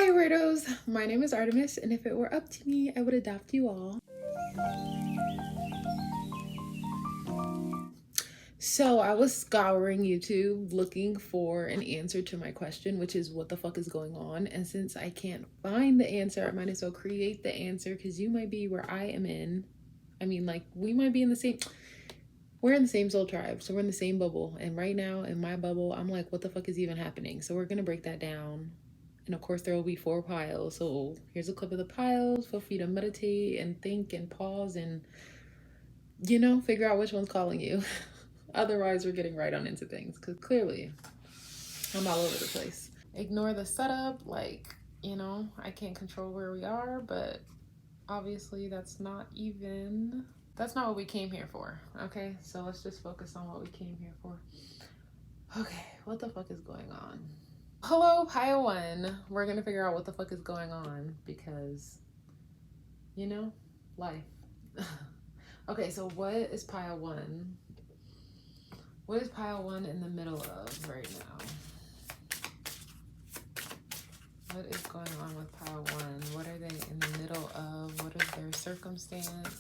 Hi Weirdos, my name is Artemxs, and if it were up to me, I would adopt you all. So I was scouring YouTube looking for an answer to my question, which is what the fuck is going on? And since I can't find the answer, I might as well create the answer, because you might be where I am in. I mean, like, we might be in the same... We're in the same soul tribe, so we're in the same bubble. And right now, in my bubble, I'm like, what the fuck is even happening? So we're gonna break that down. And of course, there will be 4 piles. So here's a clip of the piles. Feel free to meditate and think and pause and, you know, figure out which one's calling you. Otherwise, we're getting right on into things, because clearly I'm all over the place. Ignore the setup. Like, you know, I can't control where we are, but obviously that's not what we came here for. Okay, so let's just focus on what we came here for. Okay, what the fuck is going on? Hello, pile 1. We're gonna figure out what the fuck is going on, because, you know, life. Okay, so what is pile 1? What is pile 1 in the middle of right now? What is going on with pile 1? What are they in the middle of? What is their circumstance?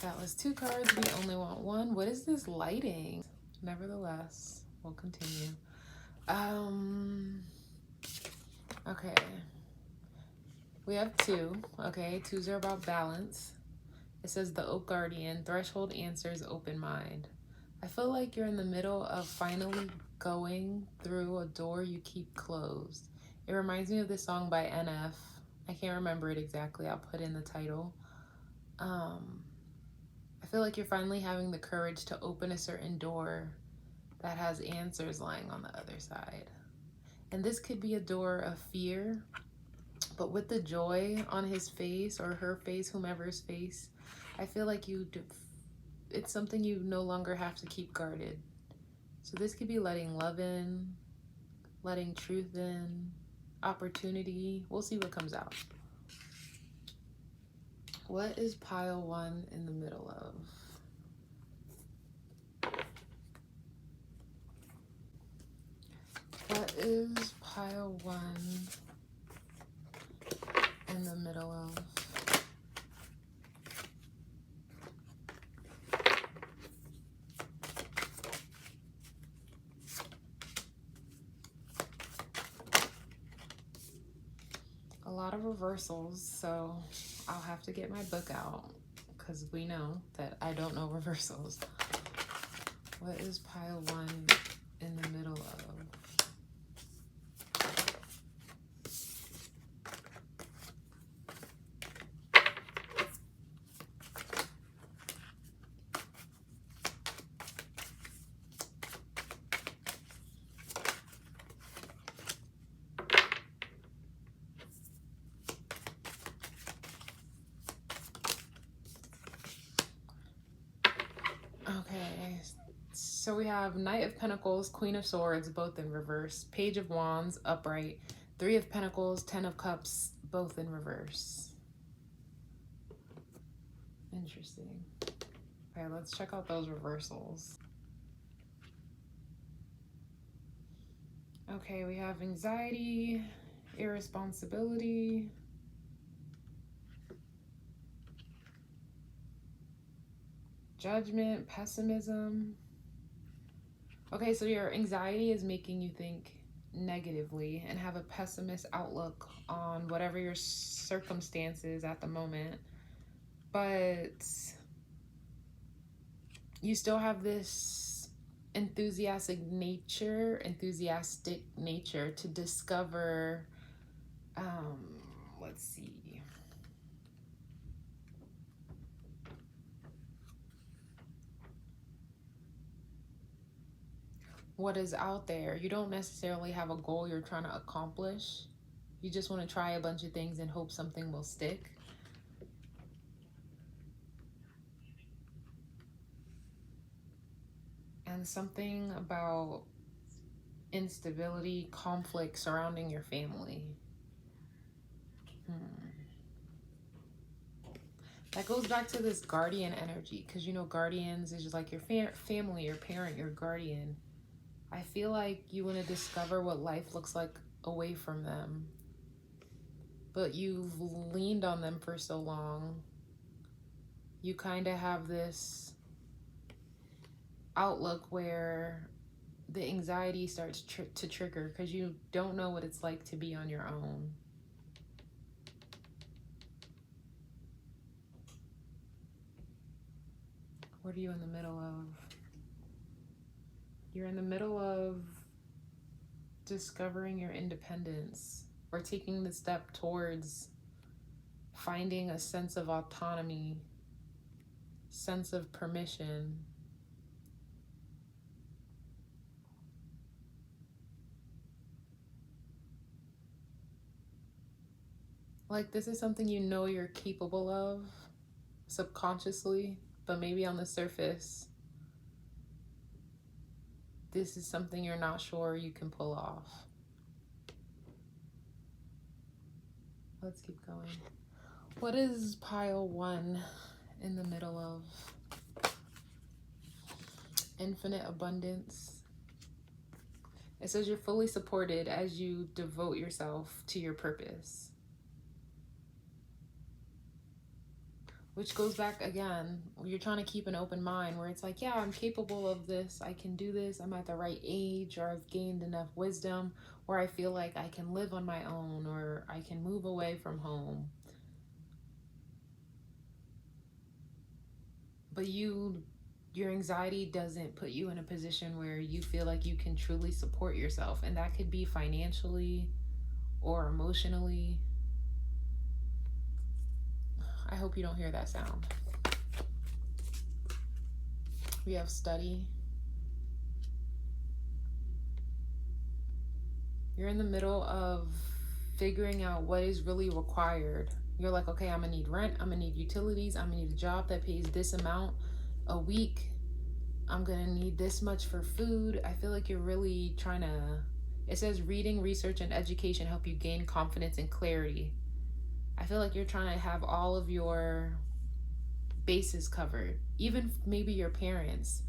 That was 2 cards. We only want 1. What is this lighting? Nevertheless, we'll continue. Okay. We have 2. Okay, 2s are about balance. It says the Oak Guardian, threshold answers, open mind. I feel like you're in the middle of finally going through a door you keep closed. It reminds me of this song by NF. I can't remember it exactly. I'll put in the title. I feel like you're finally having the courage to open a certain door that has answers lying on the other side. And this could be a door of fear, but with the joy on his face or her face, whomever's face, I feel like it's something you no longer have to keep guarded. So this could be letting love in, letting truth in, opportunity. We'll see what comes out. What is pile 1 in the middle of? What is pile 1 in the middle of? A lot of reversals, so I'll have to get my book out, because we know that I don't know reversals. What is pile 1 in the middle of? Okay, so we have Knight of Pentacles, Queen of Swords, both in reverse, Page of Wands, upright, 3 of Pentacles, 10 of Cups, both in reverse. Interesting. Okay, let's check out those reversals. Okay, we have anxiety, irresponsibility, judgment, pessimism. Okay, so your anxiety is making you think negatively and have a pessimist outlook on whatever your circumstances at the moment. But you still have this enthusiastic nature to discover, let's see. What is out there. You don't necessarily have a goal you're trying to accomplish. You just want to try a bunch of things and hope something will stick. And something about instability, conflict surrounding your family. That goes back to this guardian energy, because, you know, guardians is just like your family, your parent, your guardian. I feel like you want to discover what life looks like away from them, but you've leaned on them for so long. You kind of have this outlook where the anxiety starts to trigger because you don't know what it's like to be on your own. What are you in the middle of? You're in the middle of discovering your independence or taking the step towards finding a sense of autonomy, sense of permission. Like, this is something you know you're capable of subconsciously, but maybe on the surface, this is something you're not sure you can pull off. Let's keep going. What is pile 1 in the middle of? Infinite abundance. It says you're fully supported as you devote yourself to your purpose. Which goes back again, you're trying to keep an open mind where it's like, yeah, I'm capable of this. I can do this. I'm at the right age, or I've gained enough wisdom where I feel like I can live on my own, or I can move away from home. But your anxiety doesn't put you in a position where you feel like you can truly support yourself. And that could be financially or emotionally. I hope you don't hear that sound. We have study. You're in the middle of figuring out what is really required. You're like, okay, I'm gonna need rent, I'm gonna need utilities, I'm gonna need a job that pays this amount a week. I'm gonna need this much for food. I feel like you're really trying to, it says reading, research, and education help you gain confidence and clarity. I feel like you're trying to have all of your bases covered, even maybe your parents.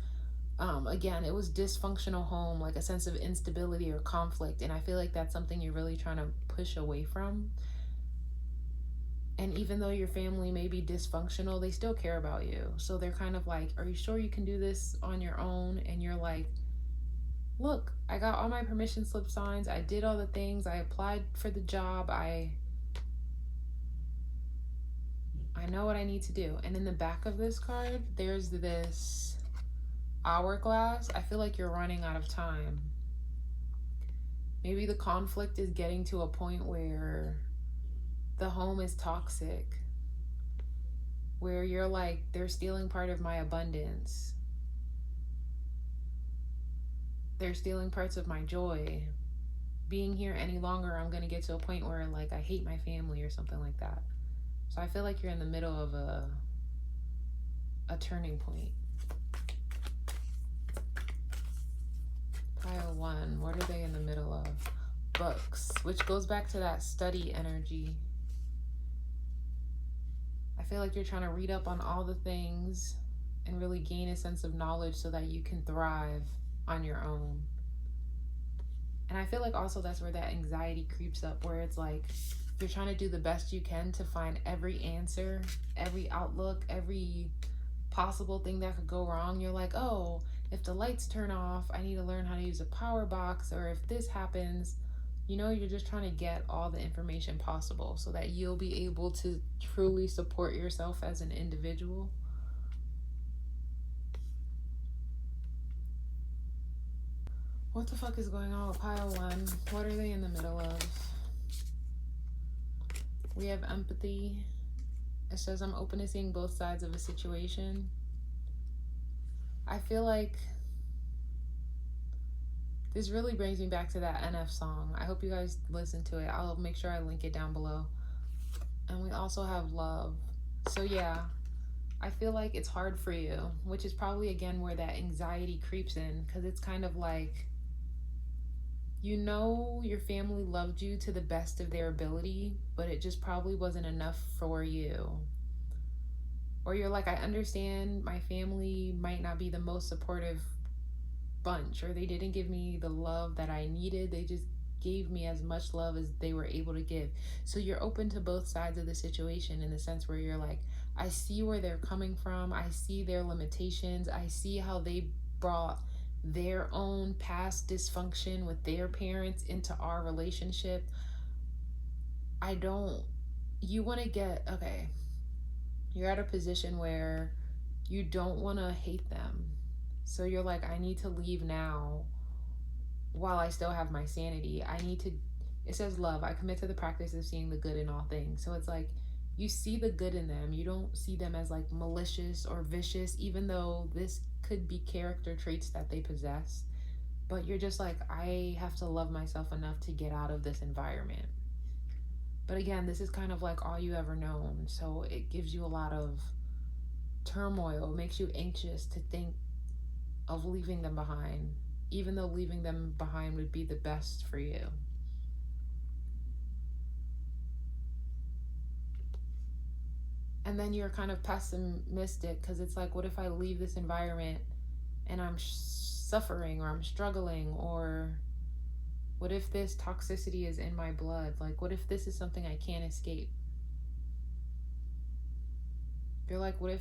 Again, it was dysfunctional home, like a sense of instability or conflict, and I feel like that's something you're really trying to push away from. And even though your family may be dysfunctional, they still care about you. So they're kind of like, are you sure you can do this on your own? And you're like, look, I got all my permission slip signs, I did all the things, I applied for the job, I know what I need to do. And in the back of this card, there's this hourglass. I feel like you're running out of time. Maybe the conflict is getting to a point where the home is toxic, where you're like, they're stealing part of my abundance. They're stealing parts of my joy. Being here any longer, I'm going to get to a point where like I hate my family or something like that. So I feel like you're in the middle of a turning point. Pile 1, what are they in the middle of? Books, which goes back to that study energy. I feel like you're trying to read up on all the things and really gain a sense of knowledge so that you can thrive on your own. And I feel like also that's where that anxiety creeps up, where it's like you're trying to do the best you can to find every answer, every outlook, every possible thing that could go wrong. You're like, oh, if the lights turn off, I need to learn how to use a power box, or if this happens, you know, you're just trying to get all the information possible so that you'll be able to truly support yourself as an individual. What the fuck is going on with pile 1? What are they in the middle of? We have empathy. It says I'm open to seeing both sides of a situation. I feel like this really brings me back to that NF song. I hope you guys listen to it. I'll make sure I link it down below. And we also have love. So yeah, I feel like it's hard for you, which is probably again where that anxiety creeps in, because it's kind of like, you know, your family loved you to the best of their ability, but it just probably wasn't enough for you. Or you're like, I understand my family might not be the most supportive bunch, or they didn't give me the love that I needed. They just gave me as much love as they were able to give. So you're open to both sides of the situation, in the sense where you're like, I see where they're coming from. I see their limitations. I see how they brought their own past dysfunction with their parents into our relationship. You want to get, okay, you're at a position where you don't want to hate them. So you're like, I need to leave now while I still have my sanity. It says love, I commit to the practice of seeing the good in all things. So it's like, you see the good in them. You don't see them as like malicious or vicious, even though this could be character traits that they possess. But you're just like, I have to love myself enough to get out of this environment. But again, this is kind of like all you ever known. So it gives you a lot of turmoil. It makes you anxious to think of leaving them behind, even though leaving them behind would be the best for you. And then you're kind of pessimistic, because it's like, what if I leave this environment and I'm suffering, or I'm struggling, or what if this toxicity is in my blood? Like, what if this is something I can't escape? You're like, what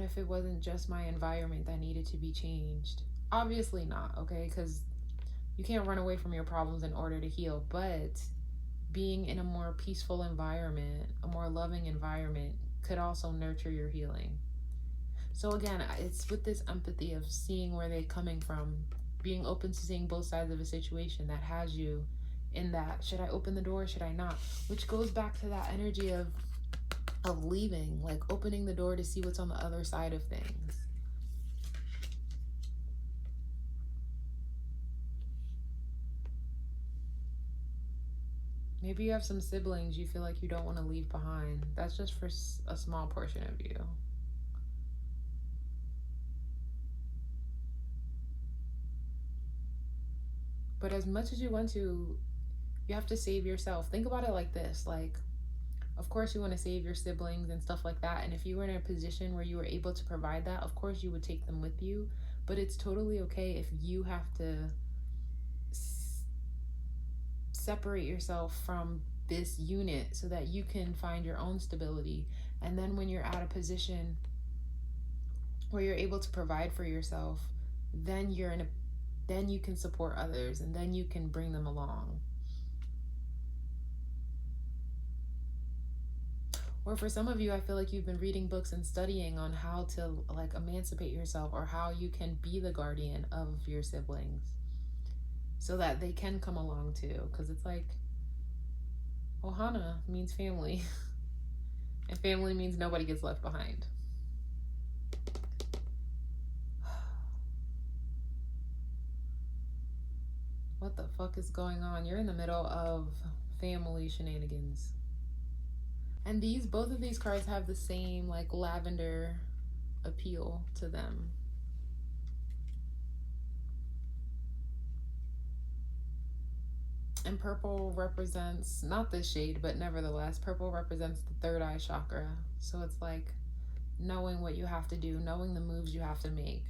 if it wasn't just my environment that needed to be changed? Obviously not, okay? Because you can't run away from your problems in order to heal, but being in a more peaceful environment, a more loving environment, could also nurture your healing. So again, it's with this empathy of seeing where they're coming from, being open to seeing both sides of a situation that has you in that, should I open the door, should I not? Which goes back to that energy of leaving, like opening the door to see what's on the other side of things. Maybe you have some siblings you feel like you don't want to leave behind. That's just for a small portion of you. But as much as you want to, you have to save yourself. Think about it like this. Like, of course you want to save your siblings and stuff like that. And if you were in a position where you were able to provide that, of course you would take them with you. But it's totally okay if you have to separate yourself from this unit so that you can find your own stability. And then when you're at a position where you're able to provide for yourself, then you can support others, and then you can bring them along. Or for some of you, I feel like you've been reading books and studying on how to like emancipate yourself, or how you can be the guardian of your siblings so that they can come along too. Because it's like, Ohana means family. And family means nobody gets left behind. What the fuck is going on? You're in the middle of family shenanigans. And both of these cards have the same like lavender appeal to them. And purple represents, not this shade, but nevertheless, purple represents the third eye chakra. So it's like knowing what you have to do, knowing the moves you have to make,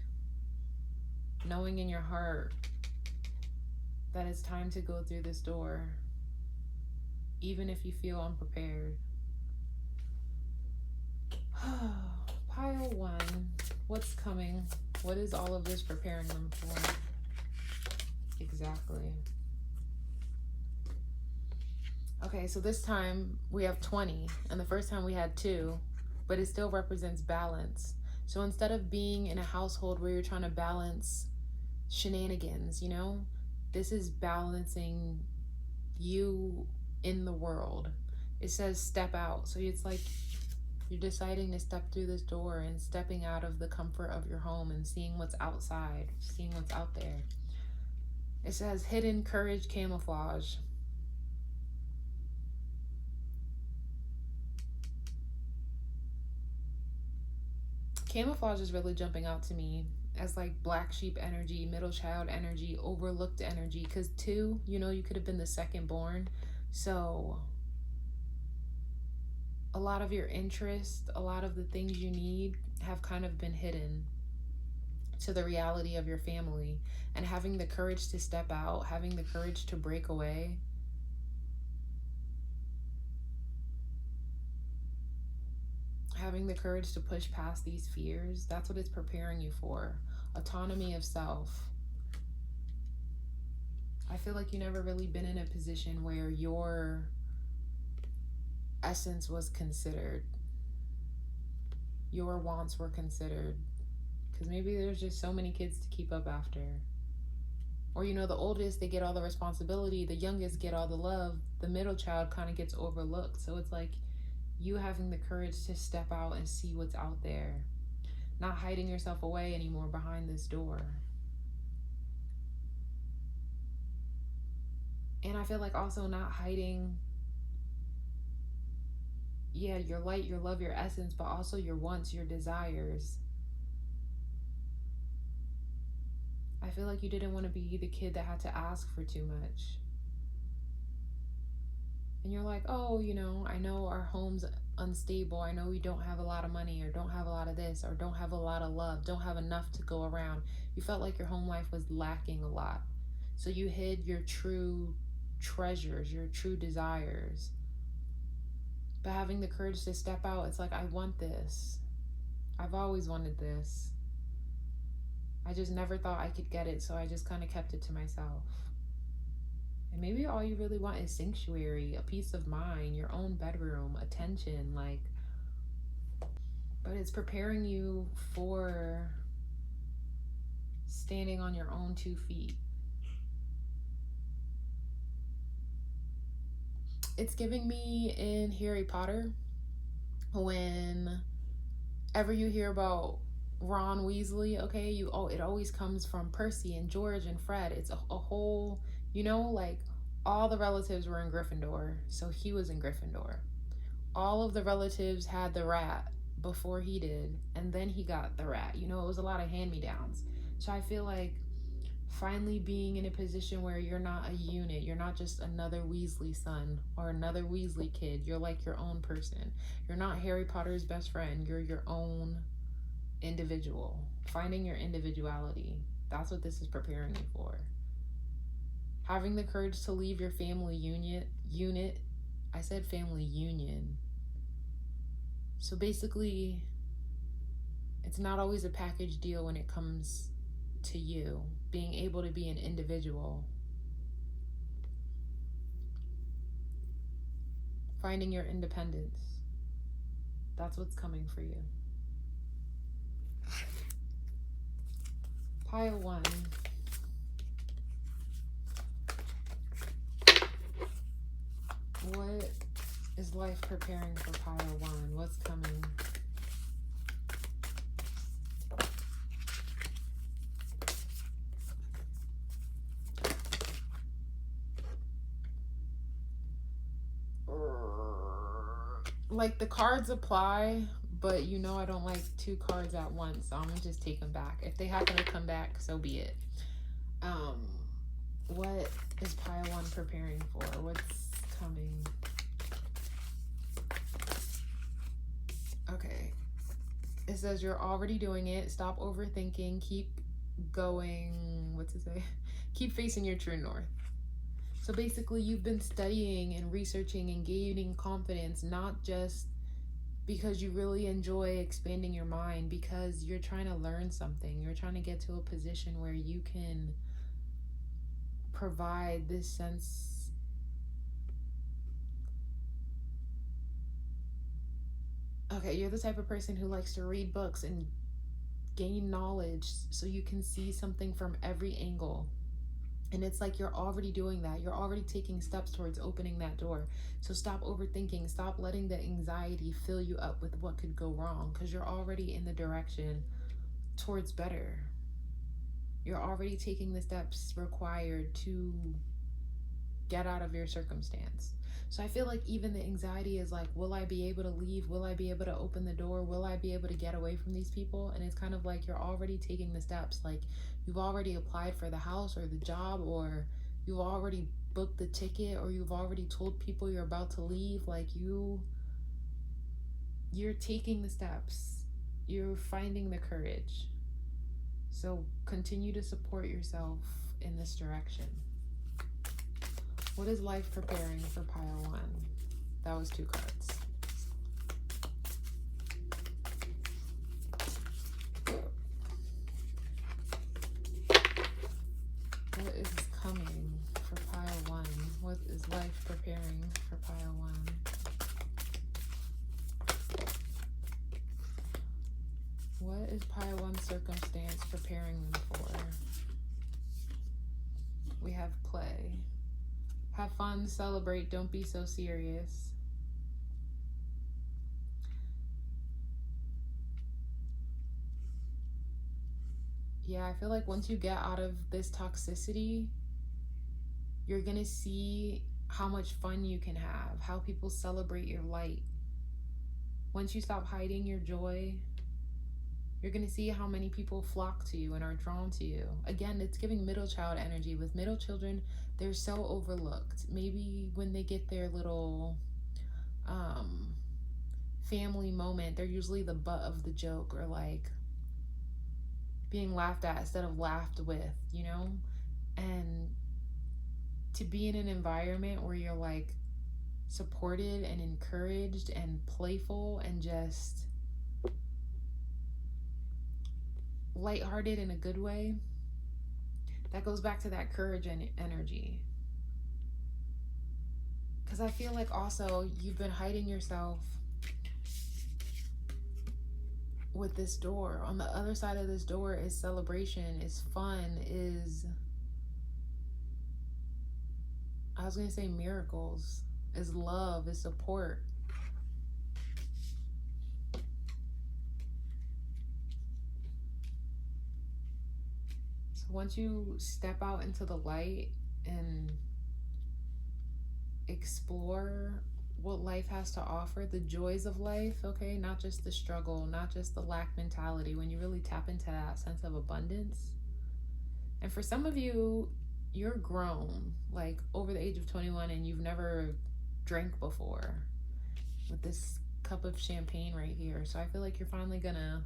knowing in your heart that it's time to go through this door, even if you feel unprepared. Pile 1, what's coming? What is all of this preparing them for? Exactly. Okay, so this time we have 20, and the first time we had 2, but it still represents balance. So instead of being in a household where you're trying to balance shenanigans, you know, this is balancing you in the world. It says step out. So it's like you're deciding to step through this door and stepping out of the comfort of your home and seeing what's outside, seeing what's out there. It says hidden courage camouflage. Camouflage is really jumping out to me as like black sheep energy, middle child energy, overlooked energy. Because 2, you know, you could have been the second born. So a lot of your interest, a lot of the things you need have kind of been hidden. to the reality of your family, and having the courage to step out, having the courage to break away. Having the courage to push past these fears, that's what it's preparing you for. Autonomy of self. I feel like you never really been in a position where your essence was considered. Your wants were considered. Because maybe there's just so many kids to keep up after. Or, you know, the oldest, they get all the responsibility. The youngest get all the love. The middle child kind of gets overlooked. So it's like you having the courage to step out and see what's out there. Not hiding yourself away anymore behind this door. And I feel like also not hiding, your light, your love, your essence, but also your wants, your desires. I feel like you didn't want to be the kid that had to ask for too much. And you're like, oh, you know, I know our home's unstable. I know we don't have a lot of money, or don't have a lot of this, or don't have a lot of love, don't have enough to go around. You felt like your home life was lacking a lot. So you hid your true treasures, your true desires. But having the courage to step out, it's like, I want this. I've always wanted this. I just never thought I could get it, so I just kind of kept it to myself. And maybe all you really want is sanctuary, a peace of mind, your own bedroom, attention, like. But it's preparing you for standing on your own 2 feet. It's giving me in Harry Potter, whenever you hear about Ron Weasley, okay, it always comes from Percy and George and Fred. It's a whole, you know, like all the relatives were in Gryffindor, so he was in Gryffindor. All of the relatives had the rat before he did, and then he got the rat. You know, it was a lot of hand-me-downs. So I feel like finally being in a position where you're not a unit, you're not just another Weasley son or another Weasley kid, you're like your own person. You're not Harry Potter's best friend, you're your own individual. Finding your individuality, that's what this is preparing you for. Having the courage to leave your family unit. I said family union. So basically, it's not always a package deal when it comes to you being able to be an individual. Finding your independence. That's what's coming for you. Pile 1. What is life preparing for pile 1? What's coming? Like, the cards apply, but you know I don't like 2 cards at once, so I'm gonna just take them back. If they happen to come back, so be it. What is pile 1 preparing for? What's coming? Okay. It says you're already doing it. Stop overthinking. Keep going. What's it say? Keep facing your true north. So basically, you've been studying and researching and gaining confidence, not just because you really enjoy expanding your mind, because you're trying to learn something. You're trying to get to a position where you can provide this sense. Okay, you're the type of person who likes to read books and gain knowledge so you can see something from every angle. And it's like you're already doing that. You're already taking steps towards opening that door. So stop overthinking. Stop letting the anxiety fill you up with what could go wrong, because you're already in the direction towards better. You're already taking the steps required to get out of your circumstance. So I feel like even the anxiety is like, will I be able to leave? Will I be able to open the door? Will I be able to get away from these people? And it's kind of like you're already taking the steps. Like, you've already applied for the house or the job, or you've already booked the ticket, or you've already told people you're about to leave. Like, you're taking the steps. You're finding the courage. So continue to support yourself in this direction. What is life preparing for pile 1? That was 2 cards. What is coming for pile 1? What is life preparing for pile 1? What is pile 1 circumstance preparing them for? We have play. Have fun, celebrate, don't be so serious. Yeah, I feel like once you get out of this toxicity, you're gonna see how much fun you can have, how people celebrate your light. Once you stop hiding your joy, you're gonna see how many people flock to you and are drawn to you. Again, it's giving middle child energy. With middle children, they're so overlooked. Maybe when they get their little family moment, they're usually the butt of the joke, or like being laughed at instead of laughed with, you know? And to be in an environment where you're like supported and encouraged and playful and just lighthearted in a good way, that goes back to that courage and energy. Because I feel like also you've been hiding yourself with this door. On the other side of this door is celebration, is fun, is, I was going to say miracles, is love, is support. So once you step out into the light and explore what life has to offer, the joys of life, okay? Not just the struggle, not just the lack mentality, when you really tap into that sense of abundance. And for some of you, you're grown, like over the age of 21, and you've never drank before with this cup of champagne right here. So I feel like you're finally gonna,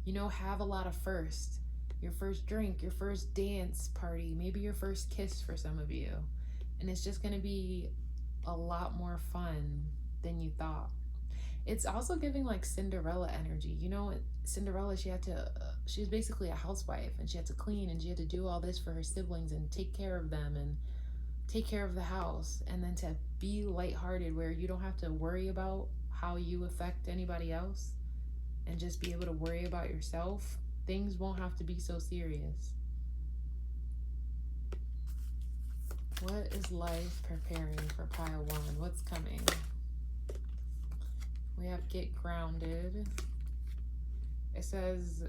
you know, have a lot of firsts. Your first drink, your first dance party, maybe your first kiss for some of you. And it's just gonna be a lot more fun than you thought. It's also giving like Cinderella energy. You know, Cinderella, she was basically a housewife, and she had to clean, and she had to do all this for her siblings and take care of them and take care of the house. And then to be lighthearted where you don't have to worry about how you affect anybody else and just be able to worry about yourself. Things won't have to be so serious. What is life preparing for pile 1? What's coming? We have get grounded. It says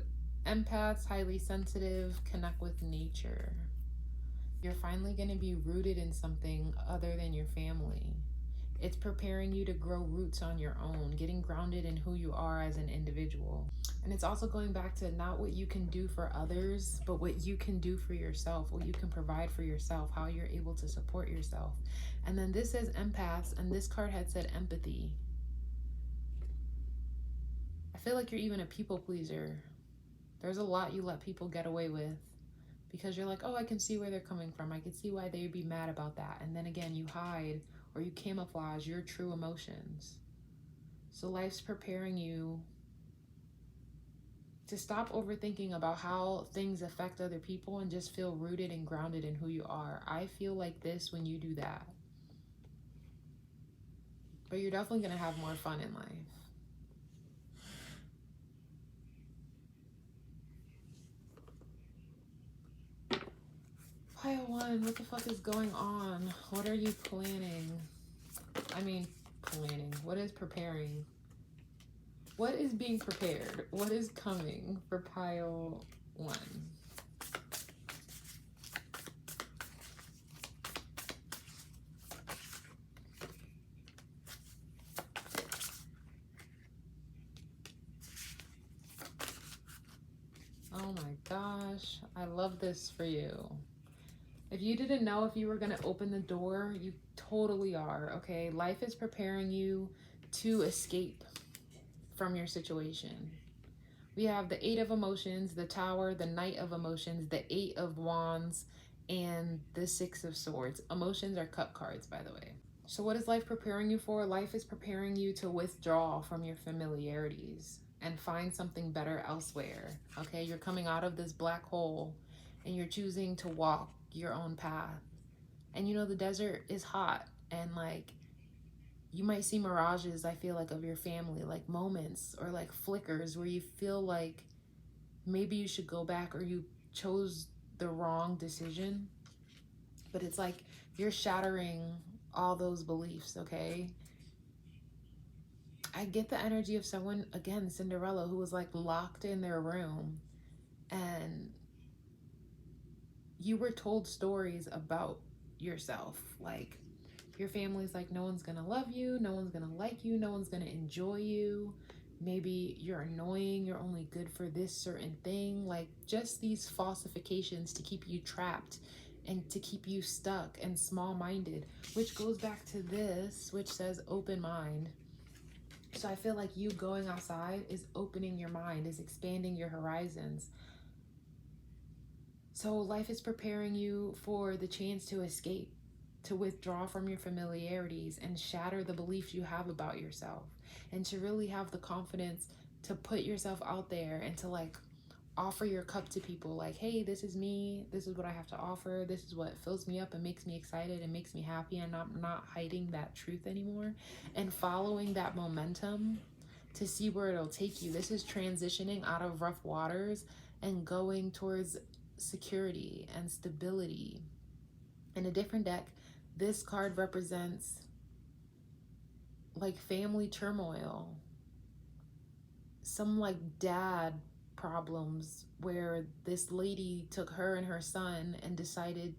empaths, highly sensitive, connect with nature. You're finally going to be rooted in something other than your family. It's preparing you to grow roots on your own, getting grounded in who you are as an individual. And it's also going back to not what you can do for others, but what you can do for yourself, what you can provide for yourself, how you're able to support yourself. And then this says empaths, and this card had said empathy. I feel like you're even a people pleaser. There's a lot you let people get away with because you're like, oh, I can see where they're coming from. I can see why they'd be mad about that. And then again, you hide or you camouflage your true emotions. So life's preparing you to stop overthinking about how things affect other people and just feel rooted and grounded in who you are. I feel like this when you do that. But you're definitely going to have more fun in life. Pile 1, what the fuck is going on? What are you planning? Planning. What is preparing? What is being prepared? What is coming for pile 1? Oh my gosh, I love this for you. If you didn't know if you were going to open the door, you totally are, okay? Life is preparing you to escape from your situation. We have the Eight of Emotions, the Tower, the Knight of Emotions, the Eight of Wands, and the Six of Swords. Emotions are cup cards, by the way. So what is life preparing you for? Life is preparing you to withdraw from your familiarities and find something better elsewhere. Okay, you're coming out of this black hole and you're choosing to walk your own path. And you know, the desert is hot, and like, you might see mirages, I feel like, of your family, like moments or like flickers where you feel like maybe you should go back or you chose the wrong decision. But it's like you're shattering all those beliefs, okay? I get the energy of someone, again, Cinderella, who was like locked in their room, and you were told stories about yourself. Like, your family's like, no one's gonna love you, no one's gonna like you, no one's gonna enjoy you. Maybe you're annoying, you're only good for this certain thing. Like, just these falsifications to keep you trapped and to keep you stuck and small-minded, which goes back to this, which says open mind. So I feel like you going outside is opening your mind, is expanding your horizons. So life is preparing you for the chance to escape, to withdraw from your familiarities and shatter the beliefs you have about yourself, and to really have the confidence to put yourself out there and to like offer your cup to people, like, hey, this is me, this is what I have to offer, this is what fills me up and makes me excited and makes me happy, and I'm not hiding that truth anymore, and following that momentum to see where it'll take you. This is transitioning out of rough waters and going towards security and stability. In a different deck, this card represents like family turmoil, some like dad problems where this lady took her and her son and decided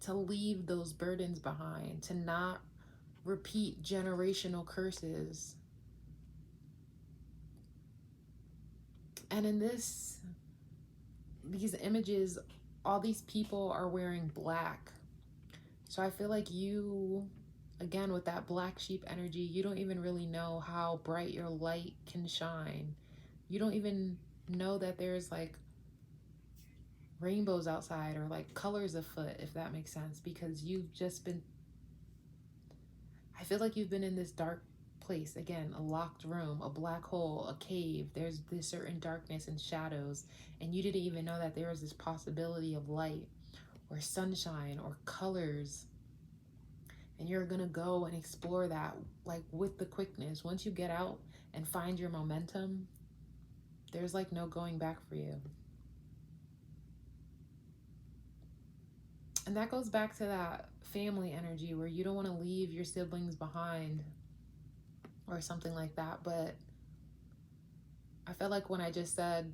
to leave those burdens behind, to not repeat generational curses. And in these images, all these people are wearing black. So I feel like you, again, with that black sheep energy, you don't even really know how bright your light can shine. You don't even know that there's like rainbows outside or like colors afoot, if that makes sense, because you've just been, I feel like you've been in this dark place, again, a locked room, a black hole, a cave. There's this certain darkness and shadows, and you didn't even know that there was this possibility of light or sunshine or colors. And you're gonna go and explore that like with the quickness. Once you get out and find your momentum, there's like no going back for you. And that goes back to that family energy where you don't want to leave your siblings behind or something like that. But I felt like when I just said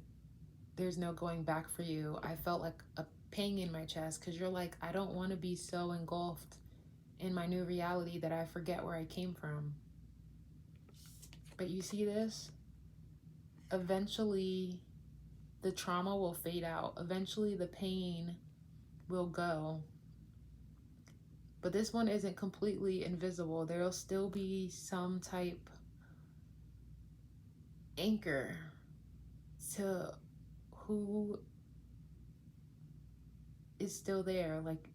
there's no going back for you, I felt like a ping in my chest, because you're like, I don't want to be so engulfed in my new reality that I forget where I came from. But you see this? Eventually, the trauma will fade out. Eventually, the pain will go. But this one isn't completely invisible. There'll still be some type anchor to who is still there. Like,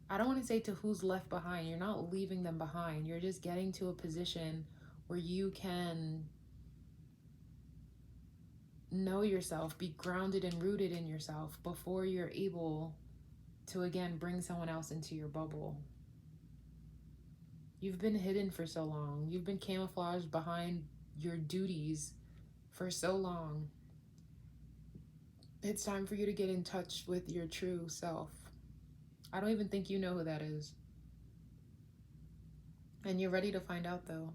I don't want to say to who's left behind. You're not leaving them behind. You're just getting to a position where you can know yourself, be grounded and rooted in yourself before you're able to again bring someone else into your bubble. You've been hidden for so long. You've been camouflaged behind your duties for so long. It's time for you to get in touch with your true self. I don't even think you know who that is. And you're ready to find out, though.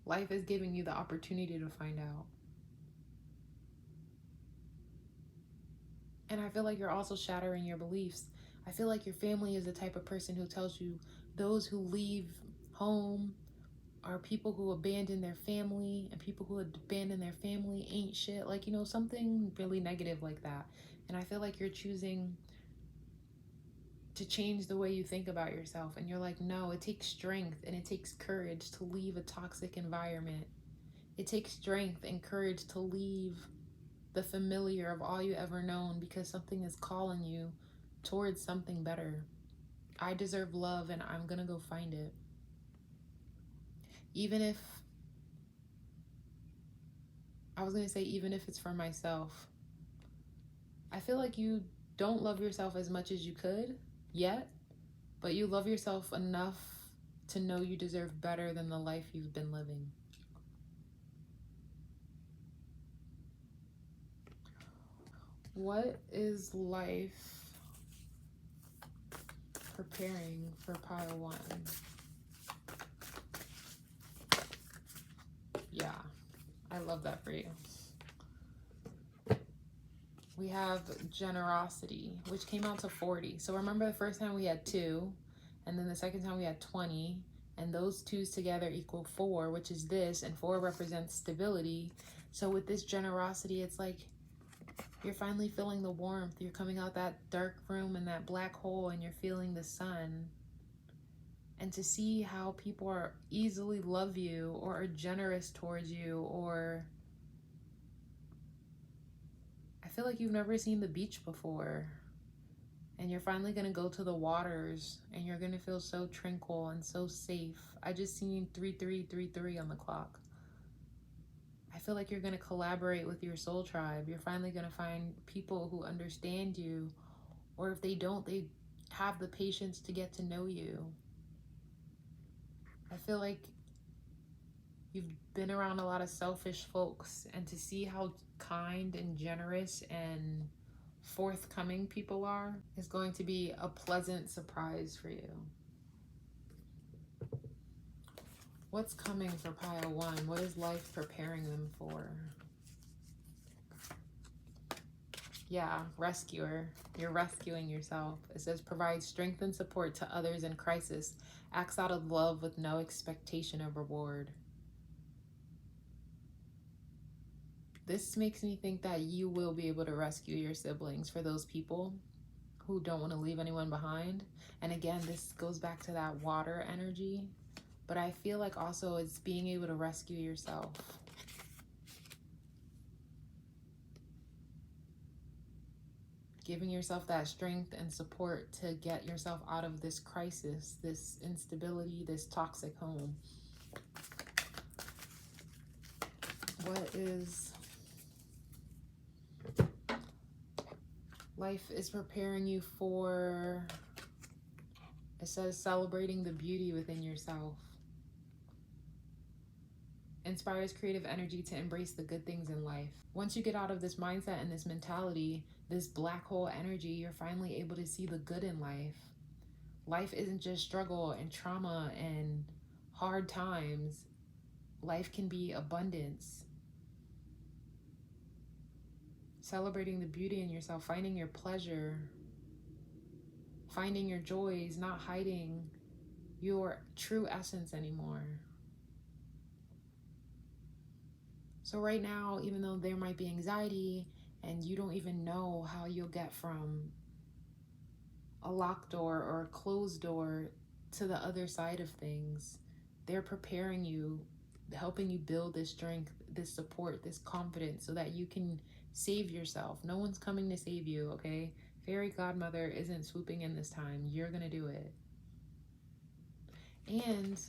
Life is giving you the opportunity to find out. And I feel like you're also shattering your beliefs. I feel like your family is the type of person who tells you those who leave home are people who abandon their family, and people who abandon their family ain't shit. Like, you know, something really negative like that. And I feel like you're choosing to change the way you think about yourself. And you're like, no, it takes strength and it takes courage to leave a toxic environment. It takes strength and courage to leave the familiar of all you ever known, because something is calling you towards something better. I deserve love and I'm gonna go find it. Even if it's for myself. I feel like you don't love yourself as much as you could yet, but you love yourself enough to know you deserve better than the life you've been living. What is life preparing for pile 1? Yeah, I love that for you. We have generosity, which came out to 40. So remember the first time we had 2, and then the second time we had 20, and those 2's together equal 4, which is this, and 4 represents stability. So with this generosity, it's like you're finally feeling the warmth. You're coming out that dark room and that black hole, and you're feeling the sun. And to see how people are easily love you or are generous towards you, or I feel like you've never seen the beach before, and you're finally going to go to the waters, and you're going to feel so tranquil and so safe. I just seen 3333 on the clock. I feel like you're going to collaborate with your soul tribe. You're finally going to find people who understand you, or if they don't, they have the patience to get to know you. I feel like you've been around a lot of selfish folks, and to see how kind and generous and forthcoming people are is going to be a pleasant surprise for you. What's coming for pile 1? What is life preparing them for? Yeah, rescuer. You're rescuing yourself. It says provide strength and support to others in crisis. Acts out of love with no expectation of reward. This makes me think that you will be able to rescue your siblings for those people who don't want to leave anyone behind. And again, this goes back to that water energy. But I feel like also it's being able to rescue yourself. Giving yourself that strength and support to get yourself out of this crisis, this instability, this toxic home. What is life is preparing you for? It says celebrating the beauty within yourself. Inspires creative energy to embrace the good things in life. Once you get out of this mindset and this mentality, this black hole energy, you're finally able to see the good in life. Life isn't just struggle and trauma and hard times. Life can be abundance. Celebrating the beauty in yourself, finding your pleasure, finding your joys, not hiding your true essence anymore. So right now, even though there might be anxiety and you don't even know how you'll get from a locked door or a closed door to the other side of things, they're preparing you, helping you build this strength, this support, this confidence, so that you can save yourself. No one's coming to save you, okay? Fairy godmother isn't swooping in this time. You're gonna do it. And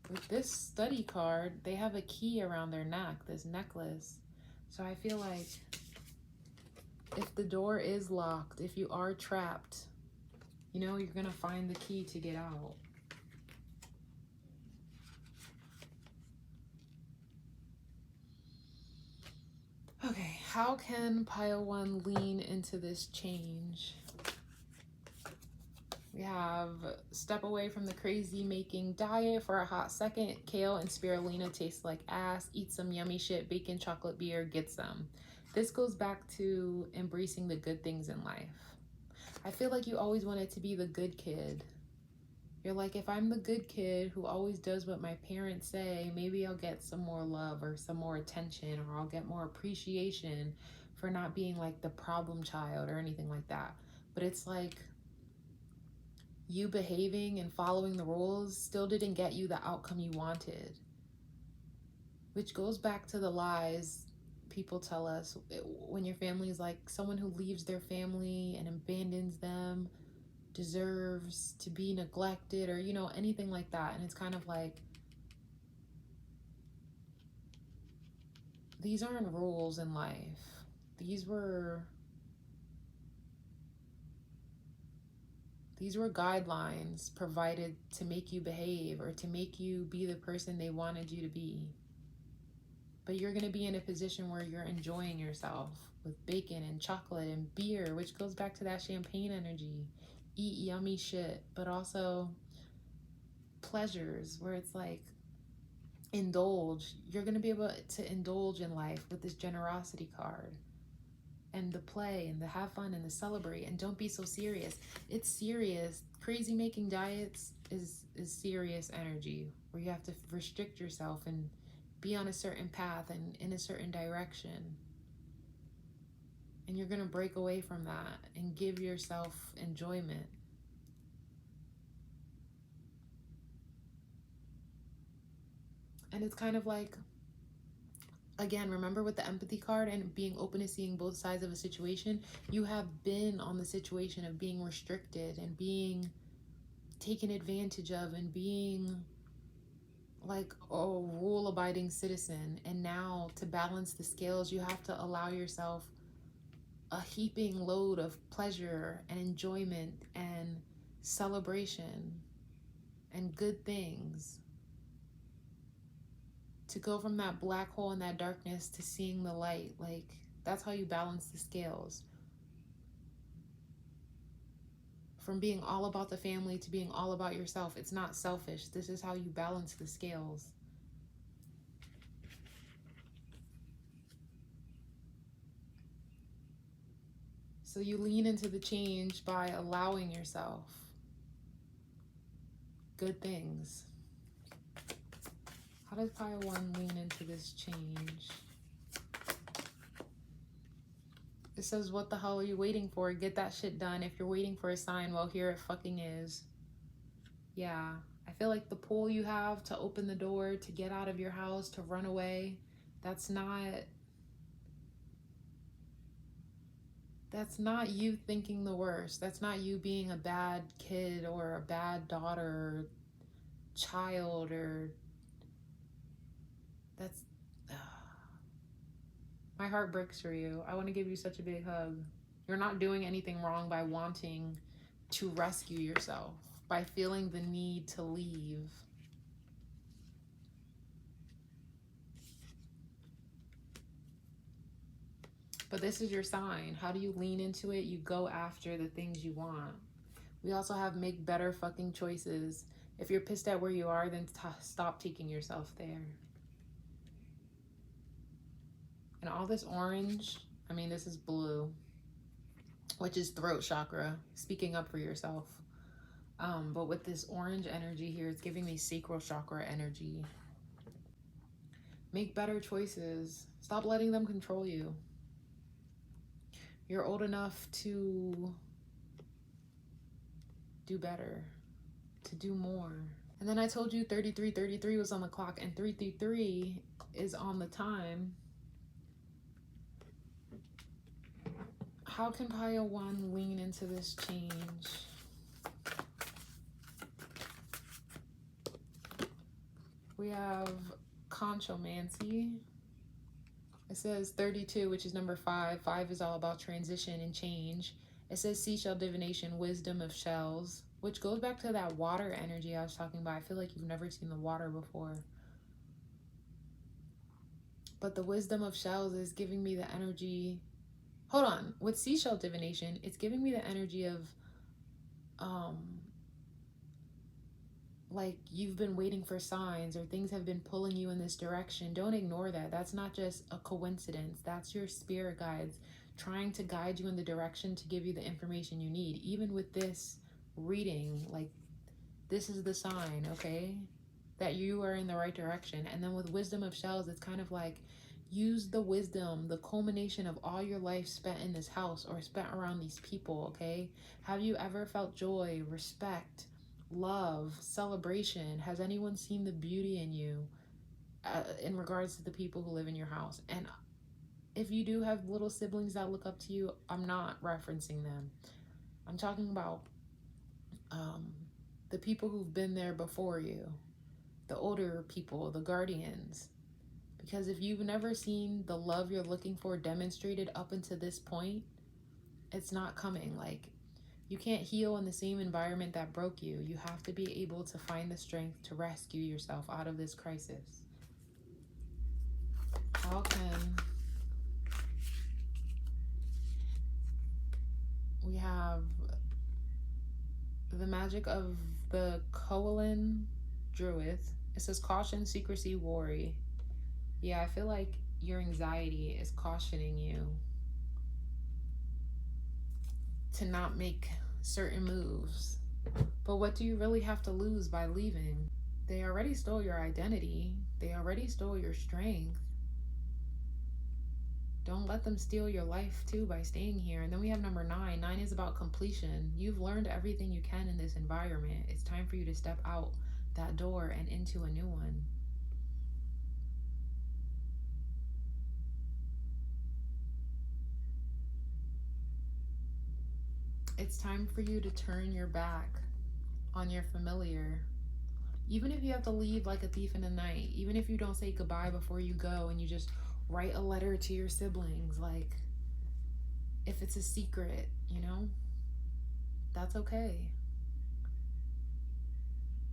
with this study card, they have a key around their neck, this necklace. So I feel like if the door is locked, if you are trapped, you know, you're gonna find the key to get out. Okay, how can pile 1 lean into this change? We have step away from the crazy making diet for a hot second. Kale and spirulina taste like ass. Eat some yummy shit, bacon, chocolate, beer, get some. This goes back to embracing the good things in life. I feel like you always wanted to be the good kid. You're like, if I'm the good kid who always does what my parents say, maybe I'll get some more love or some more attention, or I'll get more appreciation for not being like the problem child or anything like that. But it's like you behaving and following the rules still didn't get you the outcome you wanted. Which goes back to the lies people tell us when your family is like someone who leaves their family and abandons them deserves to be neglected, or, you know, anything like that. And it's kind of like, these aren't rules in life. These were guidelines provided to make you behave or to make you be the person they wanted you to be. But you're going to be in a position where you're enjoying yourself with bacon and chocolate and beer, which goes back to that champagne energy. Eat yummy shit, but also pleasures where it's like, indulge. You're going to be able to indulge in life with this generosity card, and the play and the have fun and the celebrate, and don't be so serious. It's serious. Crazy making diets is serious energy where you have to restrict yourself and be on a certain path and in a certain direction. And you're going to break away from that and give yourself enjoyment. And it's kind of like, again, remember with the empathy card and being open to seeing both sides of a situation, you have been on the situation of being restricted and being taken advantage of and being like a rule-abiding citizen. And now to balance the scales, you have to allow yourself a heaping load of pleasure and enjoyment and celebration and good things, to go from that black hole and that darkness to seeing the light. Like, that's how you balance the scales. From being all about the family to being all about yourself. It's not selfish. This is how you balance the scales. So you lean into the change by allowing yourself good things. How does Pile 1 lean into this change? It says, what the hell are you waiting for? Get that shit done. If you're waiting for a sign, well, here it fucking is. Yeah. I feel like the pull you have to open the door, to get out of your house, to run away, that's not you thinking the worst. That's not you being a bad kid or a bad daughter or child, or that's... My heart breaks for you. I want to give you such a big hug. You're not doing anything wrong by wanting to rescue yourself, by feeling the need to leave. But this is your sign. How do you lean into it? You go after the things you want. We also have make better fucking choices. If you're pissed at where you are, then stop taking yourself there. And all this orange, I mean, this is blue, which is throat chakra, speaking up for yourself. But with this orange energy here, it's giving me sacral chakra energy. Make better choices. Stop letting them control you. You're old enough to do better, to do more. And then I told you 3333 was on the clock, and 333 is on the time. How can Pile 1 lean into this change? We have Conchomancy. It says 32, which is number 5. 5 is all about transition and change. It says Seashell Divination, Wisdom of Shells, which goes back to that water energy I was talking about. I feel like you've never seen the water before. But the Wisdom of Shells is giving me the energy... Hold on. With Seashell Divination, it's giving me the energy of... like you've been waiting for signs, or things have been pulling you in this direction. Don't ignore that. That's not just a coincidence. That's your spirit guides trying to guide you in the direction to give you the information you need. Even with this reading, like, this is the sign, okay, that you are in the right direction. And then with Wisdom of Shells, it's kind of like, use the wisdom, the culmination of all your life spent in this house or spent around these people, okay? Have you ever felt joy, respect, love, celebration? Has anyone seen the beauty in you in regards to the people who live in your house? And if you do have little siblings that look up to you, I'm not referencing them. I'm talking about the people who've been there before you, the older people, the guardians. Because if you've never seen the love you're looking for demonstrated up until this point, it's not coming. Like, you can't heal in the same environment that broke you. You have to be able to find the strength to rescue yourself out of this crisis. How can we have the magic of the Kaale Druid? It says caution, secrecy, worry. Yeah, I feel like your anxiety is cautioning you to not make certain moves. But what do you really have to lose by leaving? They already stole your identity. They already stole your strength. Don't let them steal your life too by staying here. And then we have number 9. 9 is about completion. You've learned everything you can in this environment. It's time for you to step out that door and into a new one. It's time for you to turn your back on your familiar. Even if you have to leave like a thief in the night, even if you don't say goodbye before you go and you just write a letter to your siblings, like, if it's a secret, you know, that's okay.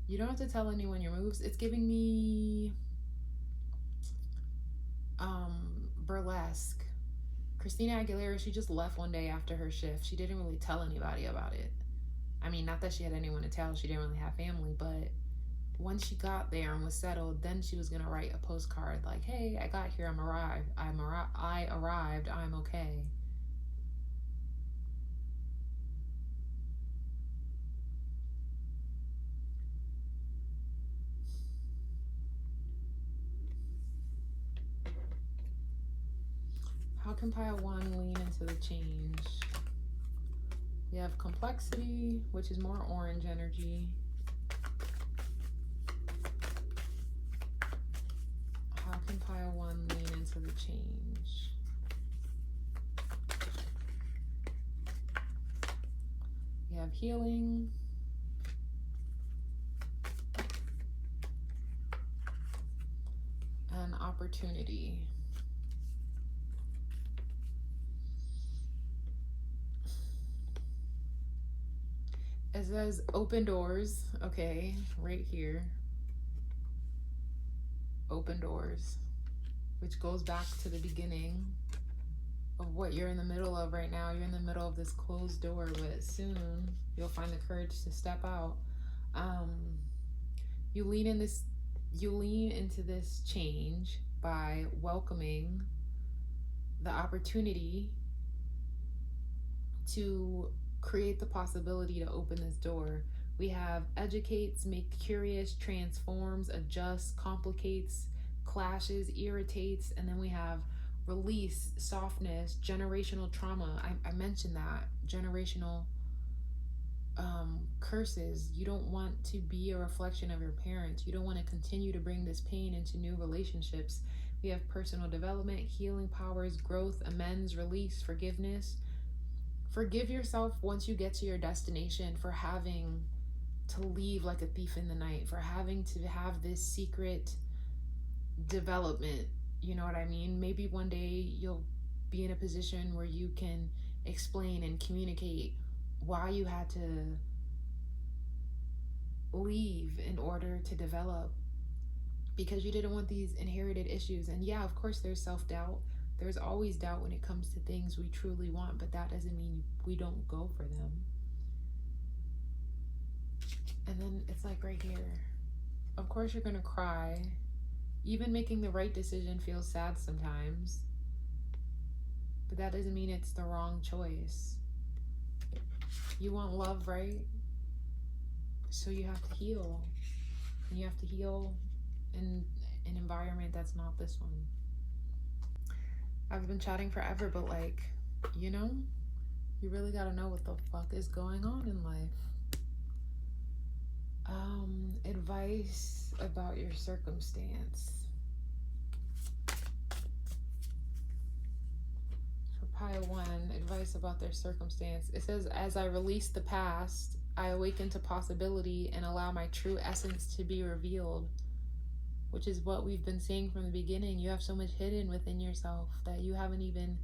You don't have to tell anyone your moves. It's giving me burlesque. Christina Aguilera, she just left one day after her shift. She didn't really tell anybody about it. I mean, not that she had anyone to tell. She didn't really have family, but once she got there and was settled, then she was gonna write a postcard like, "Hey, I got here. I arrived. I'm okay." How can pile 1 lean into the change? We have complexity, which is more orange energy. How can pile 1 lean into the change? We have healing. And opportunity. It says open doors, okay, right here. Open doors, which goes back to the beginning of what you're in the middle of right now. You're in the middle of this closed door, but soon you'll find the courage to step out. You lean into this change by welcoming the opportunity to create the possibility to open this door. We have educates, make curious, transforms, adjusts, complicates, clashes, irritates, and then we have release, softness, generational trauma. I mentioned that. Generational curses. You don't want to be a reflection of your parents. You don't want to continue to bring this pain into new relationships. We have personal development, healing powers, growth, amends, release, forgiveness. Forgive yourself once you get to your destination for having to leave like a thief in the night, for having to have this secret development. You know what I mean? Maybe one day you'll be in a position where you can explain and communicate why you had to leave in order to develop, because you didn't want these inherited issues. And yeah, of course there's self-doubt. There's always doubt when it comes to things we truly want, but that doesn't mean we don't go for them. And then it's like right here. Of course you're gonna cry. Even making the right decision feels sad sometimes, but that doesn't mean it's the wrong choice. You want love, right? So you have to heal. And you have to heal in an environment that's not this one. I've been chatting forever, but like, you know, you really gotta know what the fuck is going on in life. Advice about your circumstance. Pile 1, advice about their circumstance. It says, as I release the past, I awaken to possibility and allow my true essence to be revealed. Which is what we've been saying from the beginning. You have so much hidden within yourself that you haven't even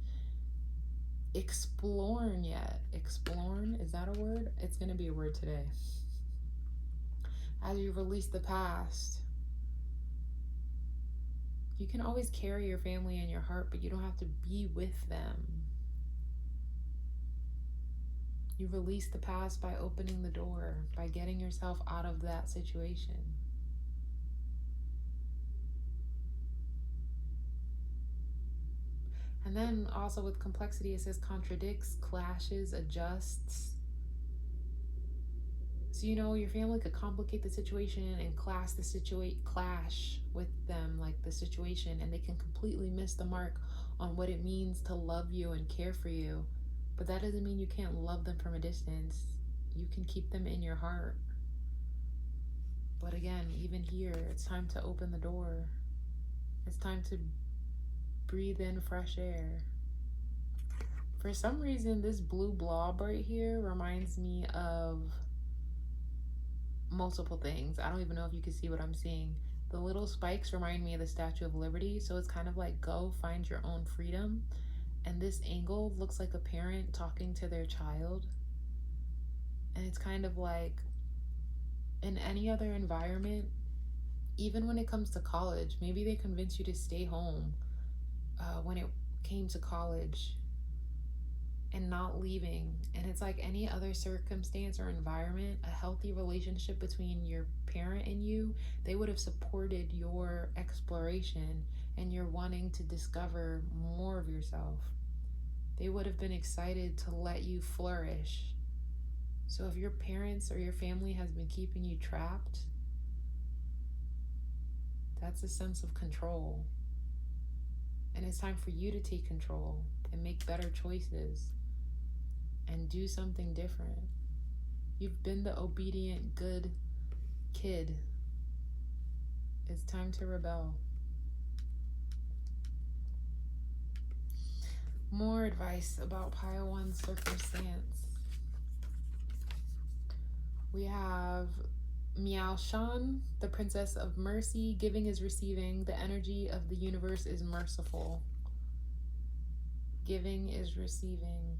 explored yet. Explored? Is that a word? It's going to be a word today. As you release the past, you can always carry your family in your heart, but you don't have to be with them. You release the past by opening the door, by getting yourself out of that situation. And then also with complexity, it says contradicts, clashes, adjusts. So, you know, your family could complicate the situation and clash with them, like the situation, and they can completely miss the mark on what it means to love you and care for you. But that doesn't mean you can't love them from a distance. You can keep them in your heart. But again, even here, it's time to open the door. It's time to breathe in fresh air. For some reason, this blue blob right here reminds me of multiple things. I don't even know if you can see what I'm seeing. The little spikes remind me of the Statue of Liberty, so it's kind of like go find your own freedom. And this angle looks like a parent talking to their child. And it's kind of like in any other environment, even when it comes to college, maybe they convince you to stay home when it came to college and not leaving. And it's like any other circumstance or environment, a healthy relationship between your parent and you, they would have supported your exploration and your wanting to discover more of yourself. They would have been excited to let you flourish. So if your parents or your family has been keeping you trapped, that's a sense of control. And it's time for you to take control and make better choices and do something different. You've been the obedient, good kid. It's time to rebel. More advice about Pile 1's circumstance. We have Meow Shan, the Princess of Mercy. Giving is receiving. The energy of the universe is merciful. Giving is receiving.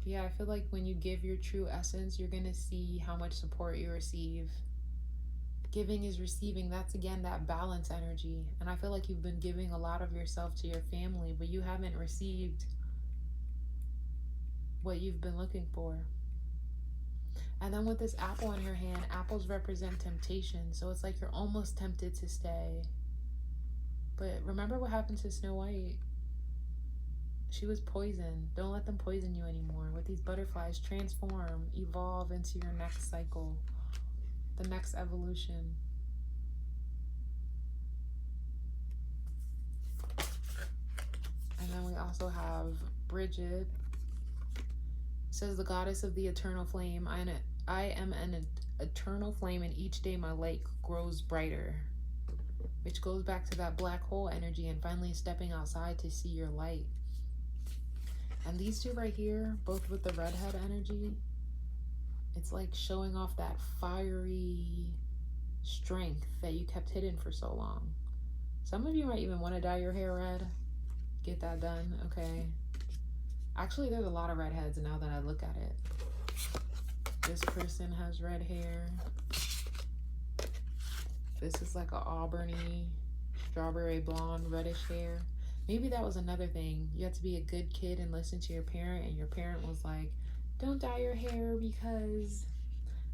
Yeah, I feel like when you give your true essence, you're going to see how much support you receive. Giving is receiving. That's, again, that balance energy. And I feel like you've been giving a lot of yourself to your family, but you haven't received what you've been looking for. And then with this apple in her hand, apples represent temptation. So it's like you're almost tempted to stay. But remember what happened to Snow White? She was poisoned. Don't let them poison you anymore. With these butterflies, transform, evolve into your next cycle, the next evolution. And then we also have Bridget. It says, the goddess of the eternal flame. I am an eternal flame, and each day my light grows brighter. Which goes back to that black hole energy and finally stepping outside to see your light. And these two right here, both with the redhead energy, it's like showing off that fiery strength that you kept hidden for so long. Some of you might even want to dye your hair red. Get that done, okay? Actually, there's a lot of redheads now that I look at it. This person has red hair. This is like a auburny, strawberry blonde, reddish hair. Maybe that was another thing. You had to be a good kid and listen to your parent, and your parent was like, don't dye your hair because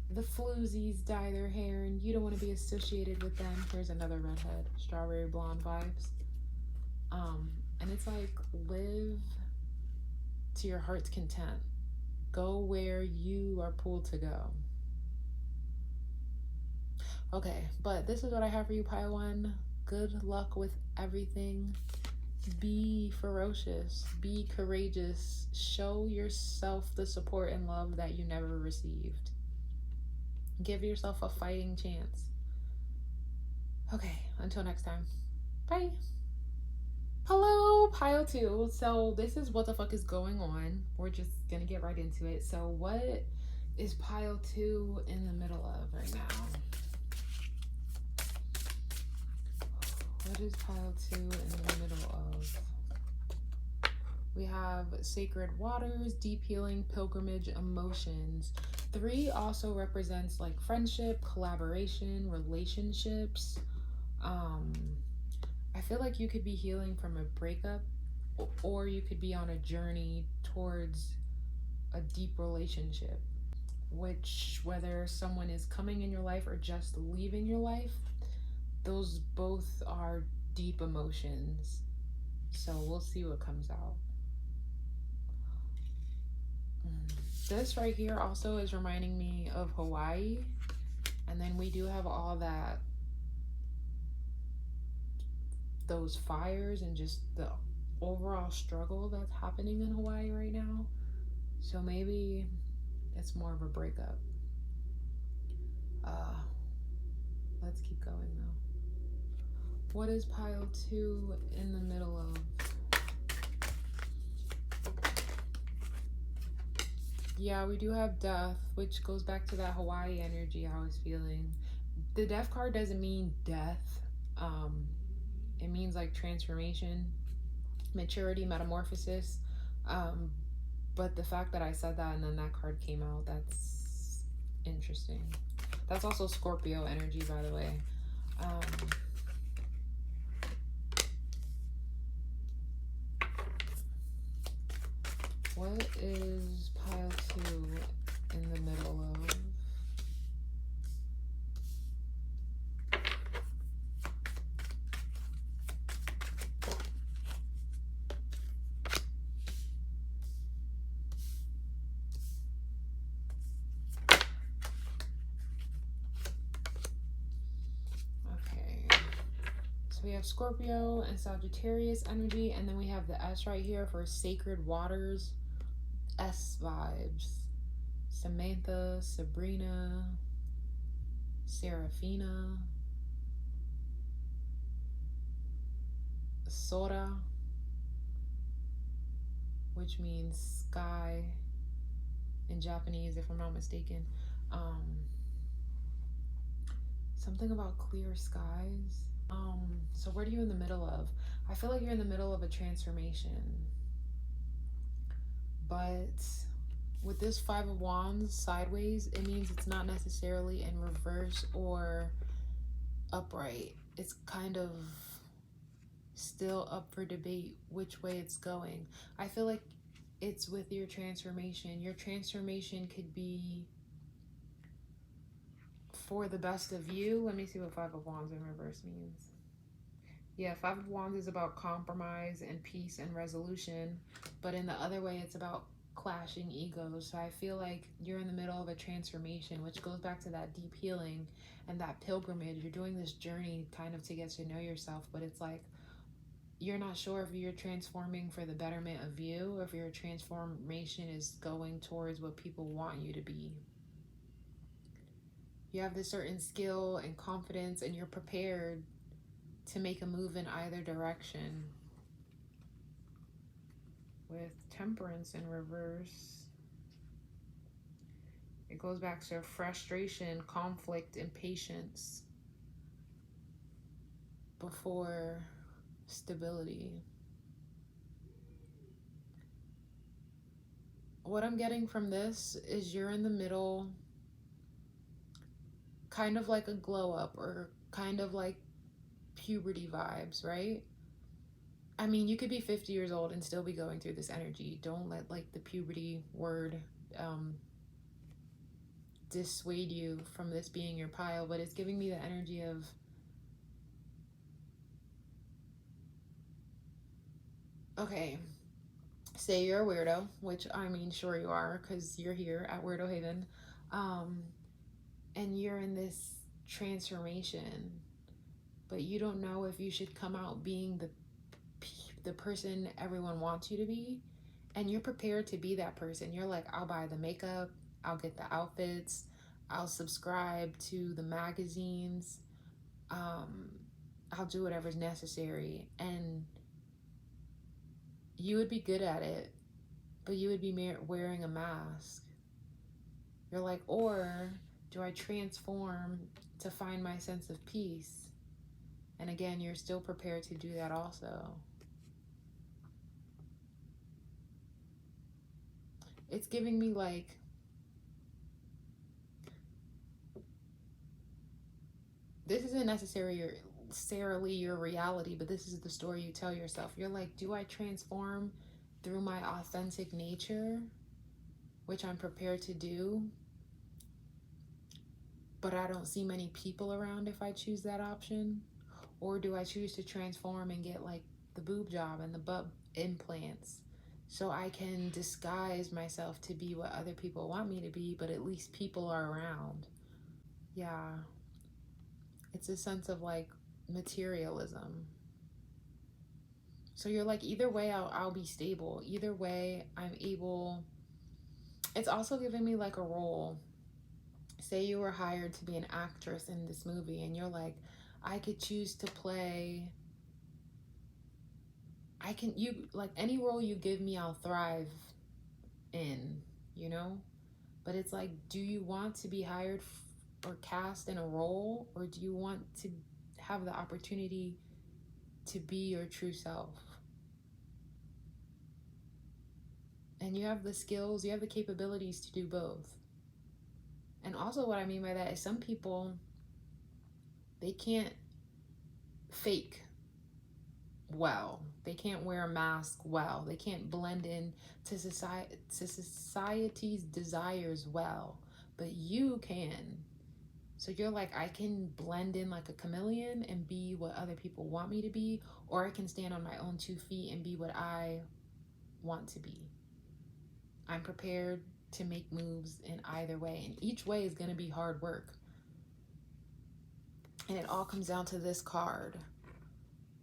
the floozies dye their hair and you don't want to be associated with them. Here's another redhead, strawberry blonde vibes. And it's like, live to your heart's content. Go where you are pulled to go. Okay, but this is what I have for you, Pile 1. Good luck with everything. Be ferocious. Be courageous. Show yourself the support and love that you never received. Give yourself a fighting chance. Okay, until next time. Bye. Hello, pile two. So this is what the fuck is going on. We're just gonna get right into it. So what is pile two in the middle of right now? What is pile two in the middle of? We have sacred waters, deep healing, pilgrimage, emotions. 3 also represents like friendship, collaboration, relationships. I feel like you could be healing from a breakup, or you could be on a journey towards a deep relationship, which whether someone is coming in your life or just leaving your life, those both are deep emotions. So we'll see what comes out. This right here also is reminding me of Hawaii. And then we do have all that, those fires and just the overall struggle that's happening in Hawaii right now. So maybe it's more of a breakup. Let's keep going though. What is pile two in the middle of? Yeah, we do have death, which goes back to that Hawaii energy I was feeling. The death card doesn't mean death. It means like transformation, maturity, metamorphosis. But the fact that I said that and then that card came out, that's interesting. That's also Scorpio energy, by the way. What is pile two in the middle of? So we have Scorpio and Sagittarius energy, and then we have the S right here for sacred waters. S vibes. Samantha, Sabrina, Serafina, Sora, which means sky in Japanese, if I'm not mistaken. Something about clear skies. So what are you in the middle of? I feel like you're in the middle of a transformation. But with this Five of Wands sideways, it means it's not necessarily in reverse or upright. It's kind of still up for debate which way it's going. I feel like it's with your transformation. Your transformation could be for the best of you. Let me see what Five of Wands in reverse means. Yeah, Five of Wands is about compromise and peace and resolution, but in the other way, it's about clashing egos. So I feel like you're in the middle of a transformation, which goes back to that deep healing and that pilgrimage. You're doing this journey kind of to get to know yourself, but it's like you're not sure if you're transforming for the betterment of you or if your transformation is going towards what people want you to be. You have this certain skill and confidence, and you're prepared to make a move in either direction. With Temperance in reverse, it goes back to frustration, conflict, and patience before stability. What I'm getting from this is you're in the middle, kind of like a glow up or kind of like puberty vibes, right? I mean, you could be 50 years old and still be going through this energy. Don't let like the puberty word dissuade you from this being your pile, but it's giving me the energy of okay, say you're a weirdo, which I mean, sure you are, because you're here at WRDOHVN, and you're in this transformation, but you don't know if you should come out being the person everyone wants you to be, and you're prepared to be that person. You're like, I'll buy the makeup, I'll get the outfits, I'll subscribe to the magazines, I'll do whatever's necessary. And you would be good at it, but you would be wearing a mask. You're like, or do I transform to find my sense of peace? And again, you're still prepared to do that also. It's giving me like, this isn't necessarily your reality, but this is the story you tell yourself. You're like, do I transform through my authentic nature, which I'm prepared to do, but I don't see many people around if I choose that option? Or do I choose to transform and get like the boob job and the butt implants so I can disguise myself to be what other people want me to be, but at least people are around? Yeah. It's a sense of like materialism. So you're like, either way, I'll be stable. Either way, I'm able. It's also giving me like a role. Say you were hired to be an actress in this movie and you're like, I could choose to play, like any role you give me, I'll thrive in, you know? But it's like, do you want to be hired or cast in a role, or do you want to have the opportunity to be your true self? And you have the skills, you have the capabilities to do both. And also what I mean by that is some people, they can't fake well. They can't wear a mask well. They can't blend in to society's desires well. But you can. So you're like, I can blend in like a chameleon and be what other people want me to be, or I can stand on my own 2 feet and be what I want to be. I'm prepared to make moves in either way, and each way is going to be hard work. And it all comes down to this card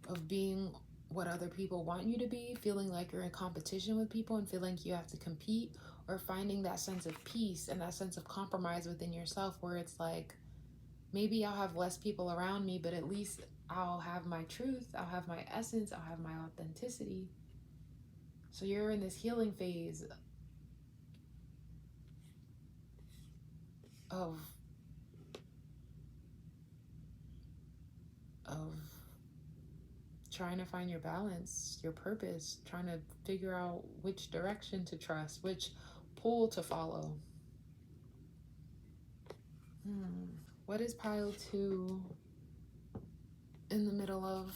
of being what other people want you to be, feeling like you're in competition with people and feeling like you have to compete, or finding that sense of peace and that sense of compromise within yourself where it's like, maybe I'll have less people around me, but at least I'll have my truth, I'll have my essence, I'll have my authenticity. So you're in this healing phase of trying to find your balance, your purpose, trying to figure out which direction to trust, which pull to follow. What is pile 2 in the middle of?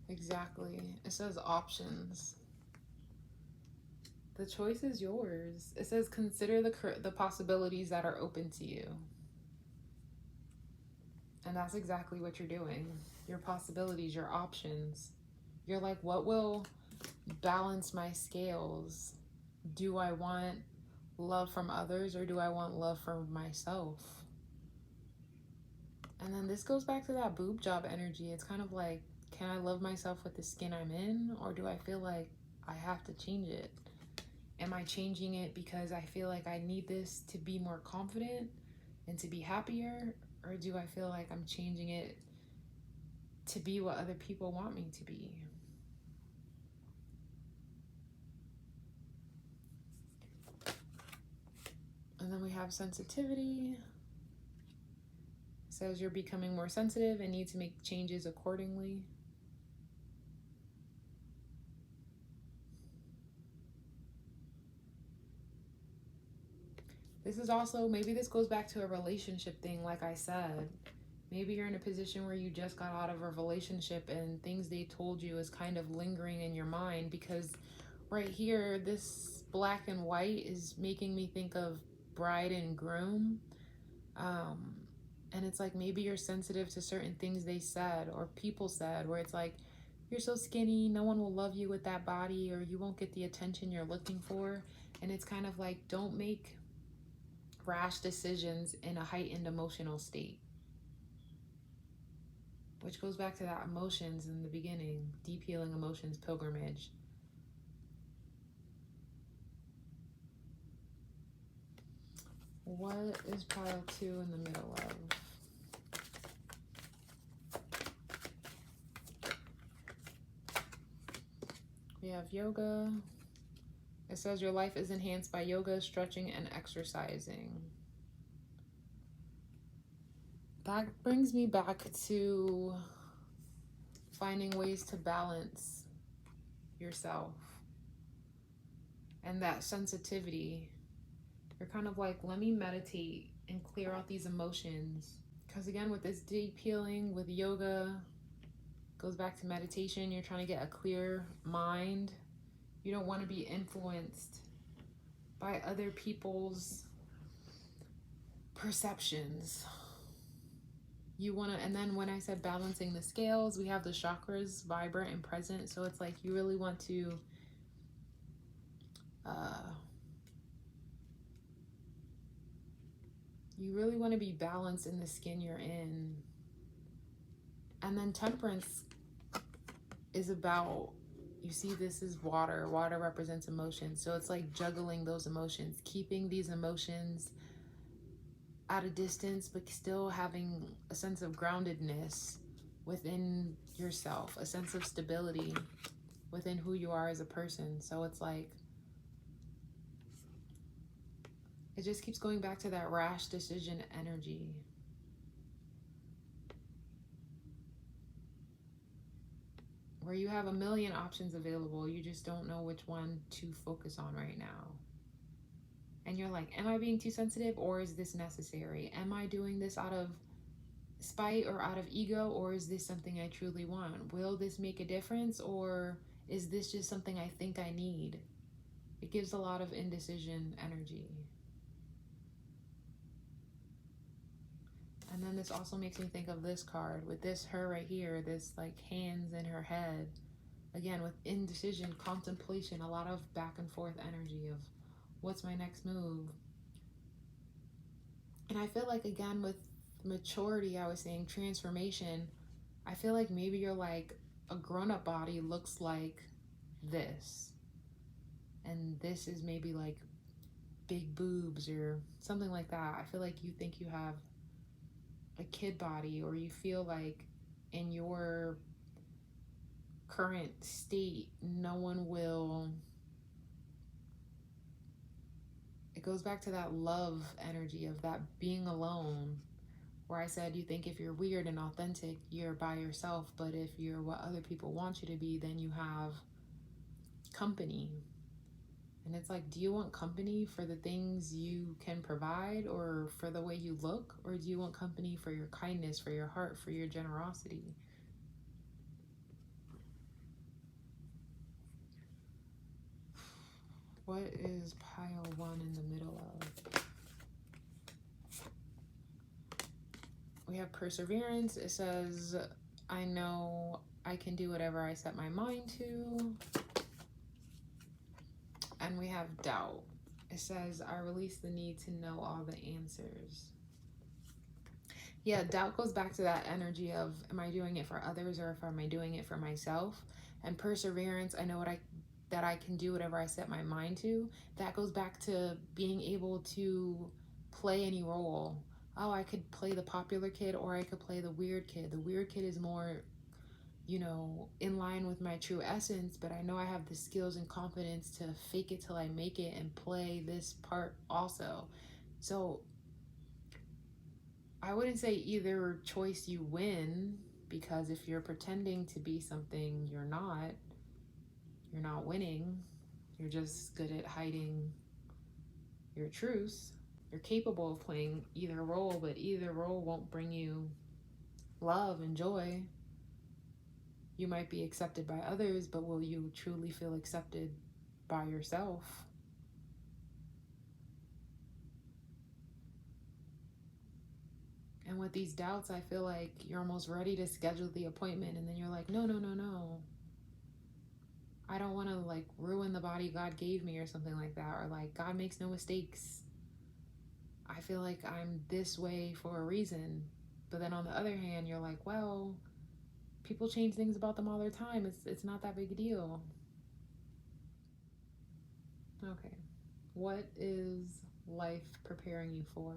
Exactly. It says options. The choice is yours. It says consider the possibilities that are open to you. And that's exactly what you're doing. Your possibilities, your options. You're like, what will balance my scales? Do I want love from others, or do I want love from myself? And then this goes back to that boob job energy. It's kind of like, can I love myself with the skin I'm in, or do I feel like I have to change it? Am I changing it because I feel like I need this to be more confident and to be happier? Or do I feel like I'm changing it to be what other people want me to be? And then we have sensitivity. It says you're becoming more sensitive and need to make changes accordingly. This is also, maybe this goes back to a relationship thing, like I said. Maybe you're in a position where you just got out of a relationship and things they told you is kind of lingering in your mind, because right here, this black and white is making me think of bride and groom. And it's like, maybe you're sensitive to certain things they said or people said, where it's like, you're so skinny, no one will love you with that body, or you won't get the attention you're looking for. And it's kind of like, don't make rash decisions in a heightened emotional state. Which goes back to that emotions in the beginning, deep healing emotions pilgrimage. What is pile 2 in the middle of? We have yoga. It says your life is enhanced by yoga, stretching, and exercising. That brings me back to finding ways to balance yourself and that sensitivity. You're kind of like, let me meditate and clear out these emotions. Because again, with this deep healing, with yoga, goes back to meditation. You're trying to get a clear mind. You don't want to be influenced by other people's perceptions. You want to, and then when I said balancing the scales, we have the chakras vibrant and present. So it's like you really want to be balanced in the skin you're in. And then temperance is about, you see, this is water. Water represents emotions. So it's like juggling those emotions, keeping these emotions at a distance, but still having a sense of groundedness within yourself, a sense of stability within who you are as a person. So it's like, it just keeps going back to that rash decision energy. Where you have a million options available, you just don't know which one to focus on right now. And you're like, am I being too sensitive, or is this necessary? Am I doing this out of spite or out of ego, or is this something I truly want? Will this make a difference, or is this just something I think I need? It gives a lot of indecision energy. And then this also makes me think of this card with this her right here, this like hands in her head. Again, with indecision, contemplation, a lot of back and forth energy of what's my next move. And I feel like, again, with maturity, I was saying transformation, I feel like maybe you're like, a grown-up body looks like this. And this is maybe like big boobs or something like that. I feel like you think you have a kid body, or you feel like in your current state, no one will. It goes back to that love energy of that being alone, where I said you think if you're weird and authentic, you're by yourself, but if you're what other people want you to be, then you have company. And it's like, do you want company for the things you can provide, or for the way you look, or do you want company for your kindness, for your heart, for your generosity? What is pile 1 in the middle of? We have perseverance. It says, I know I can do whatever I set my mind to. And we have doubt. It says, I release the need to know all the answers. Yeah, doubt goes back to that energy of, am I doing it for others, or am I doing it for myself? And perseverance, I know that I can do whatever I set my mind to. That goes back to being able to play any role. Oh, I could play the popular kid, or I could play the weird kid. The weird kid is more, in line with my true essence, but I know I have the skills and confidence to fake it till I make it and play this part also. So I wouldn't say either choice you win, because if you're pretending to be something you're not winning. You're just good at hiding your truths. You're capable of playing either role, but either role won't bring you love and joy. You might be accepted by others, but will you truly feel accepted by yourself? And with these doubts, I feel like you're almost ready to schedule the appointment, and then you're like, no. I don't want to like ruin the body God gave me, or something like that, or like God makes no mistakes. I feel like I'm this way for a reason. But then on the other hand, you're like, well, people change things about them all the time. It's not that big a deal. Okay. What is life preparing you for?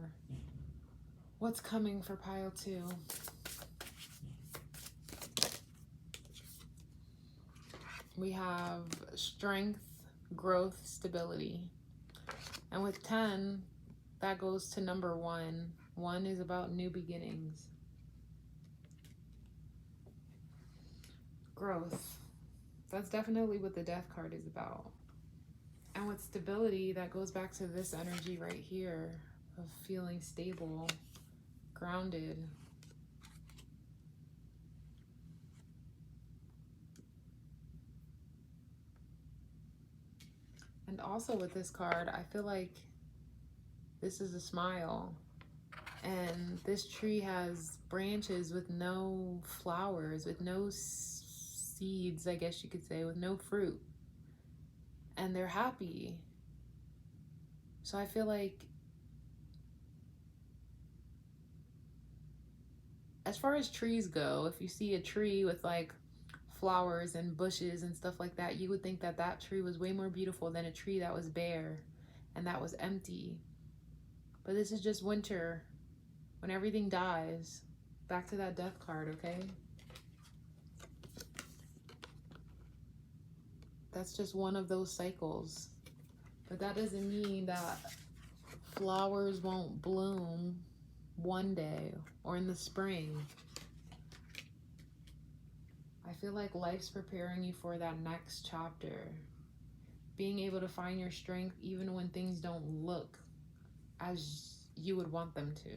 What's coming for pile 2? We have strength, growth, stability. And with 10, that goes to number 1. 1 is about new beginnings. Growth. That's definitely what the Death card is about. And with stability, that goes back to this energy right here of feeling stable, grounded. And also with this card, I feel like this is a smile. And this tree has branches with no flowers, with no seeds, I guess you could say, with no fruit. And they're happy. So I feel like, as far as trees go, if you see a tree with like flowers and bushes and stuff like that, you would think that that tree was way more beautiful than a tree that was bare and that was empty. But this is just winter, when everything dies. Back to that Death card, okay? That's just one of those cycles. But that doesn't mean that flowers won't bloom one day or in the spring. I feel like life's preparing you for that next chapter. Being able to find your strength even when things don't look as you would want them to.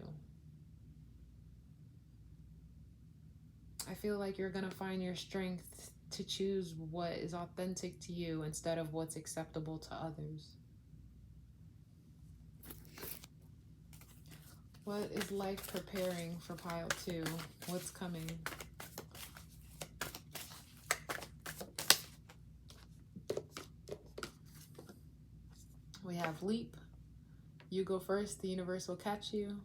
I feel like you're gonna find your strength to choose what is authentic to you instead of what's acceptable to others. What is life preparing for pile 2? What's coming? We have leap. You go first, the universe will catch you.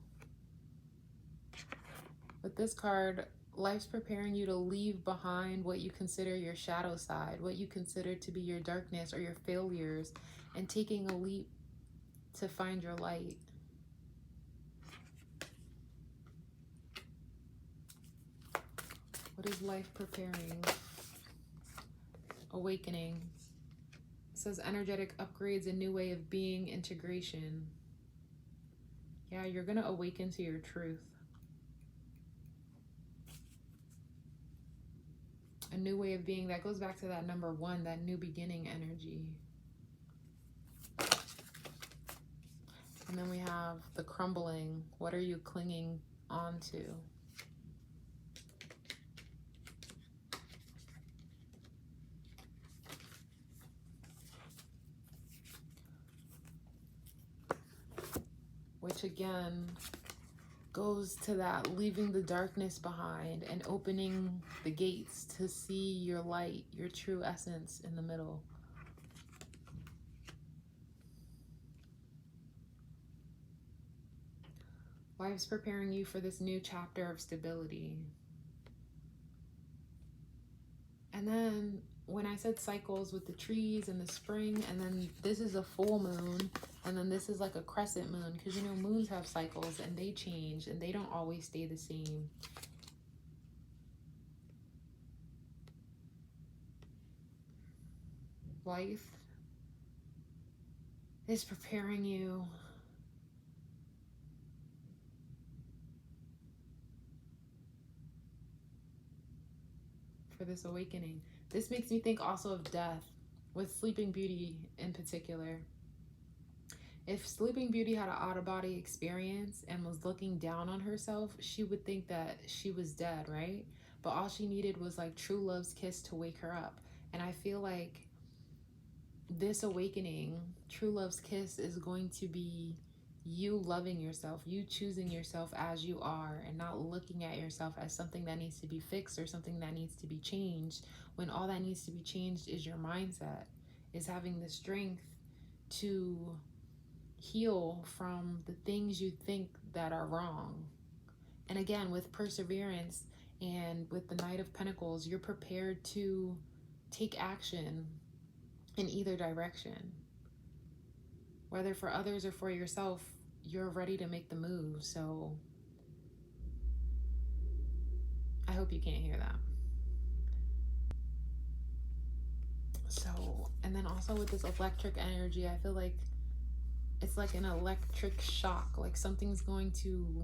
With this card, life's preparing you to leave behind what you consider your shadow side, what you consider to be your darkness or your failures, and taking a leap to find your light. What is life preparing? Awakening. It says energetic upgrades, a new way of being, integration. Yeah, you're going to awaken to your truth. A new way of being, that goes back to that number 1, that new beginning energy. And then we have the crumbling. What are you clinging onto? Which again goes to that leaving the darkness behind and opening the gates to see your light, your true essence in the middle. Life's preparing you for this new chapter of stability. And then when I said cycles with the trees and the spring, and then this is a full moon, and then this is like a crescent moon, because you know moons have cycles and they change and they don't always stay the same. Life is preparing you for this awakening. This makes me think also of death, with Sleeping Beauty in particular. If Sleeping Beauty had an out-of-body experience and was looking down on herself, she would think that she was dead, right? But all she needed was like true love's kiss to wake her up. And I feel like this awakening, true love's kiss, is going to be you loving yourself, you choosing yourself as you are, and not looking at yourself as something that needs to be fixed or something that needs to be changed, when all that needs to be changed is your mindset, is having the strength to heal from the things you think that are wrong. And again, with perseverance and with the Knight of Pentacles, you're prepared to take action in either direction. Whether for others or for yourself, you're ready to make the move. So I hope you can't hear that. So, and then also with this electric energy, I feel like it's like an electric shock, like something's going to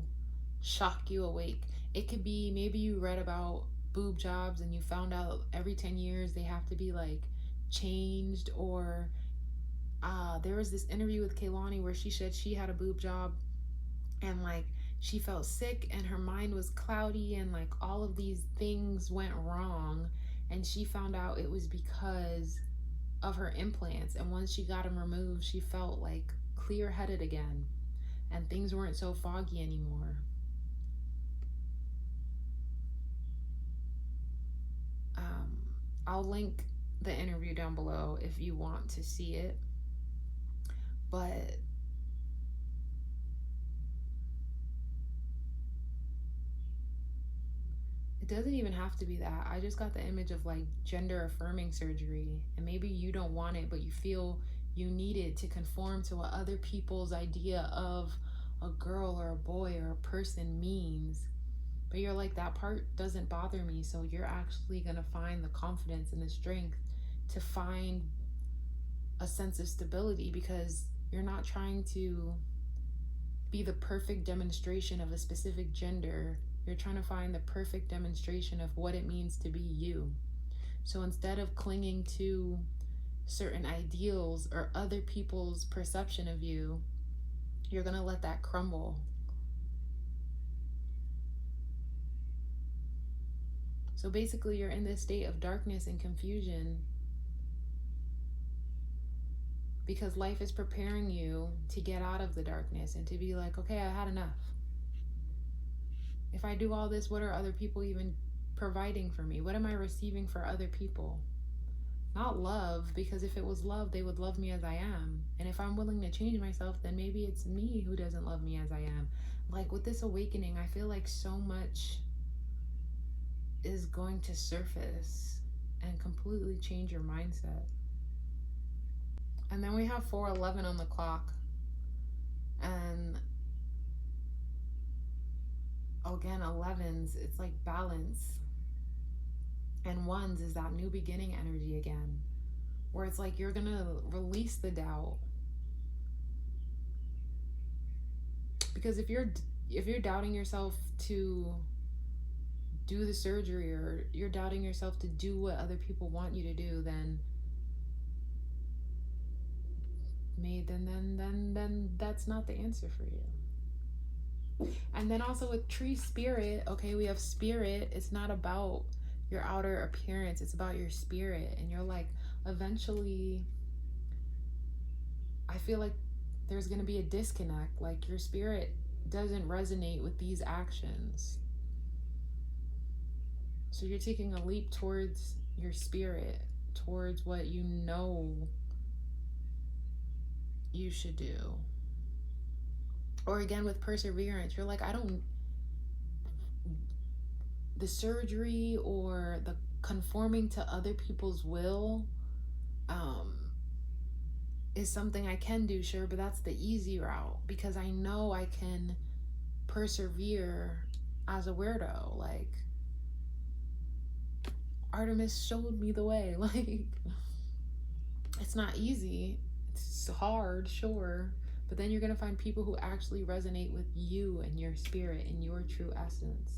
shock you awake. It could be, maybe you read about boob jobs and you found out every 10 years they have to be like changed, or there was this interview with Kaale where she said she had a boob job and like she felt sick and her mind was cloudy and like all of these things went wrong, and she found out it was because of her implants, and once she got them removed she felt like clear-headed again and things weren't so foggy anymore. I'll link the interview down below if you want to see it, but it doesn't even have to be that. I just got the image of like gender affirming surgery, and maybe you don't want it, but you feel you need it to conform to what other people's idea of a girl or a boy or a person means. But you're like, that part doesn't bother me, so you're actually gonna find the confidence and the strength to find a sense of stability, because you're not trying to be the perfect demonstration of a specific gender. You're trying to find the perfect demonstration of what it means to be you. So instead of clinging to certain ideals or other people's perception of you, you're gonna let that crumble. So basically you're in this state of darkness and confusion because life is preparing you to get out of the darkness and to be like, okay, I had enough. If I do all this, what are other people even providing for me? What am I receiving for other people? Not love, because if it was love, they would love me as I am. And if I'm willing to change myself, then maybe it's me who doesn't love me as I am. Like with this awakening, I feel like so much is going to surface and completely change your mindset. And then we have 4:11 on the clock. And again, 11s, it's like balance. And 1s is that new beginning energy again, where it's like you're gonna release the doubt. Because if you're doubting yourself to do the surgery, or you're doubting yourself to do what other people want you to do, then that's not the answer for you. And then also with tree spirit, okay, we have spirit. It's not about your outer appearance, it's about your spirit. And you're like, eventually I feel like there's gonna be a disconnect, like your spirit doesn't resonate with these actions. So you're taking a leap towards your spirit, towards what you know you should do. Or again, with perseverance, you're like, the surgery or the conforming to other people's will is something I can do, sure, but that's the easy route, because I know I can persevere as a weirdo. Like, Artemis showed me the way. Like, it's not easy, it's hard, sure, but then you're gonna find people who actually resonate with you and your spirit and your true essence.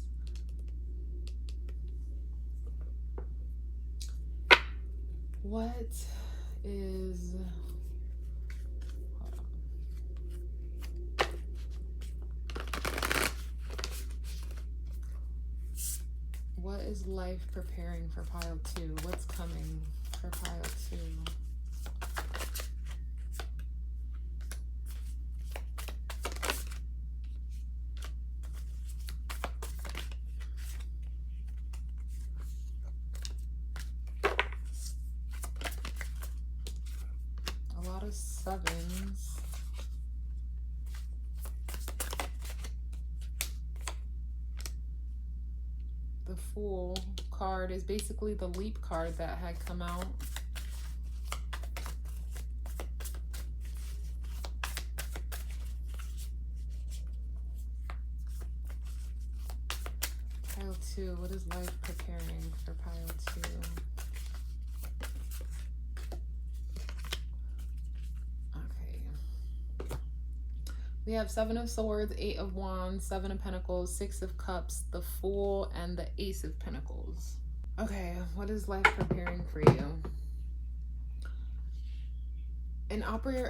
What is, hold on. What is life preparing for pile 2? What's coming for pile 2? A lot of 7s. The Fool card is basically the leap card that had come out. Pile 2, what is life preparing for pile 2? We have Seven of Swords, Eight of Wands, Seven of Pentacles, Six of Cups, the Fool, and the Ace of Pentacles. Okay, what is life preparing for you?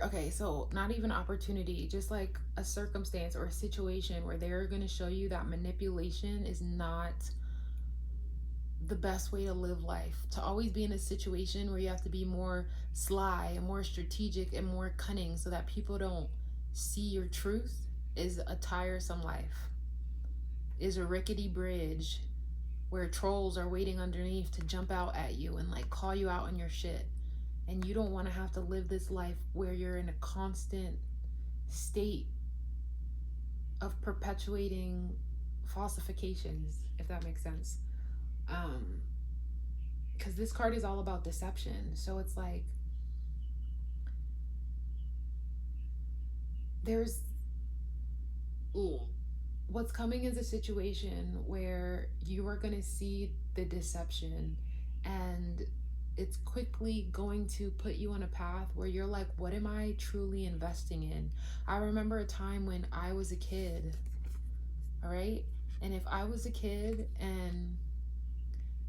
Okay, so not even opportunity, just like a circumstance or a situation where they're going to show you that manipulation is not the best way to live life. To always be in a situation where you have to be more sly and more strategic and more cunning so that people don't see your truth is a tiresome life. Is a rickety bridge where trolls are waiting underneath to jump out at you and like call you out on your shit. And you don't want to have to live this life where you're in a constant state of perpetuating falsifications, if that makes sense. Because this card is all about deception. So it's like what's coming is a situation where you are going to see the deception, and it's quickly going to put you on a path where you're like, what am I truly investing in? I remember a time when I was a kid, all right? And if I was a kid and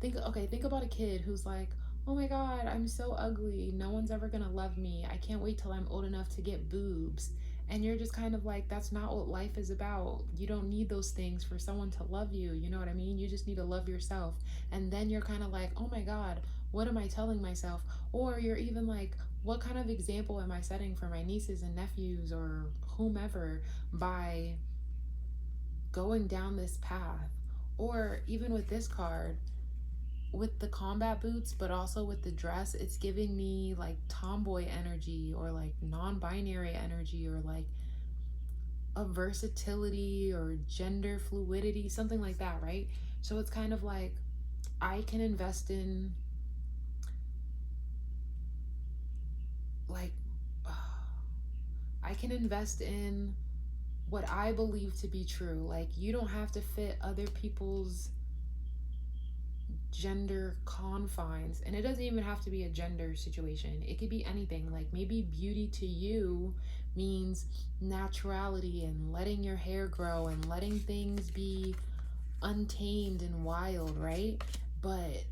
think about a kid who's like, oh my God, I'm so ugly. No one's ever gonna love me. I can't wait till I'm old enough to get boobs. And you're just kind of like, that's not what life is about. You don't need those things for someone to love you. You know what I mean? You just need to love yourself. And then you're kind of like, oh my God, what am I telling myself? Or you're even like, what kind of example am I setting for my nieces and nephews or whomever by going down this path? Or even with this card, with the combat boots, but also with the dress, it's giving me like tomboy energy or like non-binary energy or like a versatility or gender fluidity, something like that, right? So it's kind of like I can invest in what I believe to be true. Like, you don't have to fit other people's gender confines, and it doesn't even have to be a gender situation. It could be anything. Like, maybe beauty to you means naturality and letting your hair grow and letting things be untamed and wild, right? But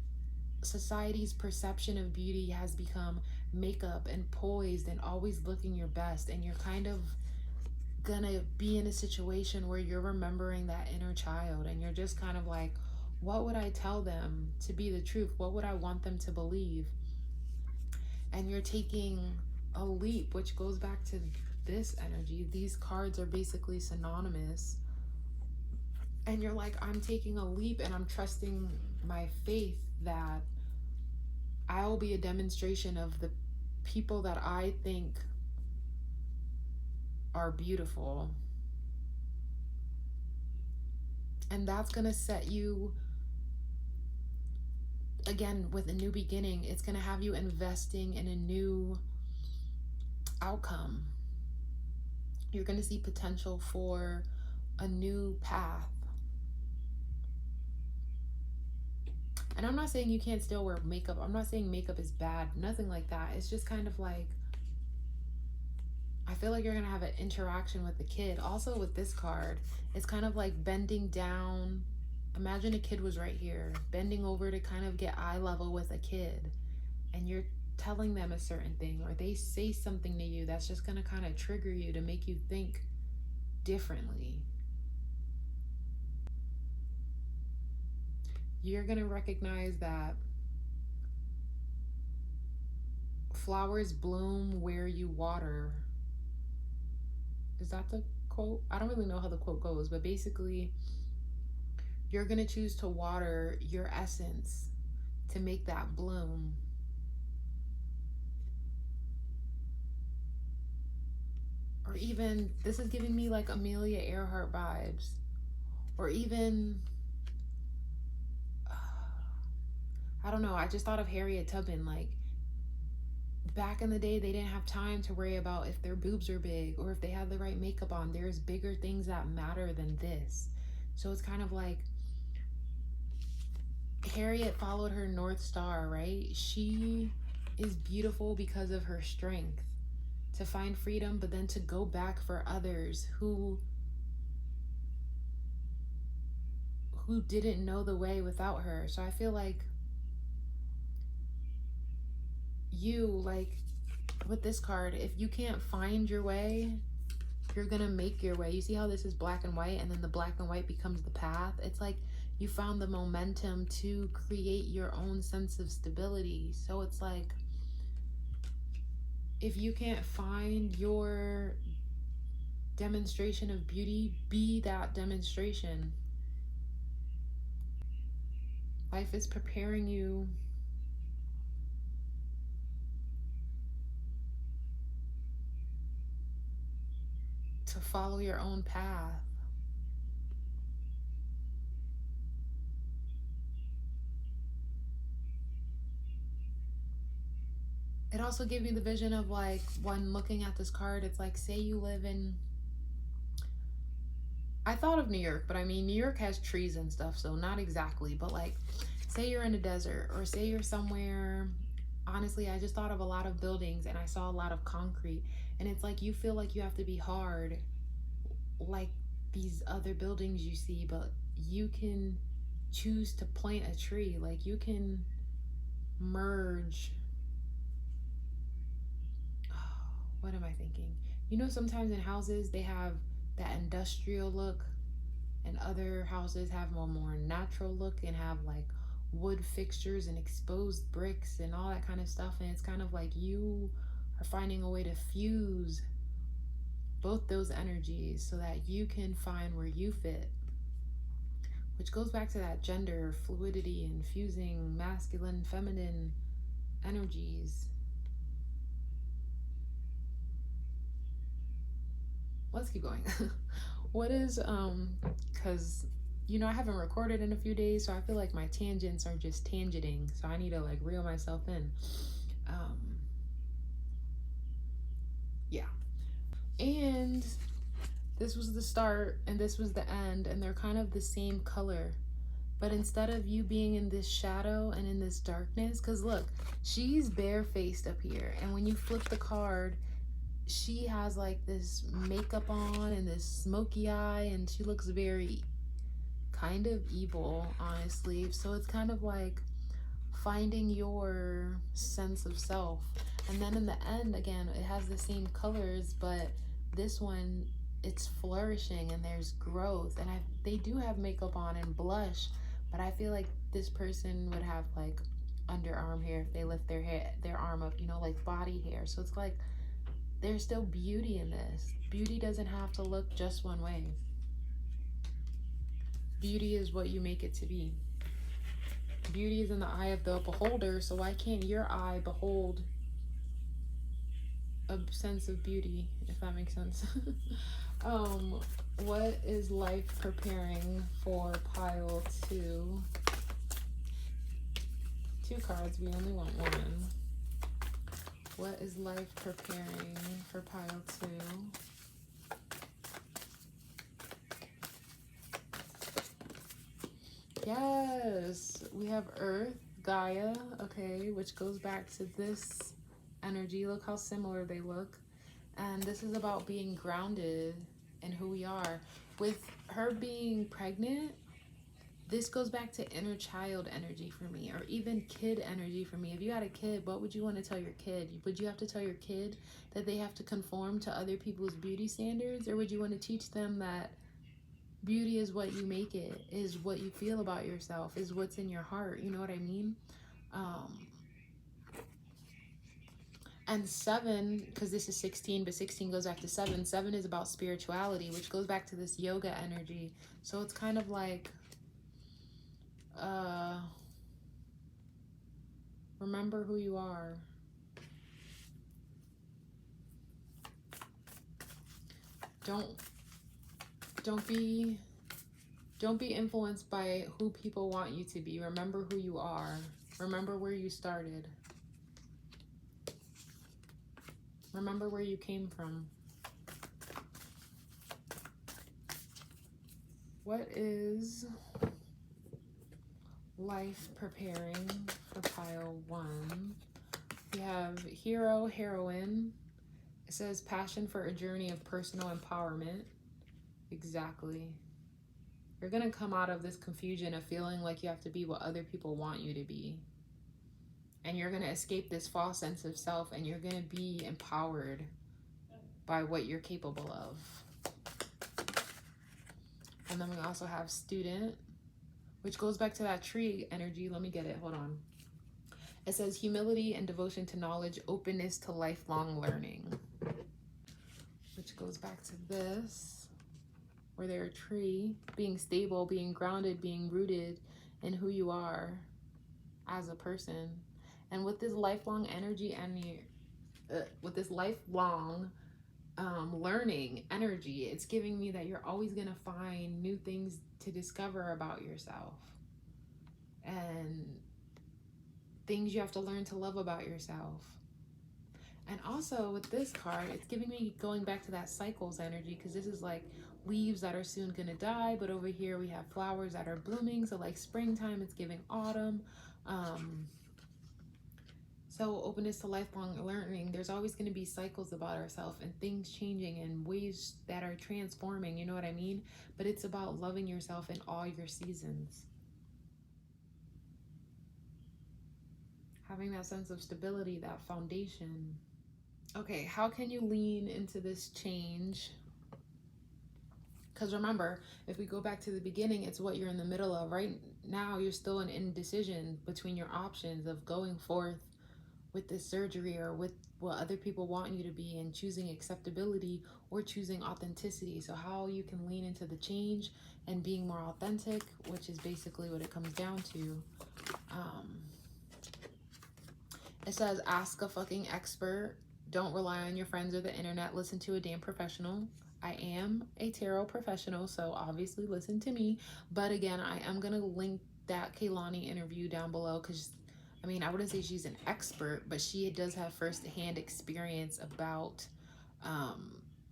society's perception of beauty has become makeup and poised and always looking your best, and you're kind of gonna be in a situation where you're remembering that inner child, and you're just kind of like, what would I tell them to be the truth? What would I want them to believe? And you're taking a leap, which goes back to this energy. These cards are basically synonymous. And you're like, I'm taking a leap and I'm trusting my faith that I'll be a demonstration of the people that I think are beautiful. And that's going to set you, again, with a new beginning. It's going to have you investing in a new outcome. You're going to see potential for a new path. And I'm not saying you can't still wear makeup. I'm not saying makeup is bad. Nothing like that. It's just kind of like, I feel like you're going to have an interaction with the kid. Also with this card, it's kind of like bending down. Imagine a kid was right here, bending over to kind of get eye level with a kid. And you're telling them a certain thing, or they say something to you that's just going to kind of trigger you to make you think differently. You're going to recognize that flowers bloom where you water. Is that the quote? I don't really know how the quote goes, but basically, you're going to choose to water your essence to make that bloom. Or even, this is giving me like Amelia Earhart vibes. Or even, I don't know, I just thought of Harriet Tubman. Like, back in the day, they didn't have time to worry about if their boobs are big or if they had the right makeup on. There's bigger things that matter than this. So it's kind of like Harriet followed her North Star, right? She is beautiful because of her strength. to find freedom, but then to go back for others who didn't know the way without her. So I feel like you, like with this card, if you can't find your way, you're gonna make your way. You see how this is black and white, and then the black and white becomes the path? It's like you found the momentum to create your own sense of stability. So it's like, if you can't find your demonstration of beauty, be that demonstration. Life is preparing you to follow your own path. It also gave me the vision of, like, when looking at this card, it's like, say you live in, I thought of New York, but I mean, New York has trees and stuff, so not exactly, but like, say you're in a desert, or say you're somewhere, honestly, I just thought of a lot of buildings and I saw a lot of concrete, and it's like, you feel like you have to be hard, like these other buildings you see, but you can choose to plant a tree. Like, you can merge. What am I thinking? You know, sometimes in houses they have that industrial look, and other houses have a more natural look and have like wood fixtures and exposed bricks and all that kind of stuff. And it's kind of like you are finding a way to fuse both those energies so that you can find where you fit, which goes back to that gender fluidity and fusing masculine, feminine energies. Let's keep going. What is, because, you know, I haven't recorded in a few days, so I feel like my tangents are just tangenting, so I need to like reel myself in. Yeah. And this was the start and this was the end, and they're kind of the same color. But instead of you being in this shadow and in this darkness, because look, she's barefaced up here, and when you flip the card, she has like this makeup on and this smoky eye, and she looks very kind of evil, honestly. So it's kind of like finding your sense of self. And then in the end, again, it has the same colors, but this one, it's flourishing and there's growth. And they do have makeup on and blush, but I feel like this person would have like underarm hair if they lift their arm up, you know, like body hair. So it's like there's still beauty in this. Beauty doesn't have to look just one way. Beauty is what you make it to be. Beauty is in the eye of the beholder, so why can't your eye behold a sense of beauty, if that makes sense? What is life preparing for pile 2? 2 cards, we only want 1. What is life preparing for pile 2? Yes, we have Earth, Gaia, okay, which goes back to this energy. Look how similar they look. And this is about being grounded in who we are. With her being pregnant, this goes back to inner child energy for me, or even kid energy for me. If you had a kid, what would you want to tell your kid? Would you have to tell your kid that they have to conform to other people's beauty standards? Or would you want to teach them that beauty is what you make it, is what you feel about yourself, is what's in your heart? You know what I mean? And 7, because this is 16, but 16 goes back to 7. 7 is about spirituality, which goes back to this yoga energy. So it's kind of like, remember who you are. Don't be influenced by who people want you to be. Remember who you are. Remember where you started. Remember where you came from. What is life preparing for pile 1? We have hero, heroine. It says passion for a journey of personal empowerment. Exactly. You're going to come out of this confusion of feeling like you have to be what other people want you to be. And you're going to escape this false sense of self, and you're going to be empowered by what you're capable of. And then we also have student, which goes back to that tree energy. Let me get it. Hold on. It says humility and devotion to knowledge, openness to lifelong learning. Which goes back to this, where they're a tree, being stable, being grounded, being rooted in who you are as a person. And with this lifelong energy and with this lifelong learning energy, it's giving me that you're always going to find new things to discover about yourself and things you have to learn to love about yourself. And also with this card, it's giving me going back to that cycles energy, because this is like leaves that are soon going to die, but over here we have flowers that are blooming. So like springtime, it's giving autumn. So openness to lifelong learning, there's always going to be cycles about ourselves and things changing and ways that are transforming, you know what I mean? But it's about loving yourself in all your seasons. Having that sense of stability, that foundation. Okay, how can you lean into this change? Because remember, if we go back to the beginning, it's what you're in the middle of. Right now, you're still in indecision between your options of going forth with this surgery or with what other people want you to be, and choosing acceptability or choosing authenticity. So how you can lean into the change and being more authentic, which is basically what it comes down to. It says, ask a fucking expert. Don't rely on your friends or the internet. Listen to a damn professional. I am a tarot professional, so obviously listen to me. But again, I am going to link that Kaale interview down below, because I mean, I wouldn't say she's an expert, but she does have first-hand experience about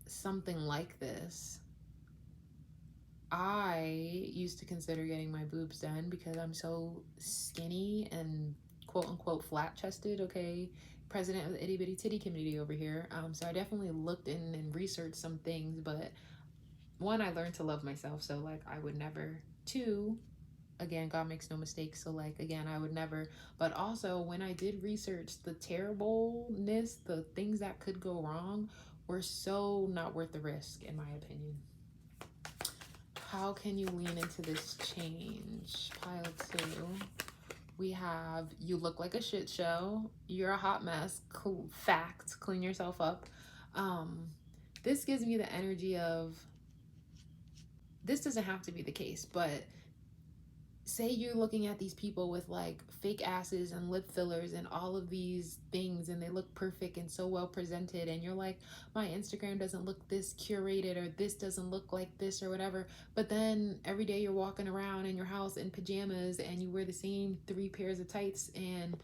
something like this. I used to consider getting my boobs done because I'm so skinny and quote-unquote flat-chested, okay? President of the itty-bitty titty community over here. So I definitely looked in and researched some things, but one, I learned to love myself, so like I would never. Two, again, God makes no mistakes, so like again, I would never. But also when I did research, the terribleness, the things that could go wrong were so not worth the risk, in my opinion. How can you lean into this change? Pile 2. We have, you look like a shit show, you're a hot mess. Fact, clean yourself up. This gives me the energy of, this doesn't have to be the case, but say you're looking at these people with like fake asses and lip fillers and all of these things, and they look perfect and so well presented, and you're like, my Instagram doesn't look this curated, or this doesn't look like this, or whatever. But then every day you're walking around in your house in pajamas, and you wear the same 3 pairs of tights and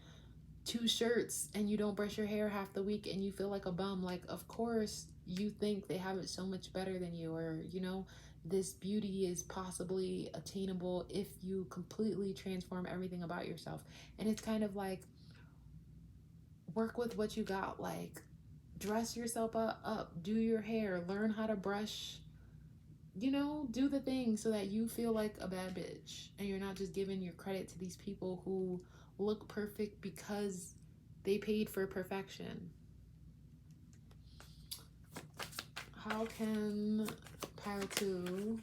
2 shirts, and you don't brush your hair half the week, and you feel like a bum. Like, of course you think they have it so much better than you, or you know, this beauty is possibly attainable if you completely transform everything about yourself. And it's kind of like, work with what you got. Like, dress yourself up, do your hair, learn how to brush, you know, do the things so that you feel like a bad bitch, and you're not just giving your credit to these people who look perfect because they paid for perfection. How can pile 2,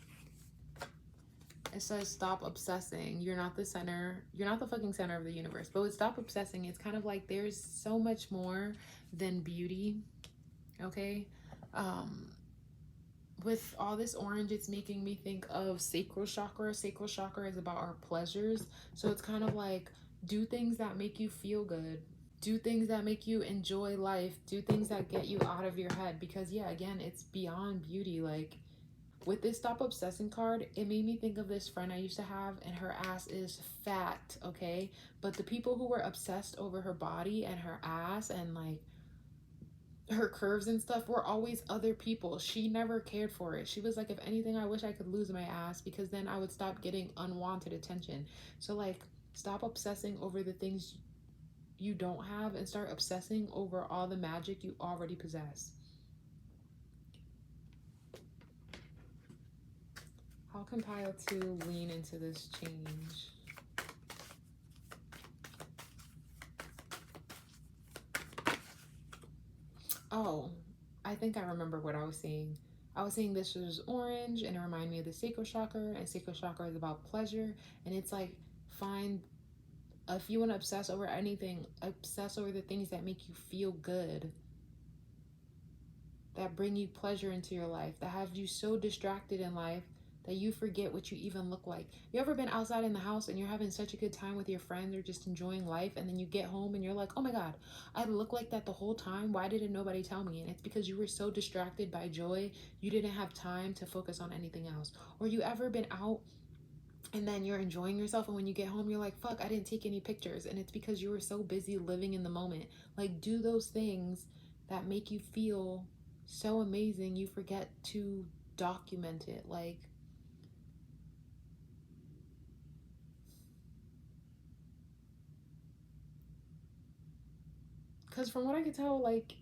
it says stop obsessing. You're not the center, you're not the fucking center of the universe. But with stop obsessing, it's kind of like there's so much more than beauty, okay? With all this orange, it's making me think of sacral chakra. Sacral chakra is about our pleasures. So it's kind of like, do things that make you feel good. Do things that make you enjoy life. Do things that get you out of your head. Because yeah, again, it's beyond beauty. Like, with this stop obsessing card, it made me think of this friend I used to have, and her ass is fat, okay? But the people who were obsessed over her body and her ass and like her curves and stuff were always other people. She never cared for it. She was like, if anything, I wish I could lose my ass, because then I would stop getting unwanted attention. So like, stop obsessing over the things you don't have and start obsessing over all the magic you already possess. I'll compile to lean into this change. Oh, I think I remember what I was saying. I was saying this was orange and it reminded me of the sacral chakra, and sacral chakra is about pleasure, and it's like find, if you want to obsess over anything, obsess over the things that make you feel good, that bring you pleasure into your life, that have you so distracted in life that you forget what you even look like. You ever been outside in the house and you're having such a good time with your friends or just enjoying life, and then you get home and you're like, oh my God, I look like that the whole time. Why didn't nobody tell me? And it's because you were so distracted by joy, you didn't have time to focus on anything else. Or you ever been out and then you're enjoying yourself, and when you get home you're like, fuck, I didn't take any pictures, and it's because you were so busy living in the moment. Like, do those things that make you feel so amazing, you forget to document it. Like, because from what I could tell, like,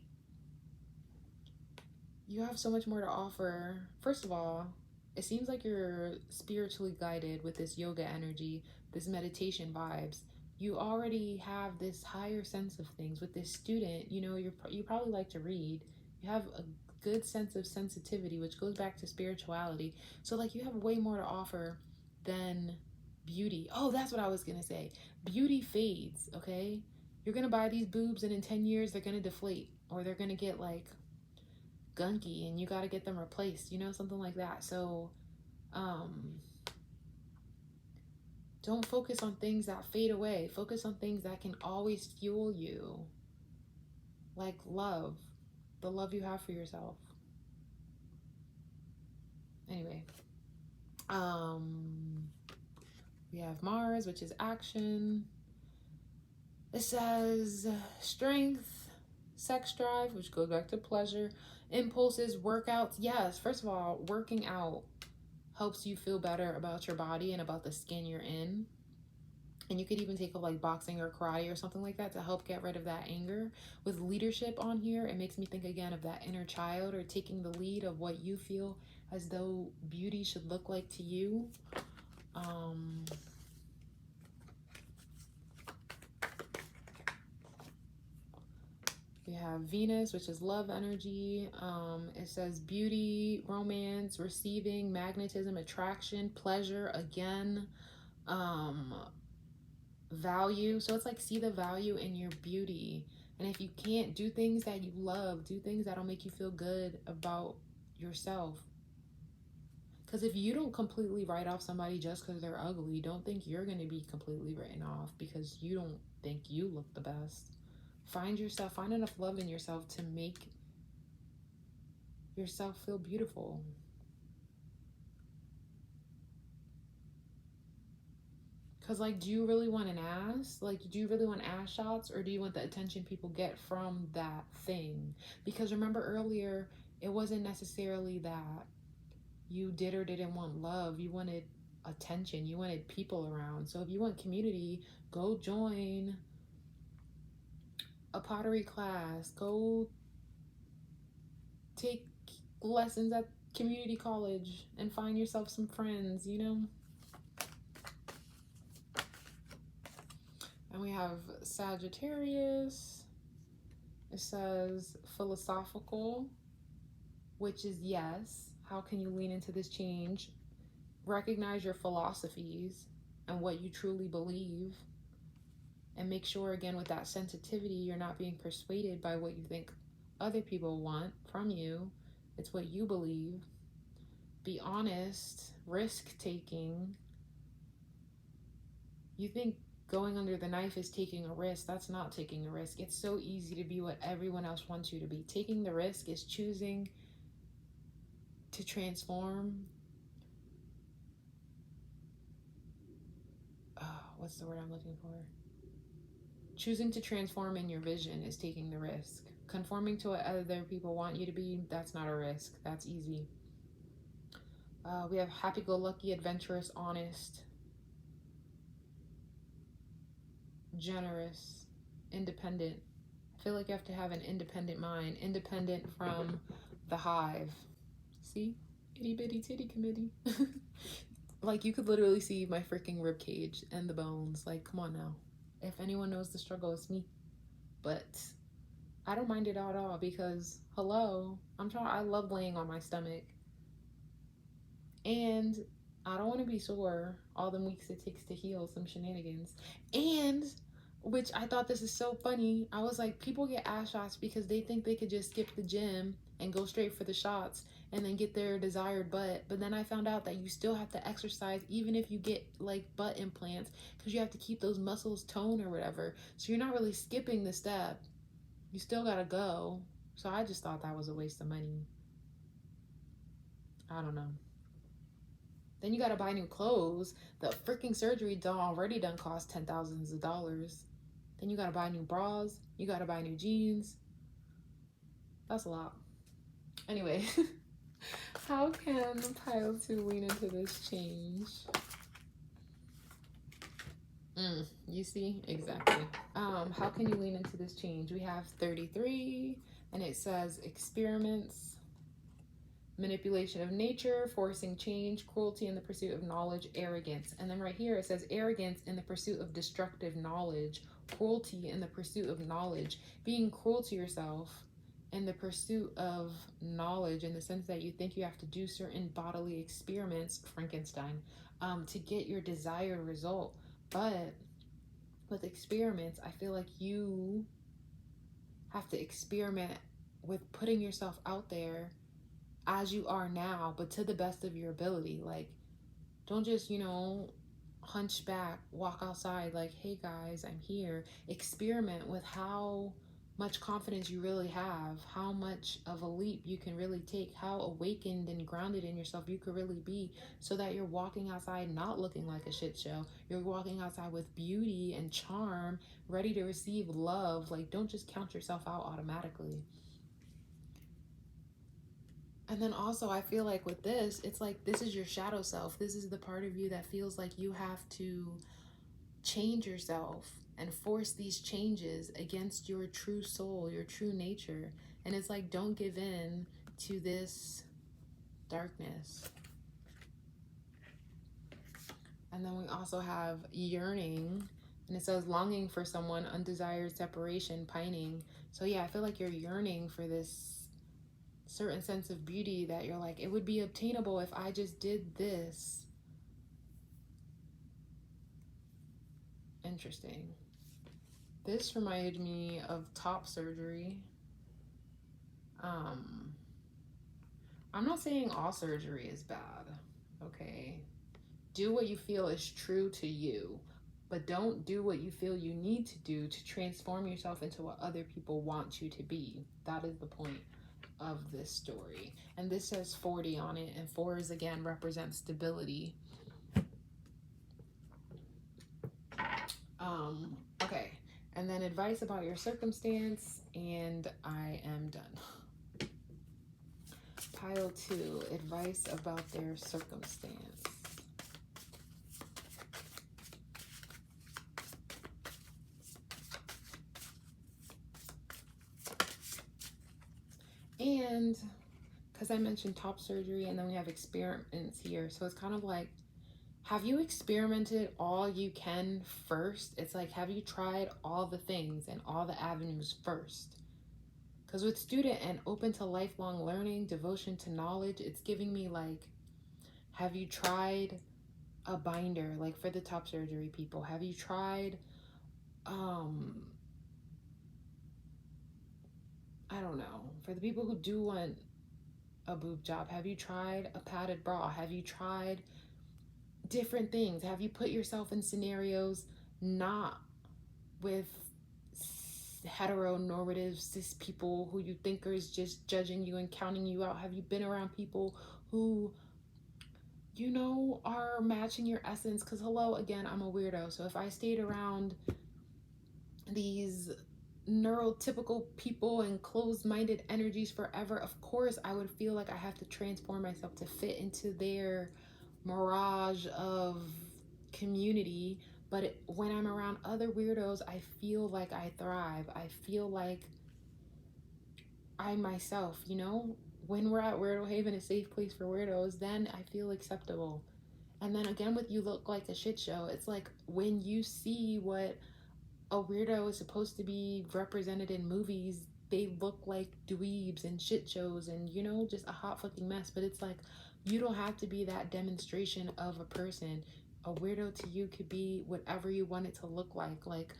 you have so much more to offer. First of all, it seems like you're spiritually guided with this yoga energy, this meditation vibes. You already have this higher sense of things. With this student, you know, you probably like to read. You have a good sense of sensitivity, which goes back to spirituality. So like, you have way more to offer than beauty. Oh, that's what I was gonna say. Beauty fades, okay? You're gonna buy these boobs and in 10 years they're gonna deflate, or they're gonna get like gunky and you got to get them replaced, you know, something like that. So don't focus on things that fade away. Focus on things that can always fuel you, like love, the love you have for yourself. Anyway, we have Mars, which is action. It says strength, sex drive, which goes back to pleasure, impulses, workouts. Yes, first of all, working out helps you feel better about your body and about the skin you're in. And you could even take up like boxing or karate or something like that to help get rid of that anger. With leadership on here, it makes me think again of that inner child, or taking the lead of what you feel as though beauty should look like to you. We have Venus, which is love energy. It says beauty, romance, receiving, magnetism, attraction, pleasure, again, value. So it's like, see the value in your beauty. And if you can't do things that you love, do things that'll make you feel good about yourself. Because if you don't completely write off somebody just because they're ugly, don't think you're going to be completely written off because you don't think you look the best. Find yourself, find enough love in yourself to make yourself feel beautiful. Because, like, do you really want an ass? Like, do you really want ass shots? Or do you want the attention people get from that thing? Because remember earlier, it wasn't necessarily that you did or didn't want love. You wanted attention. You wanted people around. So if you want community, go join a pottery class. Go take lessons at community college and find yourself some friends, you know? And we have Sagittarius. It says philosophical, which is yes. How can you lean into this change? Recognize your philosophies and what you truly believe. And make sure, again, with that sensitivity, you're not being persuaded by what you think other people want from you. It's what you believe. Be honest, risk-taking. You think going under the knife is taking a risk. That's not taking a risk. It's so easy to be what everyone else wants you to be. Taking the risk is choosing to transform. What's the word I'm looking for? Choosing to transform in your vision is taking the risk. Conforming to what other people want you to be, that's not a risk. That's easy. We have happy-go-lucky, adventurous, honest, generous, independent. I feel like you have to have an independent mind, independent from the hive. See? Itty bitty titty committee. Like, you could literally see my freaking rib cage and the bones. Like, come on now. If anyone knows the struggle, it's me. But I don't mind it at all because, hello, I love laying on my stomach. And I don't want to be sore all the weeks it takes to heal some shenanigans. And, which I thought this is so funny, I was like, people get ass shots because they think they could just skip the gym and go straight for the shots and then get their desired butt. But then I found out that you still have to exercise even if you get like butt implants, because you have to keep those muscles toned or whatever. So you're not really skipping the step. You still gotta go. So I just thought that was a waste of money. I don't know. Then you gotta buy new clothes. The freaking surgery already done cost $10,000s. Then you gotta buy new bras. You gotta buy new jeans. That's a lot. Anyway, how can pile 2 lean into this change? You see? Exactly. How can you lean into this change? We have 33, and it says experiments, manipulation of nature, forcing change, cruelty in the pursuit of knowledge, arrogance. And then right here it says arrogance in the pursuit of destructive knowledge, cruelty in the pursuit of knowledge, being cruel to yourself in the pursuit of knowledge, in the sense that you think you have to do certain bodily experiments, Frankenstein, to get your desired result. But with experiments, I feel like you have to experiment with putting yourself out there as you are now, but to the best of your ability. Like, don't just, hunch back, walk outside like, hey guys, I'm here. Experiment with how much confidence you really have, how much of a leap you can really take, how awakened and grounded in yourself you could really be, so that you're walking outside not looking like a shit show. You're walking outside with beauty and charm, ready to receive love. Like, don't just count yourself out automatically. And then also, I feel like with this, it's like, this is your shadow self. This is the part of you that feels like you have to change yourself and force these changes against your true soul, your true nature. And it's like, don't give in to this darkness. And then we also have yearning, and it says longing for someone, undesired separation, pining. So yeah, I feel like you're yearning for this certain sense of beauty that you're like, it would be obtainable if I just did this. Interesting. This reminded me of top surgery. I'm not saying all surgery is bad, okay? Do what you feel is true to you, but don't do what you feel you need to do to transform yourself into what other people want you to be. That is the point of this story. And this says 40 on it, and 4s again represent stability. Okay, and then advice about your circumstance, and I am done. Pile 2, advice about their circumstance. And because I mentioned top surgery, and then we have experiments here, so it's kind of like, have you experimented all you can first? It's like, have you tried all the things and all the avenues first? Because with student and open to lifelong learning, devotion to knowledge, it's giving me like, have you tried a binder? Like for the top surgery people, have you tried, I don't know, for the people who do want a boob job, have you tried a padded bra? Have you tried different things? Have you put yourself in scenarios not with heteronormative cis people who you think are just judging you and counting you out? Have you been around people who, are matching your essence? Because hello, again, I'm a weirdo. So if I stayed around these neurotypical people and closed-minded energies forever, of course I would feel like I have to transform myself to fit into their mirage of community. But when I'm around other weirdos, I feel like I thrive. I feel like I myself, when we're at WRDOHVN, a safe place for weirdos, then I feel acceptable. And then again, with you look like a shit show, it's like when you see what a weirdo is supposed to be represented in movies, they look like dweebs and shit shows and, you know, just a hot fucking mess. But it's like, you don't have to be that demonstration of a person. A weirdo to you could be whatever you want it to look like. Like,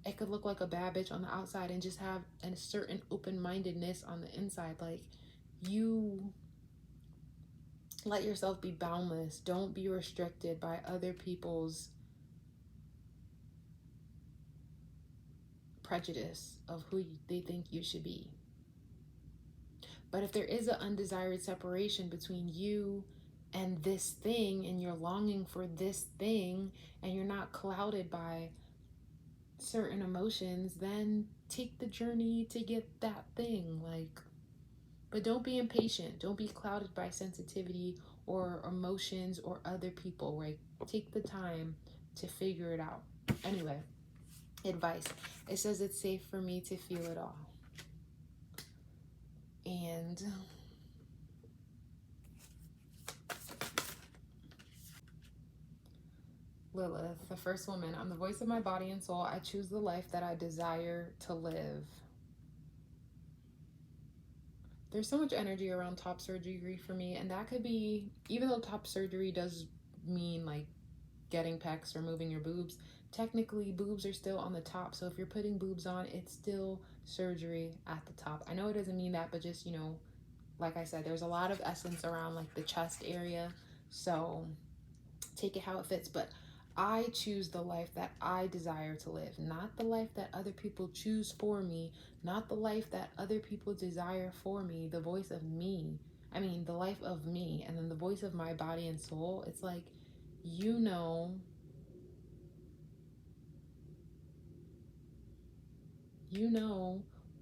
it could look like a bad bitch on the outside and just have a certain open-mindedness on the inside. Like, you let yourself be boundless. Don't be restricted by other people's prejudice of who they think you should be. But if there is an undesired separation between you and this thing, and you're longing for this thing, and you're not clouded by certain emotions, then take the journey to get that thing. Like, but don't be impatient. Don't be clouded by sensitivity or emotions or other people. Right? Take the time to figure it out. Anyway, advice. It says it's safe for me to feel it all. And Lilith, the first woman. I'm the voice of my body and soul. I choose the life that I desire to live. There's so much energy around top surgery for me, and that could be, even though top surgery does mean like getting pecs or moving your boobs, technically boobs are still on the top. So if you're putting boobs on, it's still surgery at the top. I know it doesn't mean that, but just, you know, like I said, there's a lot of essence around like the chest area. So take it how it fits. But I choose the life that I desire to live, not the life that other people choose for me, not the life that other people desire for me, the voice of me. I mean, the life of me, and then the voice of my body and soul. It's like, you know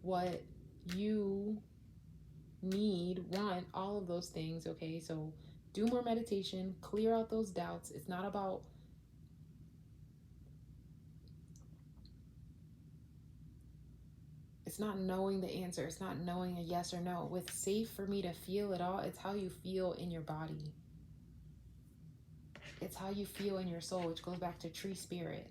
what you need, want, all of those things, okay? So do more meditation, clear out those doubts. It's not about it's not knowing the answer. It's not knowing a yes or no. With safe for me to feel it all, it's how you feel in your body. It's how you feel in your soul, which goes back to tree spirit.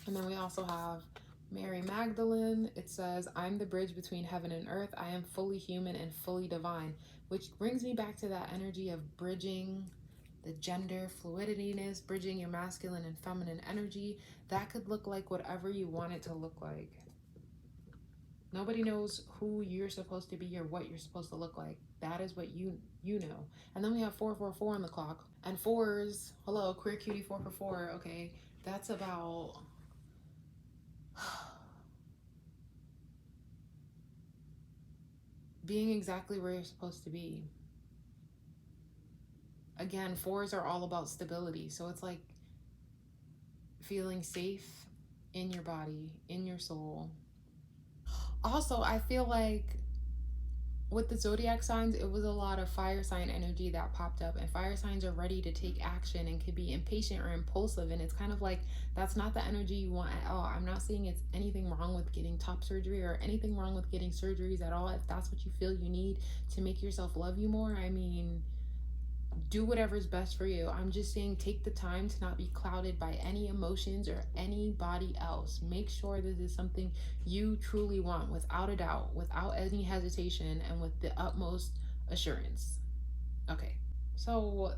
And then we also have Mary Magdalene. It says, I'm the bridge between heaven and earth. I am fully human and fully divine, which brings me back to that energy of bridging the gender fluidiness, bridging your masculine and feminine energy. That could look like whatever you want it to look like. Nobody knows who you're supposed to be or what you're supposed to look like. That is what you know. And then we have 444 on the clock. And fours, hello, queer cutie 444, okay? That's about being exactly where you're supposed to be. Again, fours are all about stability. So it's like feeling safe in your body, in your soul. Also, I feel like with the zodiac signs, it was a lot of fire sign energy that popped up, and fire signs are ready to take action and could be impatient or impulsive. And it's kind of like, that's not the energy you want at all. I'm not saying it's anything wrong with getting top surgery or anything wrong with getting surgeries at all. If that's what you feel you need to make yourself love you more, I mean, do whatever's best for you. I'm just saying, take the time to not be clouded by any emotions or anybody else. Make sure this is something you truly want, without a doubt, without any hesitation, and with the utmost assurance. Okay, so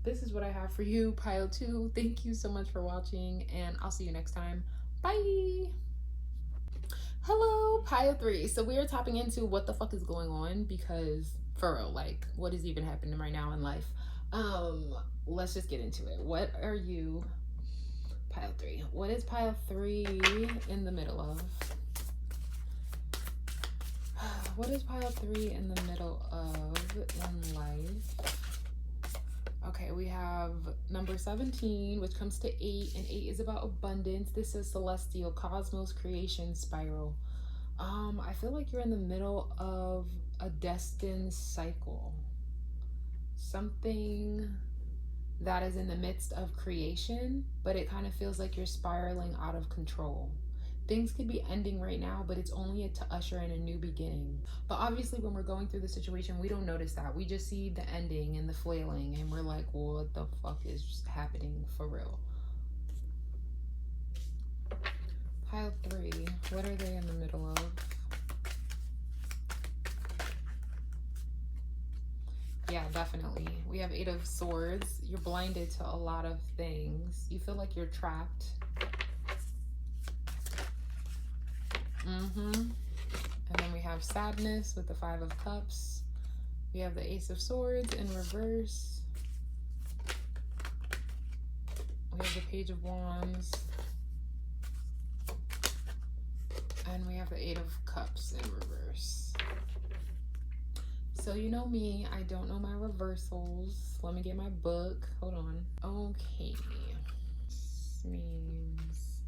this is what I have for you, pile 2. Thank you so much for watching, and I'll see you next time. Bye. Hello, pile 3. So we are tapping into what the fuck is going on, because for real, like, what is even happening right now in life? Let's just get into it. What are you, pile 3? What is pile 3 in the middle of? What is pile 3 in the middle of in life? Okay, we have number 17, which comes to 8, and 8 is about abundance. This is celestial, cosmos, creation, spiral. I feel like you're in the middle of a destined cycle. Something that is in the midst of creation, but it kind of feels like you're spiraling out of control. Things could be ending right now, but it's only to usher in a new beginning. But obviously when we're going through the situation, we don't notice that. We just see the ending and the flailing, and we're like, well, what the fuck is happening for real? Pile 3, what are they in the middle of? Yeah, definitely. We have 8 of Swords. You're blinded to a lot of things. You feel like you're trapped. And then we have sadness with the 5 of Cups. We have the Ace of Swords in reverse. We have the Page of Wands. And we have the 8 of Cups in reverse. So you know me, I don't know my reversals. Let me get my book. Hold on. Okay. This means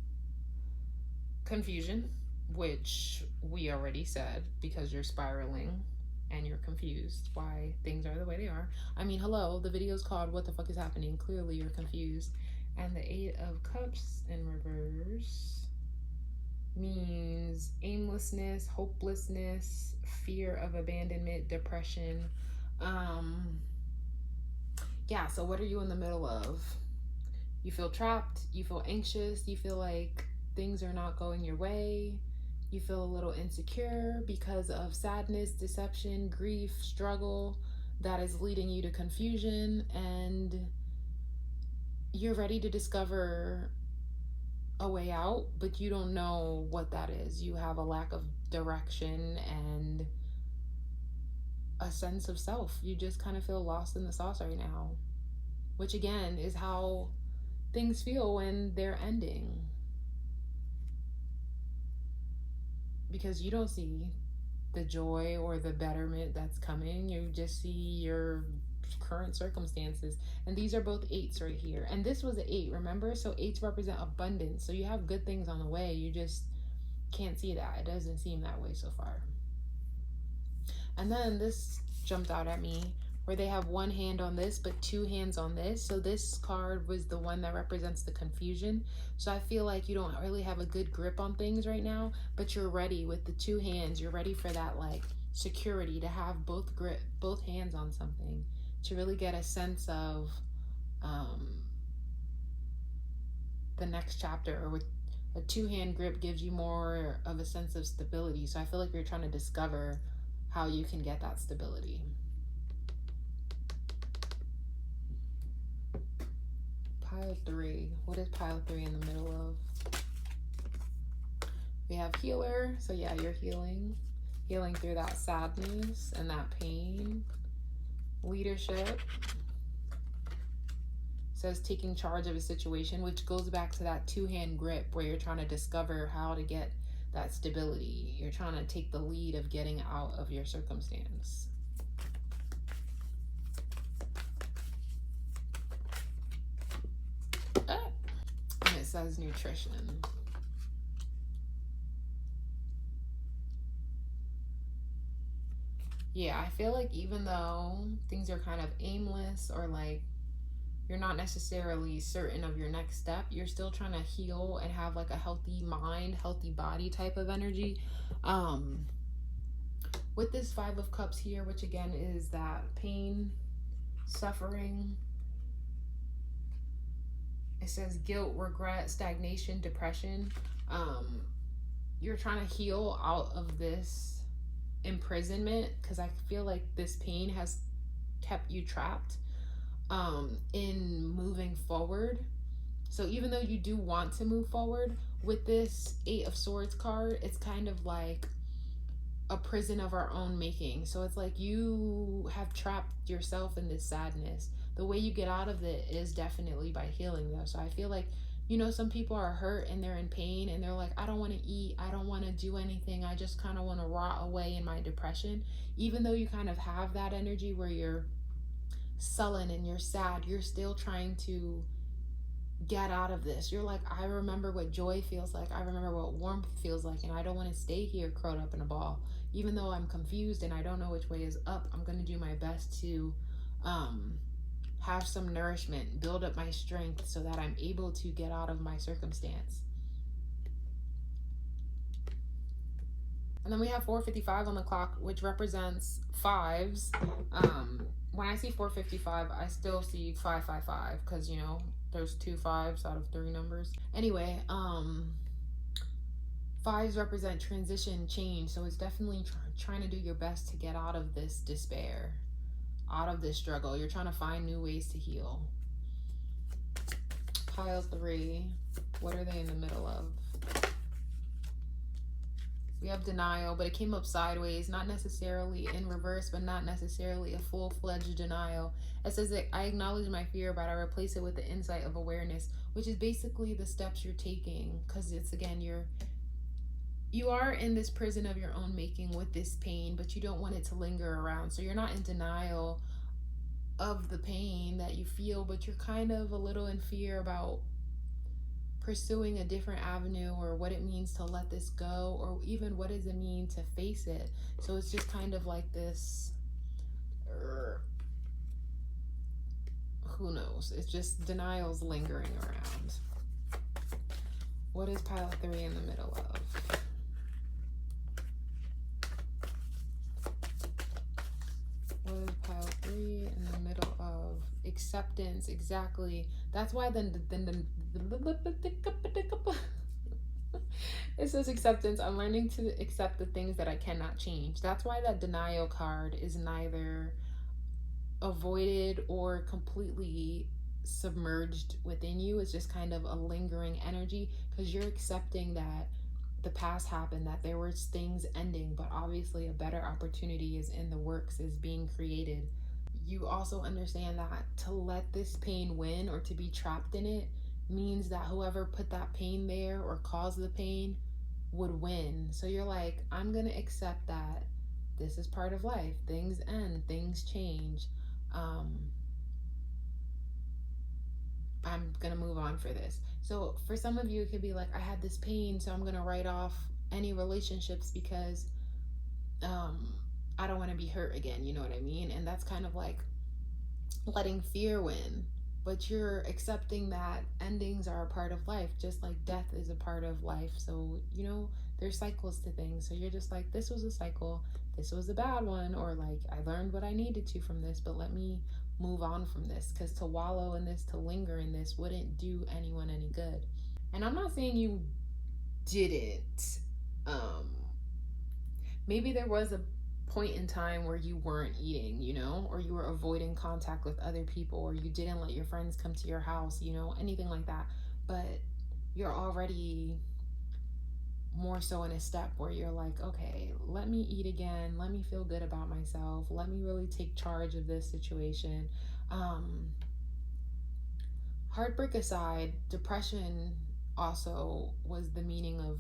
confusion, which we already said, because you're spiraling and you're confused why things are the way they are. I mean, hello, the video is called What the Fuck is Happening? Clearly you're confused. And the 8 of Cups in reverse means aimlessness, hopelessness, fear of abandonment, depression. Yeah, so what are you in the middle of? You feel trapped, you feel anxious, you feel like things are not going your way, you feel a little insecure because of sadness, deception, grief, struggle that is leading you to confusion, and you're ready to discover a way out, but you don't know what that is. You have a lack of direction and a sense of self. You just kind of feel lost in the sauce right now, which again is how things feel when they're ending, because you don't see the joy or the betterment that's coming. You just see your current circumstances, and these are both 8s right here, and this was an 8, remember? So 8s represent abundance, so you have good things on the way, you just can't see that. It doesn't seem that way so far. And then this jumped out at me, where they have 1 hand on this but 2 hands on this. So this card was the one that represents the confusion. So I feel like you don't really have a good grip on things right now, but you're ready with the 2 hands. You're ready for that like security, to have both hands on something, to really get a sense of the next chapter. Or with a 2-hand grip gives you more of a sense of stability. So I feel like you're trying to discover how you can get that stability. Pile 3. What is pile 3 in the middle of? We have healer. So yeah, you're healing through that sadness and that pain. Leadership says taking charge of a situation, which goes back to that 2-hand grip, where you're trying to discover how to get that stability. You're trying to take the lead of getting out of your circumstance. And it says nutrition. Yeah, I feel like even though things are kind of aimless, or like you're not necessarily certain of your next step, you're still trying to heal and have like a healthy mind, healthy body type of energy. With this 5 of Cups here, which again is that pain, suffering, it says guilt, regret, stagnation, depression. You're trying to heal out of this imprisonment, because I feel like this pain has kept you trapped in moving forward. So even though you do want to move forward, with this 8 of Swords card, it's kind of like a prison of our own making. So it's like you have trapped yourself in this sadness. The way you get out of it is definitely by healing though. So I feel like, you know, some people are hurt and they're in pain and they're like, I don't want to eat, I don't want to do anything, I just kind of want to rot away in my depression. Even though you kind of have that energy where you're sullen and you're sad, you're still trying to get out of this. You're like, I remember what joy feels like, I remember what warmth feels like, and I don't want to stay here curled up in a ball. Even though I'm confused and I don't know which way is up, I'm going to do my best to have some nourishment, build up my strength so that I'm able to get out of my circumstance. And then we have 4:55 on the clock, which represents fives. When I see 4:55, I still see 555 because, you know, there's 2 5s out of 3 numbers. Anyway, fives represent transition, change. So it's definitely trying to do your best to get out of this despair, out of this struggle. You're trying to find new ways to heal. Pile 3, what are they in the middle of? We have denial, but it came up sideways, not necessarily in reverse, but not necessarily a full-fledged denial. It says that I acknowledge my fear, but I replace it with the insight of awareness, which is basically the steps you're taking. Because it's, again, you are in this prison of your own making with this pain, but you don't want it to linger around. So you're not in denial of the pain that you feel, but you're kind of a little in fear about pursuing a different avenue, or what it means to let this go, or even what does it mean to face it. So it's just kind of like this, who knows, it's just denials lingering around. What is pile 3 in the middle of? What is pile 3 in the middle of? Acceptance. Exactly. That's why then it says acceptance. I'm learning to accept the things that I cannot change. That's why that denial card is neither avoided or completely submerged within you. It's just kind of a lingering energy, because you're accepting that the past happened, that there were things ending, but obviously a better opportunity is in the works, is being created. You also understand that to let this pain win, or to be trapped in it, means that whoever put that pain there or caused the pain would win. So you're like, I'm going to accept that this is part of life. Things end, things change. I'm going to move on for this. So for some of you, it could be like, I had this pain, so I'm going to write off any relationships because I don't want to be hurt again, you know what I mean? And that's kind of like letting fear win. But you're accepting that endings are a part of life, just like death is a part of life. So, you know, there's cycles to things. So you're just like, this was a cycle, this was a bad one, or like, I learned what I needed to from this, but let me move on from this, because to wallow in this, to linger in this, wouldn't do anyone any good. And I'm not saying you didn't. Maybe there was a point in time where you weren't eating, you know, or you were avoiding contact with other people, or you didn't let your friends come to your house, you know, anything like that. But you're already more so in a step where you're like, okay, let me eat again, let me feel good about myself, let me really take charge of this situation. Heartbreak aside, depression also was the meaning of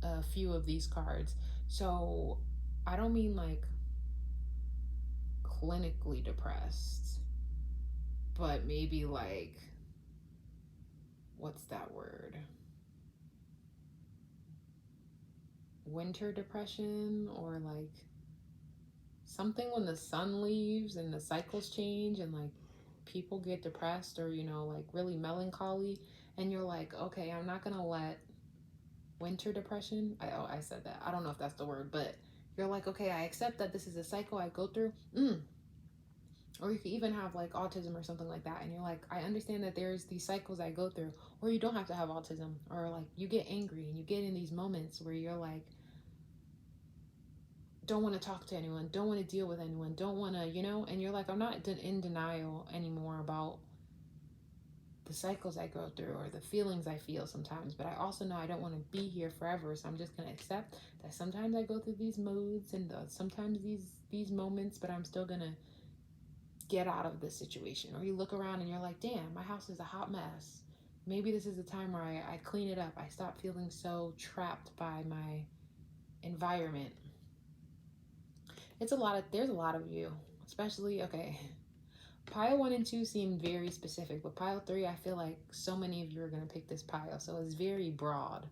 a few of these cards. So I don't mean like clinically depressed, but maybe like, what's that word? Winter depression, or like something when the sun leaves and the cycles change and like people get depressed, or, you know, like really melancholy, and you're like, okay, I'm not gonna let winter depression, I said that, I don't know if that's the word, but you're like, okay, I accept that this is a cycle I go through. Or you could even have like autism or something like that, and you're like, I understand that there's these cycles I go through. Or you don't have to have autism, or like you get angry and you get in these moments where you're like, don't want to talk to anyone, don't want to deal with anyone, don't want to, you know, and you're like, I'm not in denial anymore about the cycles I go through or the feelings I feel sometimes, but I also know I don't want to be here forever. So I'm just going to accept that sometimes I go through these moods and sometimes these moments, but I'm still going to get out of this situation. Or you look around and you're like, damn, my house is a hot mess. Maybe this is the time where I clean it up. I stop feeling so trapped by my environment. There's a lot of you, especially, okay, pile 1 and 2 seem very specific, but pile 3, I feel like so many of you are going to pick this pile, so it's very broad.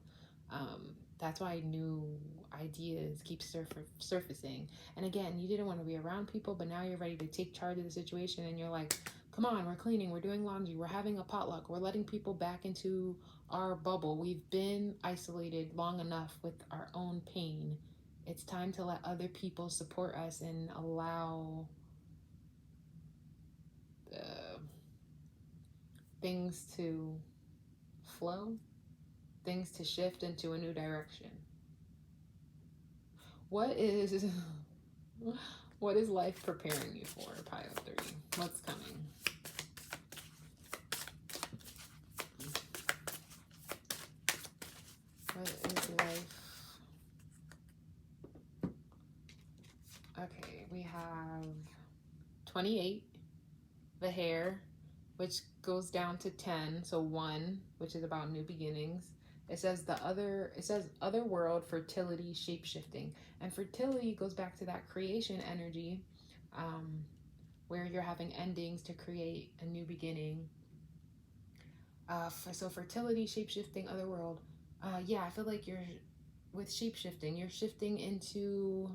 That's why new ideas keep surfacing. And again, you didn't want to be around people, but now you're ready to take charge of the situation, and you're like, come on, we're cleaning, we're doing laundry, we're having a potluck, we're letting people back into our bubble. We've been isolated long enough with our own pain. It's time to let other people support us and allow things to flow, things to shift into a new direction. What is life preparing you for, Pile 3? What's coming? What is life? Okay, we have 28, the hare, which goes down to 10, so 1, which is about new beginnings. It says other world, fertility, shape-shifting. And fertility goes back to that creation energy, where you're having endings to create a new beginning. So fertility, shape-shifting, other world. Yeah, I feel like with shape-shifting, you're shifting into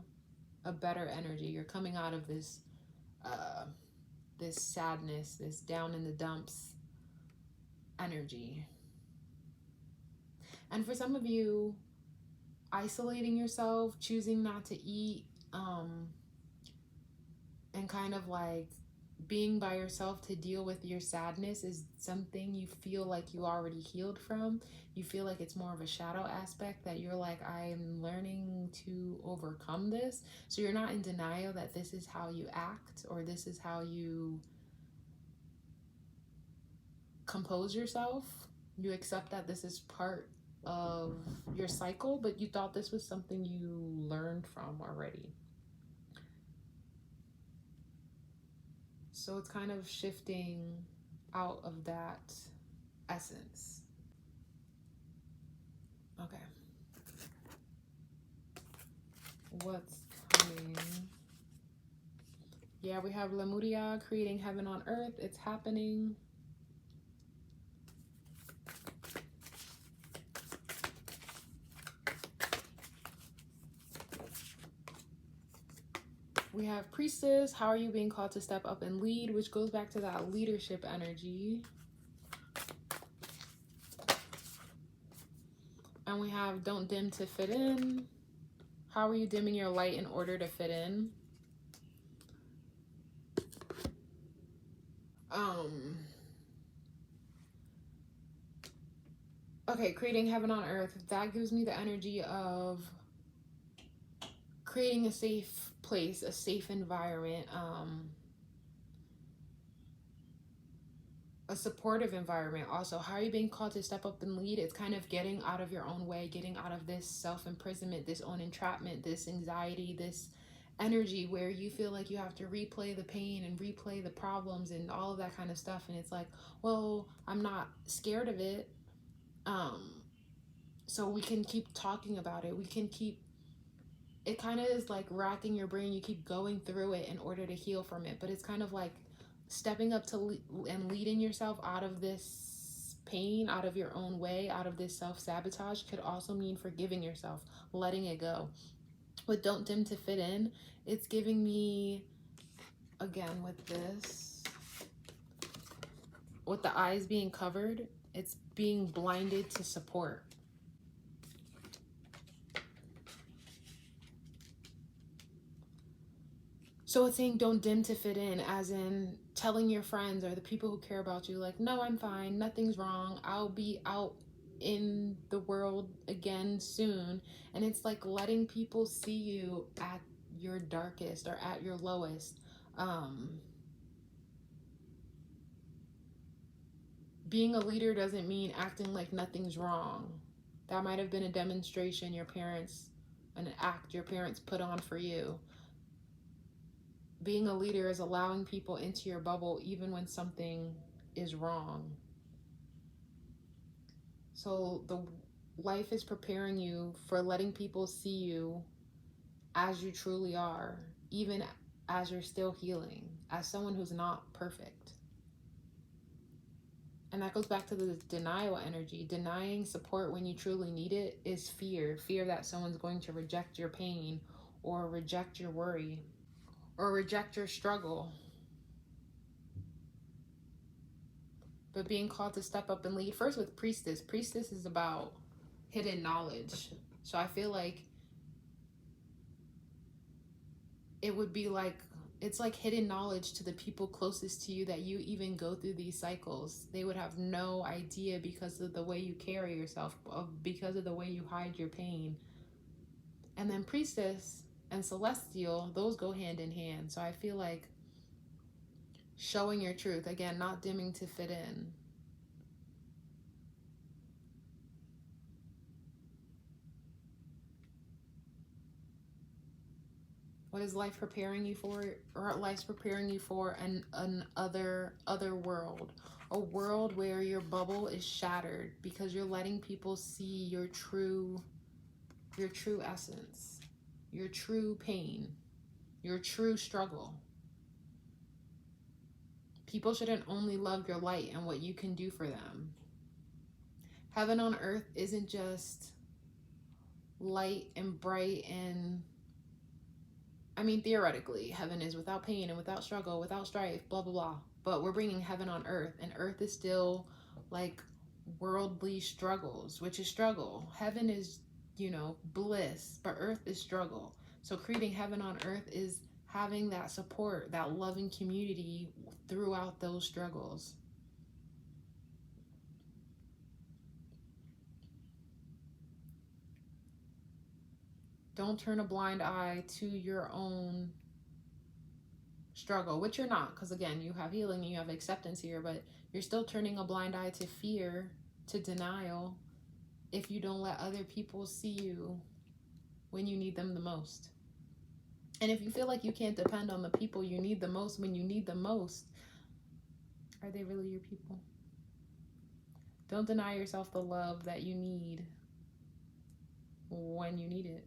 a better energy. You're coming out of this sadness, this down in the dumps energy. And for some of you, isolating yourself, choosing not to eat, and kind of like being by yourself to deal with your sadness is something you feel like you already healed from. You feel like it's more of a shadow aspect that you're like, I'm learning to overcome this. So you're not in denial that this is how you act or this is how you compose yourself. You accept that this is part of your cycle, but you thought this was something you learned from already. So it's kind of shifting out of that essence. Okay. What's coming? Yeah, we have Lemuria creating heaven on earth. It's happening. We have Priestess. How are you being called to step up and lead? Which goes back to that leadership energy. And we have Don't dim to fit in. How are you dimming your light in order to fit in? Okay, creating heaven on earth. That gives me the energy of creating a safe place, a safe environment, a supportive environment. Also, how are you being called to step up and lead? It's kind of getting out of your own way, getting out of this self-imprisonment, this own entrapment, this anxiety, this energy where you feel like you have to replay the pain and replay the problems and all of that kind of stuff. And it's like, well, I'm not scared of it. So we can keep talking about it. We can keep, it kind of is like racking your brain. You keep going through it in order to heal from it. But it's kind of like stepping up to and leading yourself out of this pain, out of your own way, out of this self-sabotage could also mean forgiving yourself, letting it go. With Don't dim to fit in, it's giving me, again with this, with the eyes being covered, it's being blinded to support. So it's saying don't dim to fit in, as in telling your friends or the people who care about you, like, no, I'm fine, nothing's wrong, I'll be out in the world again soon. And it's like letting people see you at your darkest or at your lowest. Being a leader doesn't mean acting like nothing's wrong. That might have been a demonstration your parents, an act your parents put on for you. Being a leader is allowing people into your bubble even when something is wrong. So the life is preparing you for letting people see you as you truly are, even as you're still healing, as someone who's not perfect. And that goes back to the denial energy. Denying support when you truly need it is fear. Fear that someone's going to reject your pain or reject your worry or reject your struggle. But being called to step up and lead, first with Priestess. Priestess is about hidden knowledge. So I feel like it would be like, it's like hidden knowledge to the people closest to you that you even go through these cycles. They would have no idea because of the way you carry yourself, because of the way you hide your pain. And then Priestess and Celestial, those go hand in hand. So I feel like showing your truth, again, not dimming to fit in. What is life preparing you for? Or life's preparing you for an other world. A world where your bubble is shattered because you're letting people see your true essence, your true pain, your true struggle. People shouldn't only love your light and what you can do for them. Heaven on earth isn't just light and bright and, I mean, theoretically, heaven is without pain and without struggle, without strife, blah, blah, blah. But we're bringing heaven on earth, and earth is still like worldly struggles, which is struggle. Heaven is, you know, bliss, but earth is struggle. So creating heaven on earth is having that support, that loving community throughout those struggles. Don't turn a blind eye to your own struggle, which you're not, because again, you have healing, you have acceptance here, but you're still turning a blind eye to fear, to denial, if you don't let other people see you when you need them the most. And if you feel like you can't depend on the people you need the most when you need them most, are they really your people? Don't deny yourself the love that you need when you need it.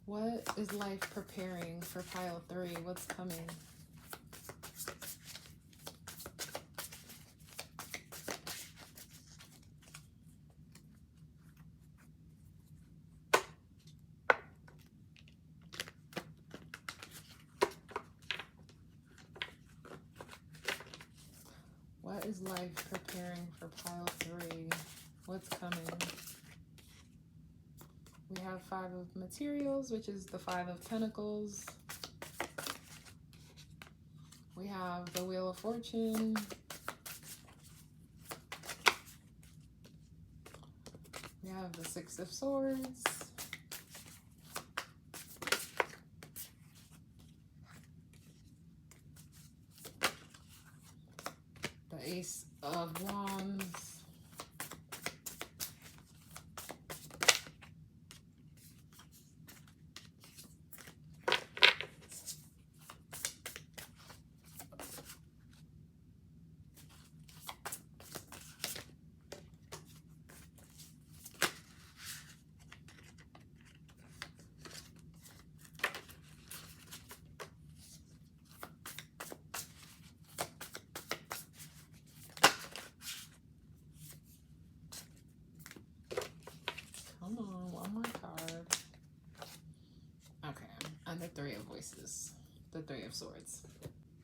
What is life preparing for pile 3? What's coming? What is life preparing for pile 3? What's coming? We have 5 of materials, which is the 5 of pentacles. We have the Wheel of Fortune. We have the 6 of Swords. The Ace of Wands. Come on, one more card. Okay, and the 3 of Voices, the 3 of Swords.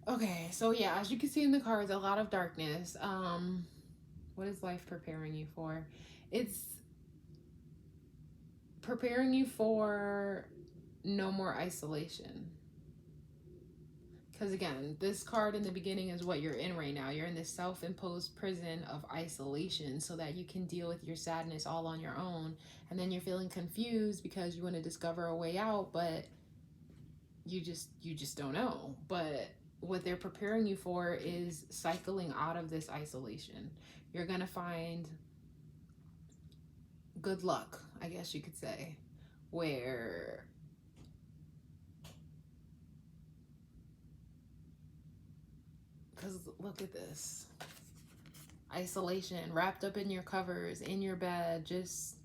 Okay, so yeah, as you can see in the cards, a lot of darkness. What is life preparing you for? It's preparing you for no more isolation. Because again, this card in the beginning is what you're in right now. You're in this self-imposed prison of isolation so that you can deal with your sadness all on your own. And then you're feeling confused because you want to discover a way out, but you just don't know. But what they're preparing you for is cycling out of this isolation. You're going to find good luck, I guess you could say, where because look at this. Isolation, wrapped up in your covers, in your bed, just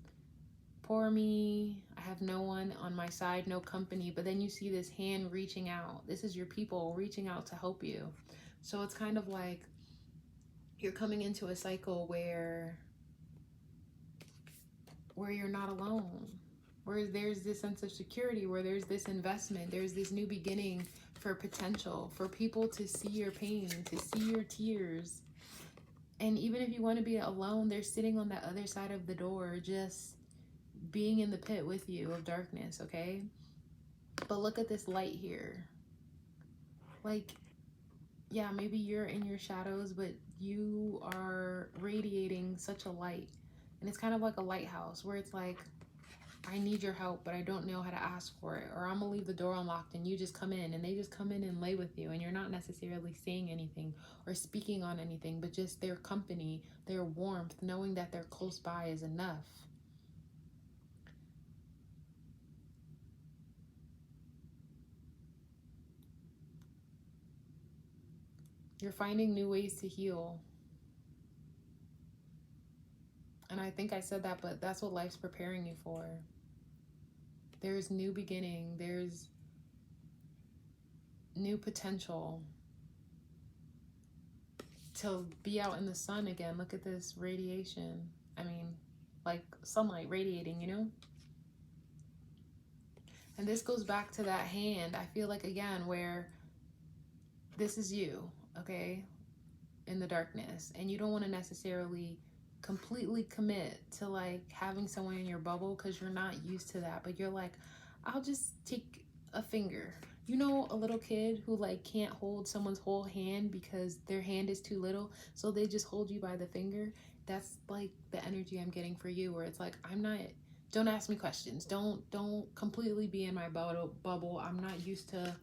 poor me. I have no one on my side, no company. But then you see this hand reaching out. This is your people reaching out to help you. So it's kind of like you're coming into a cycle where you're not alone, where there's this sense of security, where there's this investment, there's this new beginning for potential, for people to see your pain, to see your tears, And even if you want to be alone, they're sitting on that other side of the door, just being in the pit with you of darkness, okay? But look at this light here. Like, yeah, maybe you're in your shadows, but you are radiating such a light. And it's kind of like a lighthouse where it's like, I need your help, but I don't know how to ask for it. Or I'm gonna leave the door unlocked and you just come in, and they just come in and lay with you, and you're not necessarily saying anything or speaking on anything, but just their company, their warmth, knowing that they're close by is enough. You're finding new ways to heal. And I think I said that, but that's what life's preparing you for. There's new beginning. There's new potential to be out in the sun again. Look at this radiation. I mean, like sunlight radiating, you know? And this goes back to that hand. I feel like, again, where this is you, okay, in the darkness. And you don't want to necessarily completely commit to like having someone in your bubble because you're not used to that. But you're like, I'll just take a finger. You know, a little kid who like can't hold someone's whole hand because their hand is too little, so they just hold you by the finger. That's like the energy I'm getting for you, where it's like, don't ask me questions. Don't completely be in my bubble. I'm not used to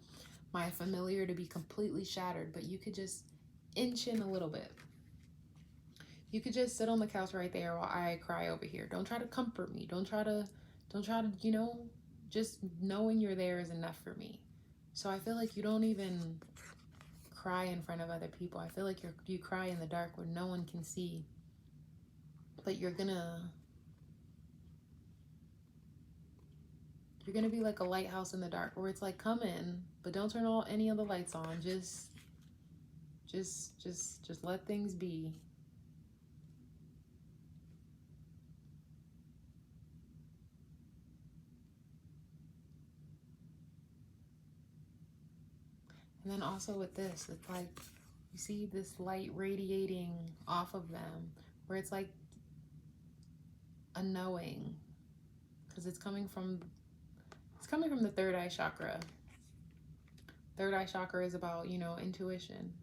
my familiar to be completely shattered, but you could just inch in a little bit. You could just sit on the couch right there while I cry over here. Don't try to comfort me. Don't try to, you know, just knowing you're there is enough for me. So I feel like you don't even cry in front of other people. I feel like you cry in the dark where no one can see. But you're gonna be like a lighthouse in the dark where it's like, come in, but don't turn any of the lights on. Just let things be. And then also with this, it's like, you see this light radiating off of them, where it's like a knowing, because it's coming from the third eye chakra. Third eye chakra is about, you know, intuition.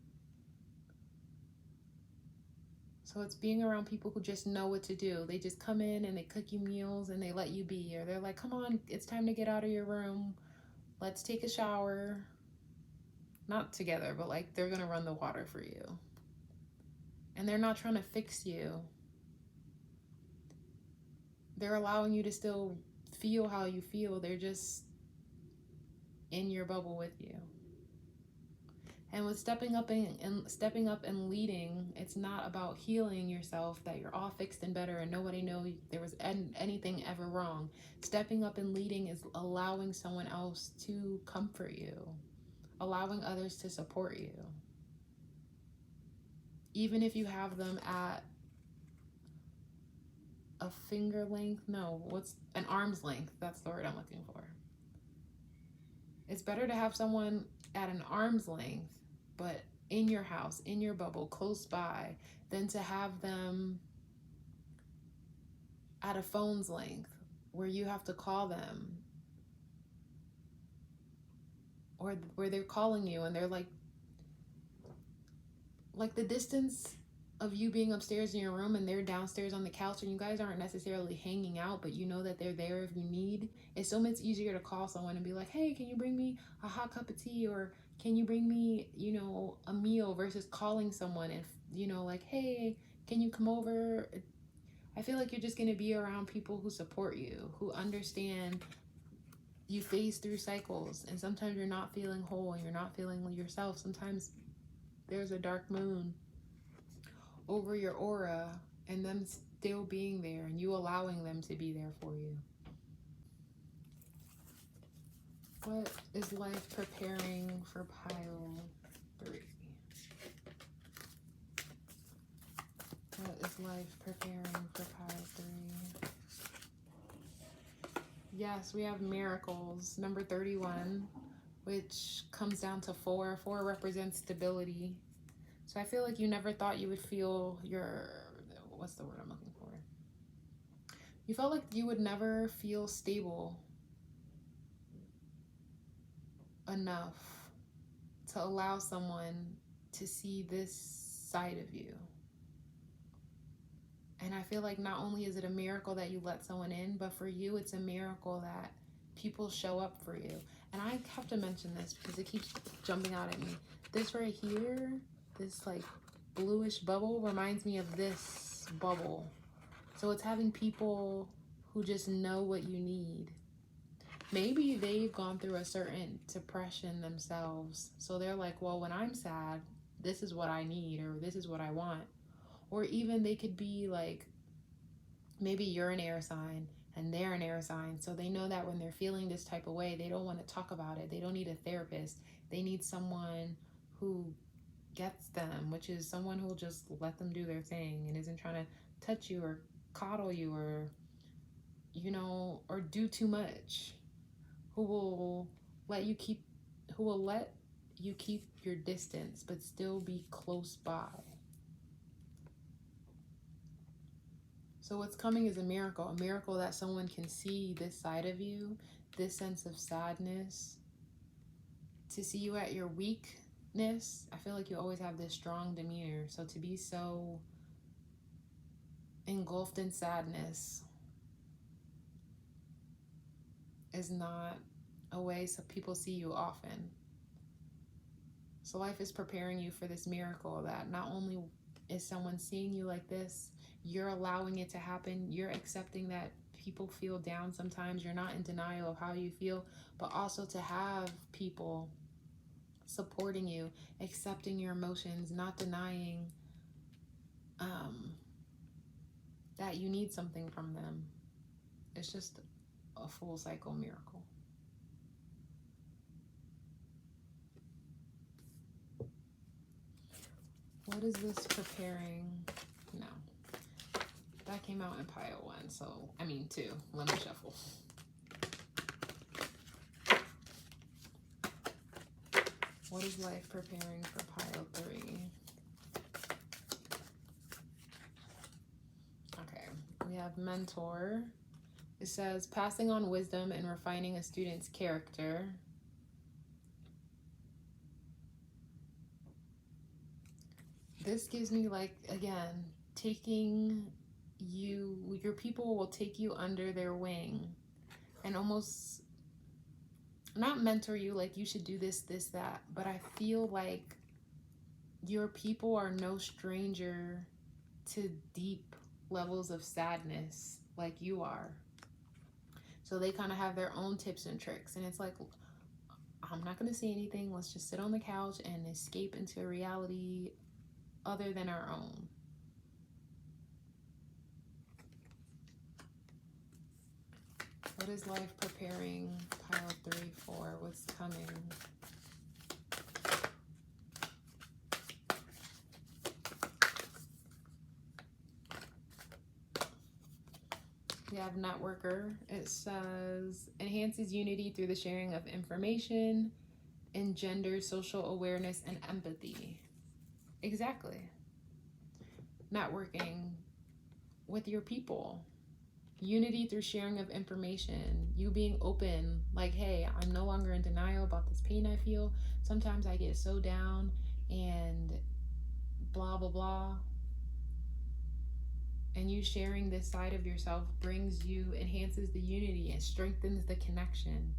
So it's being around people who just know what to do. They just come in and they cook you meals and they let you be. Or they're like, come on, it's time to get out of your room. Let's take a shower. Not together, but like they're going to run the water for you. And they're not trying to fix you. They're allowing you to still feel how you feel. They're just in your bubble with you. And with stepping up and leading, it's not about healing yourself, that you're all fixed and better and nobody knows there was anything ever wrong. Stepping up and leading is allowing someone else to comfort you, allowing others to support you. Even if you have them at a finger length, an arm's length, that's the word I'm looking for. It's better to have someone at an arm's length, but in your house, in your bubble, close by, than to have them at a phone's length where you have to call them, or where they're calling you and they're like the distance of you being upstairs in your room and they're downstairs on the couch and you guys aren't necessarily hanging out, but you know that they're there if you need. It's so much easier to call someone and be like, hey, can you bring me a hot cup of tea, or can you bring me, you know, a meal, versus calling someone and, you know, like, hey, can you come over? I feel like you're just going to be around people who support you, who understand you phase through cycles, and sometimes you're not feeling whole and you're not feeling yourself. Sometimes there's a dark moon over your aura and them still being there and you allowing them to be there for you. What is life preparing for pile 3? What is life preparing for pile 3? Yes, we have miracles, number 31, which comes down to 4. 4 represents stability. So I feel like you never thought you would feel your, what's the word I'm looking for? You felt like you would never feel stable enough to allow someone to see this side of you. And I feel like not only is it a miracle that you let someone in, but for you, it's a miracle that people show up for you. And I have to mention this because it keeps jumping out at me. This right here, this like bluish bubble reminds me of this bubble. So it's having people who just know what you need. Maybe they've gone through a certain depression themselves. So they're like, well, when I'm sad, this is what I need, or this is what I want. Or even they could be like, maybe you're an air sign and they're an air sign. So they know that when they're feeling this type of way, they don't want to talk about it. They don't need a therapist. They need someone who gets them, which is someone who will just let them do their thing and isn't trying to touch you or coddle you or, you know, or do too much. Who will let you keep your distance but still be close by. So what's coming is a miracle that someone can see this side of you, this sense of sadness, to see you at your weakness. I feel like you always have this strong demeanor. So to be so engulfed in sadness is not a way so people see you often. So life is preparing you for this miracle that not only is someone seeing you like this, you're allowing it to happen. You're accepting that people feel down sometimes. You're not in denial of how you feel, but also to have people supporting you, accepting your emotions, not denying that you need something from them. It's just a full cycle miracle. What is this preparing? No. That came out in pile 1, so, I mean 2. Let me shuffle. What is life preparing for pile 3? Okay, we have mentor. It says, passing on wisdom and refining a student's character. This gives me, like, again, taking you, your people will take you under their wing and almost not mentor you like you should do this, this, that, but I feel like your people are no stranger to deep levels of sadness like you are. So they kind of have their own tips and tricks, and it's like, I'm not going to say anything. Let's just sit on the couch and escape into a reality other than our own. What is life preparing pile 3 for? What's coming? We have networker. It says, enhances unity through the sharing of information, engenders social awareness and empathy. Exactly. Networking with your people. Unity through sharing of information. You being open, like, hey, I'm no longer in denial about this pain I feel. Sometimes I get so down and blah, blah, blah. And you sharing this side of yourself enhances the unity and strengthens the connection.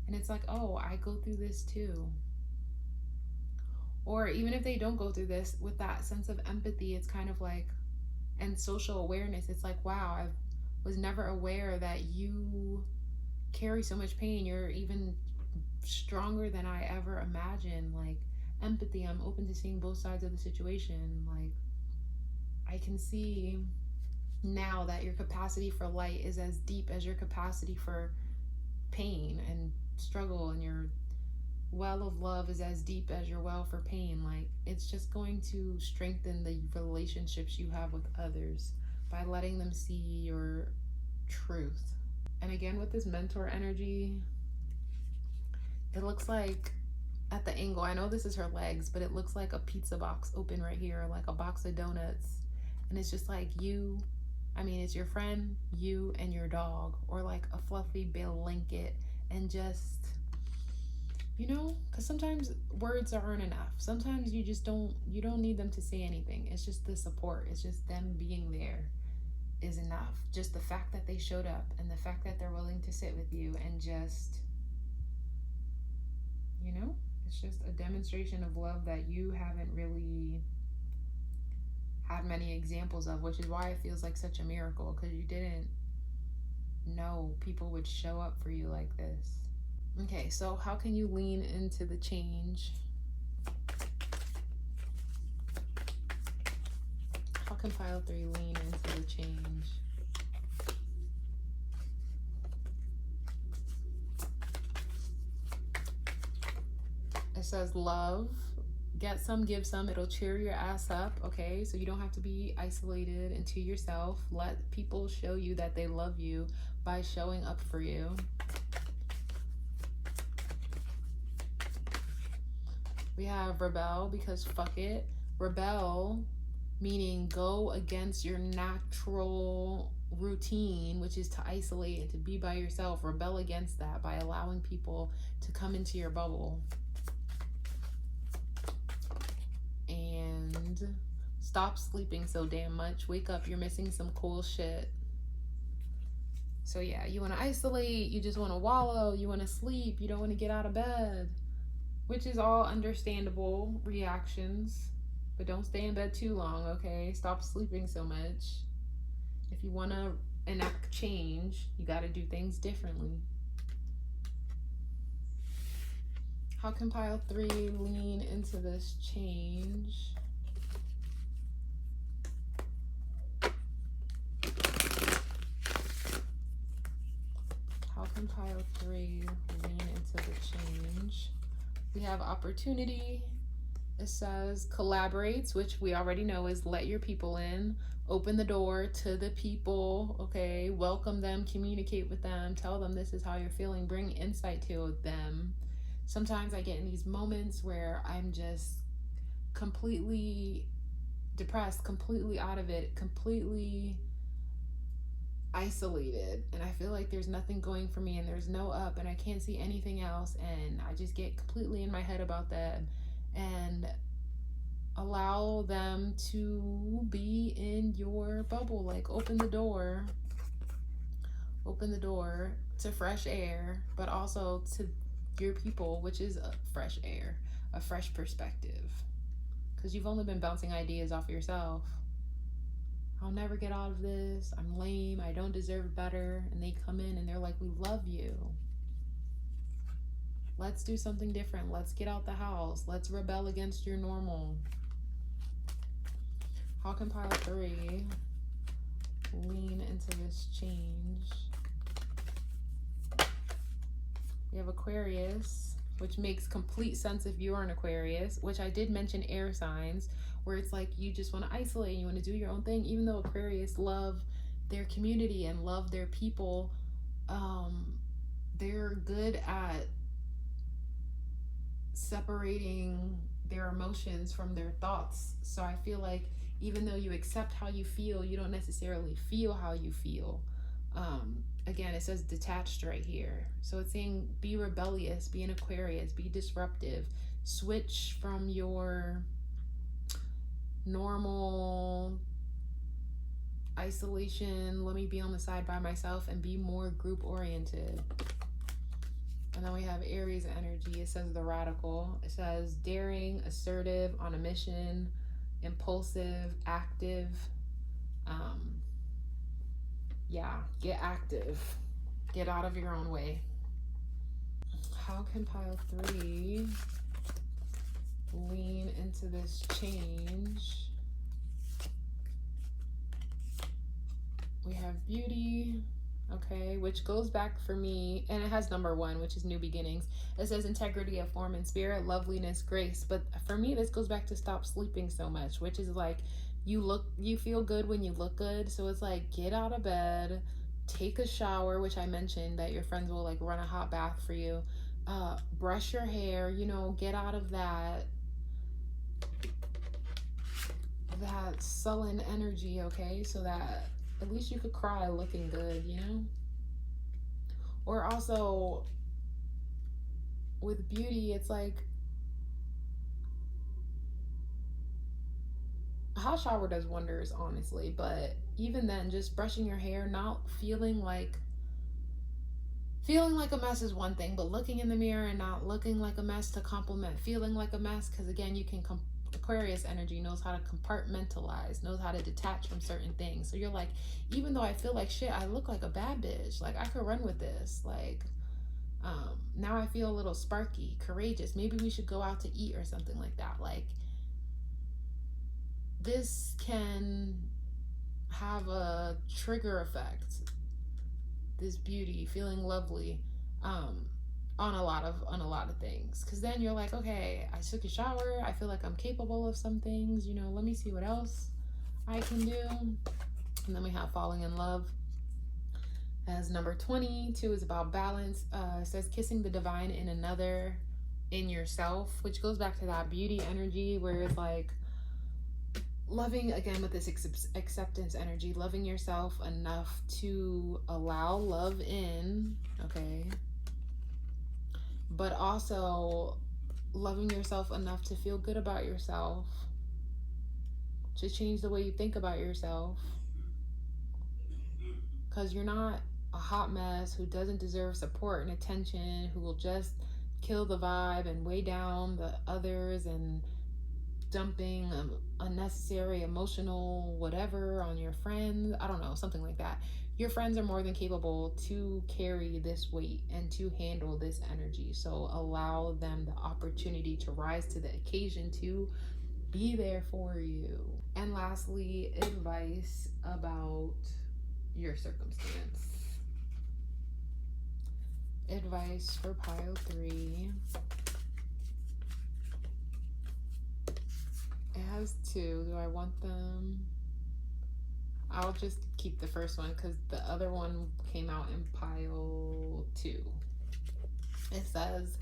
And it's like, oh, I go through this too. Or even if they don't go through this, with that sense of empathy, it's kind of like, and social awareness, it's like, wow, I was never aware that you carry so much pain. You're even stronger than I ever imagined. Like, empathy, I'm open to seeing both sides of the situation. Like, I can see now that your capacity for light is as deep as your capacity for pain and struggle, and your well of love is as deep as your well for pain. Like, it's just going to strengthen the relationships you have with others by letting them see your truth. And again, with this mentor energy, it looks like at the angle, I know this is her legs, but it looks like a pizza box open right here, like a box of donuts. And it's just like you, I mean, it's your friend, you, and your dog, or like a fluffy blanket, and just, you know, because sometimes words aren't enough. Sometimes you just don't need them to say anything. It's just the support. It's just them being there is enough. Just the fact that they showed up and the fact that they're willing to sit with you and just, you know, it's just a demonstration of love that you haven't really had many examples of, which is why it feels like such a miracle, because you didn't know people would show up for you like this. Okay, so how can you lean into the change? How can pile 3 lean into the change? It says love. Get some, give some. It'll cheer your ass up, okay? So you don't have to be isolated and to yourself. Let people show you that they love you by showing up for you. We have rebel, because fuck it. Rebel, meaning go against your natural routine, which is to isolate and to be by yourself. Rebel against that by allowing people to come into your bubble. And stop sleeping so damn much. Wake up, you're missing some cool shit. So yeah, you want to isolate, you just want to wallow, you want to sleep, you don't want to get out of bed, which is all understandable reactions, but don't stay in bed too long, okay? Stop sleeping so much. If you want to enact change, you got to do things differently. How can pile 3 lean into this change? How can pile 3 lean into the change? We have opportunity. It says collaborates, which we already know is let your people in. Open the door to the people, okay? Welcome them, communicate with them, tell them this is how you're feeling, bring insight to them. Sometimes I get in these moments where I'm just completely depressed, completely out of it, completely isolated, and I feel like there's nothing going for me and there's no up and I can't see anything else, and I just get completely in my head about that. And allow them to be in your bubble. Like open the door to fresh air, but also to your people, which is a fresh air, a fresh perspective, because you've only been bouncing ideas off yourself. I'll never get out of this, I'm lame, I don't deserve better. And they come in and they're like, we love you, let's do something different, let's get out the house, let's rebel against your normal. How can pile 3 lean into this change? We have Aquarius, which makes complete sense if you are an Aquarius, which I did mention air signs, where it's like you just want to isolate and you want to do your own thing, even though Aquarius love their community and love their people. They're good at separating their emotions from their thoughts. So I feel like even though you accept how you feel, you don't necessarily feel how you feel. Again, it says detached right here. So it's saying be rebellious, be an Aquarius, be disruptive, switch from your normal isolation, let me be on the side by myself, and be more group oriented. And then we have Aries energy. It says the radical. It says daring, assertive, on a mission, impulsive, active. Yeah, get active. Get out of your own way. How can pile 3 lean into this change? We have beauty, okay, which goes back for me, and it has number 1, which is new beginnings. It says integrity of form and spirit, loveliness, grace. But for me, this goes back to stop sleeping so much, which is like you feel good when you look good. So it's like get out of bed, take a shower, which I mentioned that your friends will like run a hot bath for you. Brush your hair, you know, get out of that sullen energy, okay? So that at least you could cry looking good, you know? Or also with beauty, it's like a hot shower does wonders, honestly, but even then, just brushing your hair, not feeling like a mess is one thing, but looking in the mirror and not looking like a mess to complement feeling like a mess, because again, you can Aquarius energy knows how to compartmentalize, knows how to detach from certain things. So you're like, even though I feel like shit, I look like a bad bitch. Like I could run with this. Like, now I feel a little sparky, courageous. Maybe we should go out to eat or something like that. Like, this can have a trigger effect. This beauty, feeling lovely, on a lot of things. Because then you're like, okay, I took a shower. I feel like I'm capable of some things. You know, let me see what else I can do. And then we have falling in love as number 22 is about balance. It says kissing the divine in another, in yourself, which goes back to that beauty energy where it's like loving, again, with this acceptance energy, loving yourself enough to allow love in, okay? But also loving yourself enough to feel good about yourself, to change the way you think about yourself. Because you're not a hot mess who doesn't deserve support and attention, who will just kill the vibe and weigh down the others and dumping unnecessary emotional whatever on your friends. I don't know, something like that. Your friends are more than capable to carry this weight and to handle this energy. So allow them the opportunity to rise to the occasion, to be there for you. And lastly, advice about your circumstance. Advice for pile 3. It has 2. Do I want them? I'll just keep the first one because the other one came out in pile 2. It says,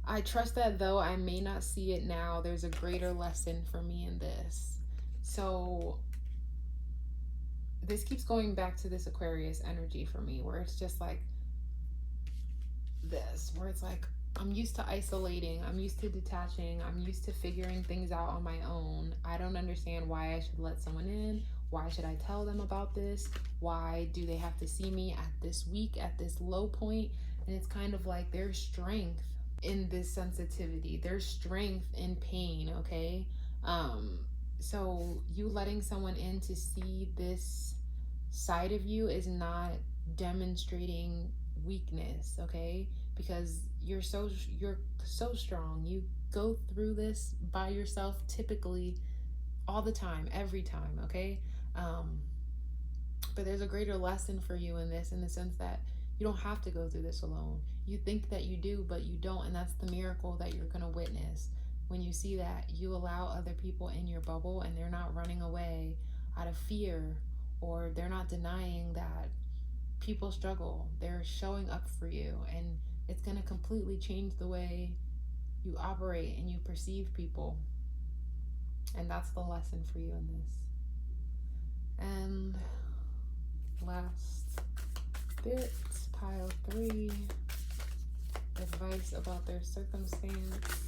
I trust that though I may not see it now, there's a greater lesson for me in this. So this keeps going back to this Aquarius energy for me, where it's just like this, where it's like, I'm used to isolating, I'm used to detaching, I'm used to figuring things out on my own. I don't understand why I should let someone in. Why should I tell them about this? Why do they have to see me at this weak, at this low point? And it's kind of like there's strength in this sensitivity. There's strength in pain, okay? So you letting someone in to see this side of you is not demonstrating weakness, okay? Because you're so strong. You go through this by yourself typically all the time, every time, okay? But there's a greater lesson for you in this, in the sense that you don't have to go through this alone. You think that you do, but you don't, and that's the miracle that you're gonna witness. When you see that, you allow other people in your bubble and they're not running away out of fear, or they're not denying that people struggle. They're showing up for you, and it's gonna completely change the way you operate and you perceive people. And that's the lesson for you in this. And last bit, pile 3, advice about their circumstance.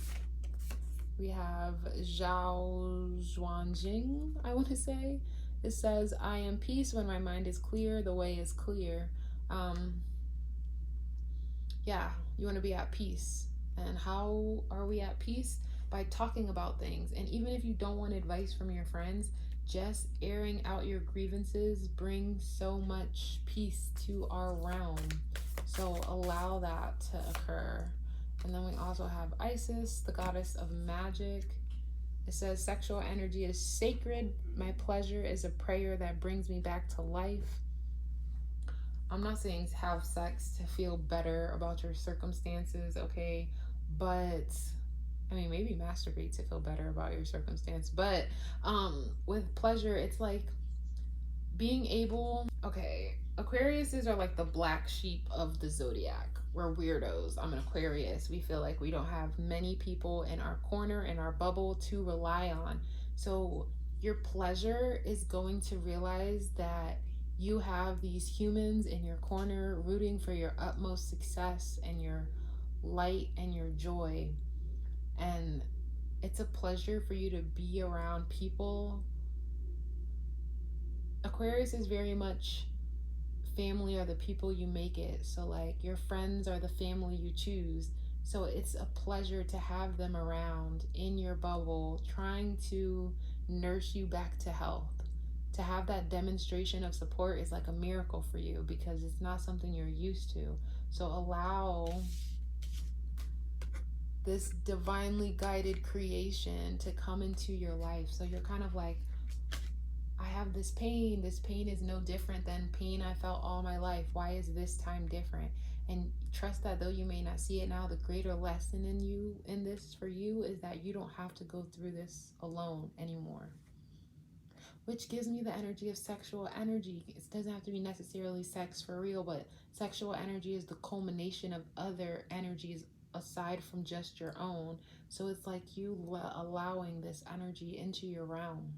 We have Zhao Zhuanjing, I want to say. It says, I am peace when my mind is clear, the way is clear. Yeah, you want to be at peace. And how are we at peace? By talking about things. And even if you don't want advice from your friends, just airing out your grievances brings so much peace to our realm. So allow that to occur. And then we also have Isis, the goddess of magic. It says, sexual energy is sacred. My pleasure is a prayer that brings me back to life. I'm not saying have sex to feel better about your circumstances, okay? But I mean, maybe masturbate to feel better about your circumstance. But with pleasure, it's like being able, okay, Aquariuses are like the black sheep of the zodiac. We're weirdos. I'm an Aquarius. We feel like we don't have many people in our corner, in our bubble to rely on. So your pleasure is going to realize that you have these humans in your corner rooting for your utmost success and your light and your joy. And it's a pleasure for you to be around people. Aquarius is very much family are the people you make it. So like your friends are the family you choose. So it's a pleasure to have them around in your bubble, trying to nurse you back to health. To have that demonstration of support is like a miracle for you because it's not something you're used to. So allow this divinely guided creation to come into your life. So you're kind of like, I have this pain. This pain is no different than pain I felt all my life. Why is this time different? And trust that though you may not see it now, the greater lesson in this for you is that you don't have to go through this alone anymore. Which gives me the energy of sexual energy. It doesn't have to be necessarily sex for real, but sexual energy is the culmination of other energies aside from just your own. So it's like you allowing this energy into your realm.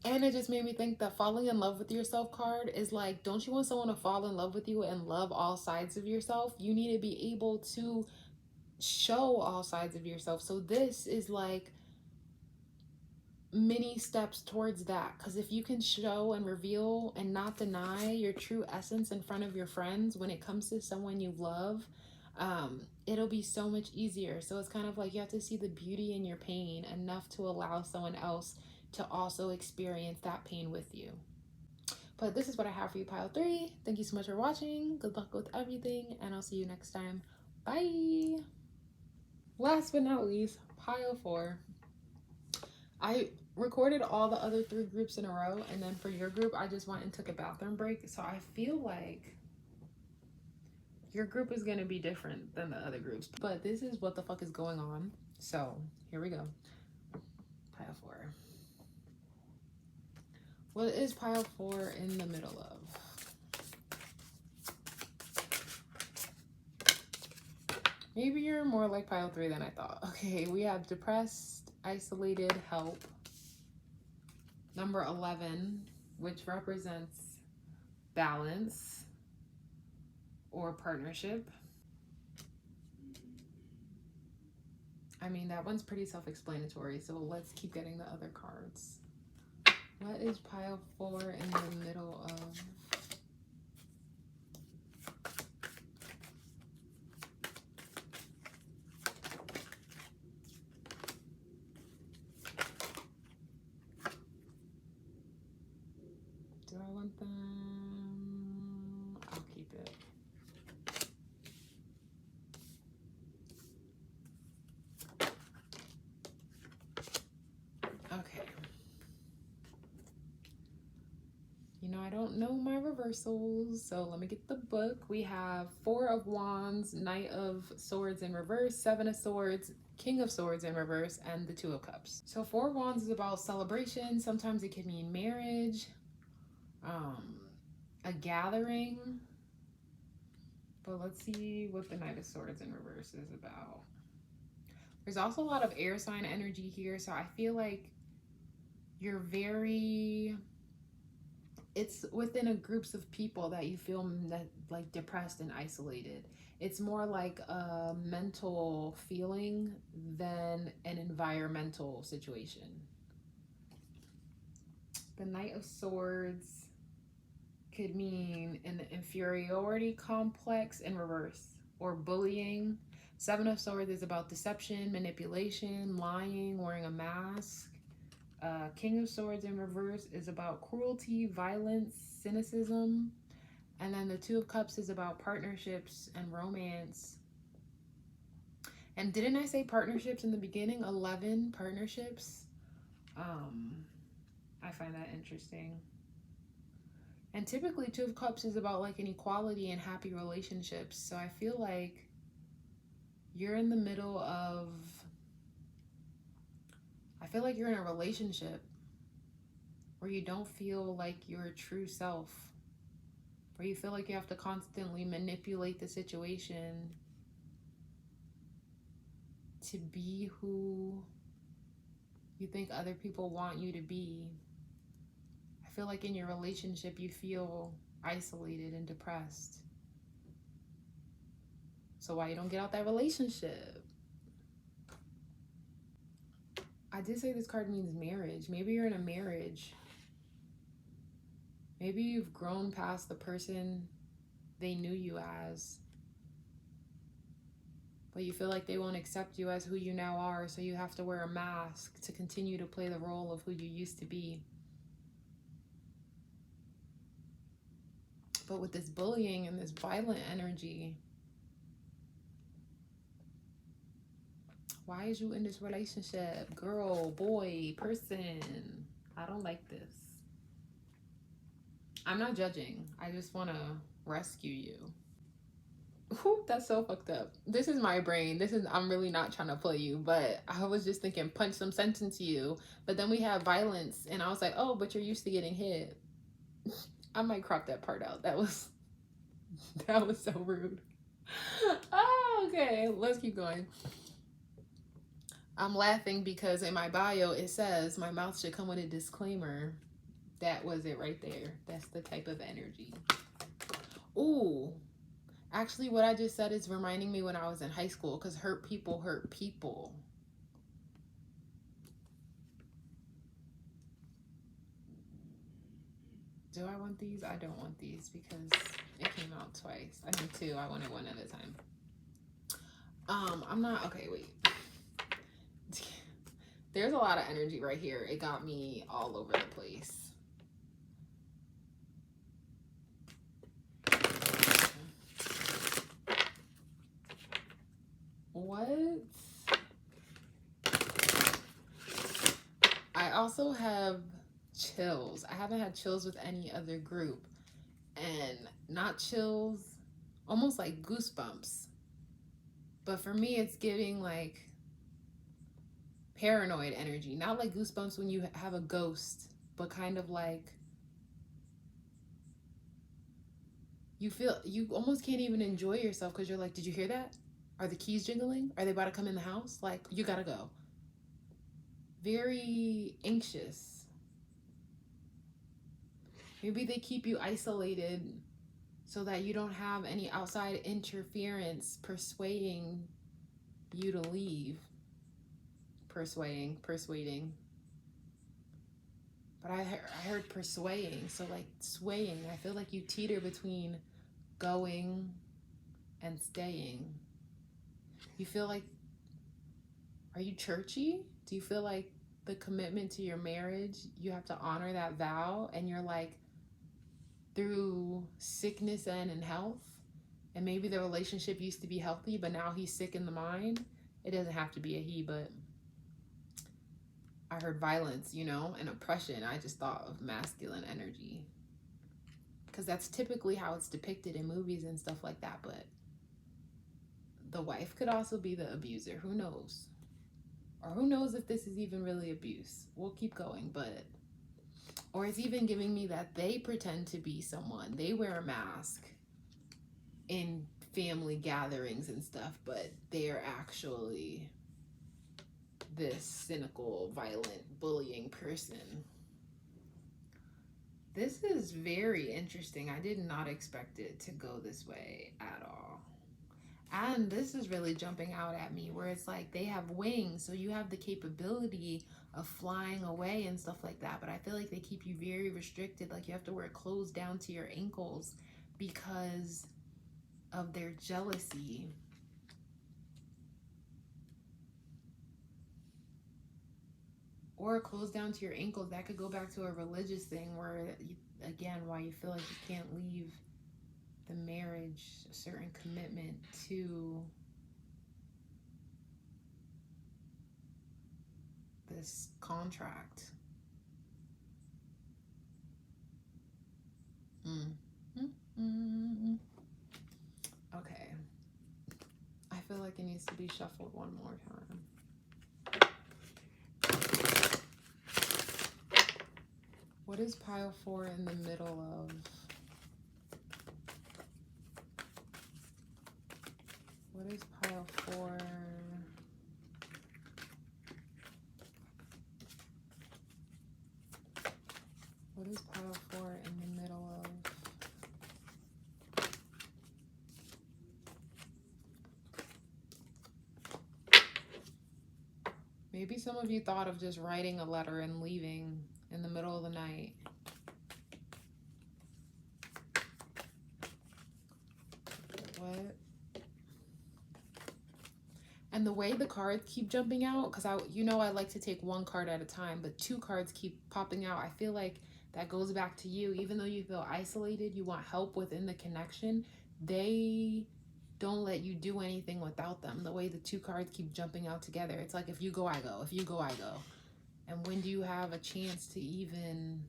And it just made me think that falling in love with yourself card is like, don't you want someone to fall in love with you and love all sides of yourself? You need to be able to show all sides of yourself. So this is like many steps towards that. Because if you can show and reveal and not deny your true essence in front of your friends when it comes to someone you love, it'll be so much easier. So it's kind of like you have to see the beauty in your pain enough to allow someone else to also experience that pain with you. But this is what I have for you, pile 3. Thank you so much for watching. Good luck with everything, and I'll see you next time. Bye. Last but not least, pile 4. I recorded all the other 3 groups in a row, and then for your group, I just went and took a bathroom break. So I feel like your group is going to be different than the other groups. But this is what the fuck is going on. So here we go. Pile 4. What is pile 4 in the middle of? Maybe you're more like pile 3 than I thought. Okay, we have depressed, isolated, help. Number 11, which represents balance or partnership. I mean, that one's pretty self-explanatory, so let's keep getting the other cards. What is pile 4 in the middle of? Do I want them? I'll keep it. Okay. You know, I don't know my reversals, so let me get the book. We have 4 of Wands, Knight of Swords in reverse, 7 of Swords, King of Swords in reverse, and the 2 of Cups. So 4 of Wands is about celebration. Sometimes it can mean marriage, a gathering. But let's see what the Knight of Swords in reverse is about. There's also a lot of air sign energy here, so I feel like you're very... It's within a groups of people that you feel like depressed and isolated. It's more like a mental feeling than an environmental situation. The Knight of Swords could mean an inferiority complex in reverse or bullying. 7 of Swords is about deception, manipulation, lying, wearing a mask. King of Swords in reverse is about cruelty, violence, cynicism. And then the 2 of Cups is about partnerships and romance. And didn't I say partnerships in the beginning? 11 partnerships. I find that interesting. And typically 2 of Cups is about like an equality and happy relationships. So I feel like you're in the middle of... I feel like you're in a relationship Or you don't feel like your true self. Or you feel like you have to constantly manipulate the situation to be who you think other people want you to be. I feel like in your relationship you feel isolated and depressed. So why you don't get out that relationship? I did say this card means marriage. Maybe you're in a marriage. Maybe you've grown past the person they knew you as. But you feel like they won't accept you as who you now are, so you have to wear a mask to continue to play the role of who you used to be. But with this bullying and this violent energy, why is you in this relationship? Girl, boy, person. I don't like this. I'm not judging. I just want to rescue you. Ooh, that's so fucked up. This is my brain. I'm really not trying to play you, but I was just thinking punch some sense into you. But then we have violence, and I was like, oh, but you're used to getting hit. I might crop that part out. That was so rude. Oh, okay, let's keep going. I'm laughing because in my bio it says my mouth should come with a disclaimer. That was it right there. That's the type of energy. Ooh. Actually, what I just said is reminding me when I was in high school, because hurt people hurt people. Do I want these? I don't want these because it came out twice. I think two. I wanted one at a time. I'm not, okay, wait. There's a lot of energy right here. It got me all over the place. What? I also have chills. I haven't had chills with any other group. And not chills, almost like goosebumps. But for me, it's giving like paranoid energy. Not like goosebumps when you have a ghost, but kind of like you almost can't even enjoy yourself because you're like, did you hear that? Are the keys jingling? Are they about to come in the house? Like, you gotta go. Very anxious. Maybe they keep you isolated so that you don't have any outside interference persuading you to leave. Persuading. But I heard persuading, so like swaying. I feel like you teeter between going and staying. You feel like, are you churchy? Do you feel like the commitment to your marriage, you have to honor that vow, and you're like, through sickness and in health, and maybe the relationship used to be healthy, but now he's sick in the mind. It doesn't have to be a he, but I heard violence, you know, and oppression. I just thought of masculine energy because that's typically how it's depicted in movies and stuff like that. But the wife could also be the abuser. Who knows? Or who knows if this is even really abuse? We'll keep going, but... Or it's even giving me that they pretend to be someone. They wear a mask in family gatherings and stuff, but they're actually this cynical, violent, bullying person. This is very interesting. I did not expect it to go this way at all. And this is really jumping out at me, where it's like they have wings, so you have the capability of flying away and stuff like that. But I feel like they keep you very restricted. Like you have to wear clothes down to your ankles because of their jealousy. Or clothes down to your ankles. That could go back to a religious thing where, again, why you feel like you can't leave the marriage, a certain commitment to this contract. Okay. I feel like it needs to be shuffled one more time. What is pile 4 in the middle of? What is pile 4? What is pile 4 in the middle of? Maybe some of you thought of just writing a letter and leaving in the middle of the night. What? And the way the cards keep jumping out, because I like to take one card at a time, but 2 cards keep popping out. I feel like that goes back to you. Even though you feel isolated, you want help within the connection, they don't let you do anything without them. The way the 2 cards keep jumping out together, it's like, if you go, I go. If you go, I go. And when do you have a chance to even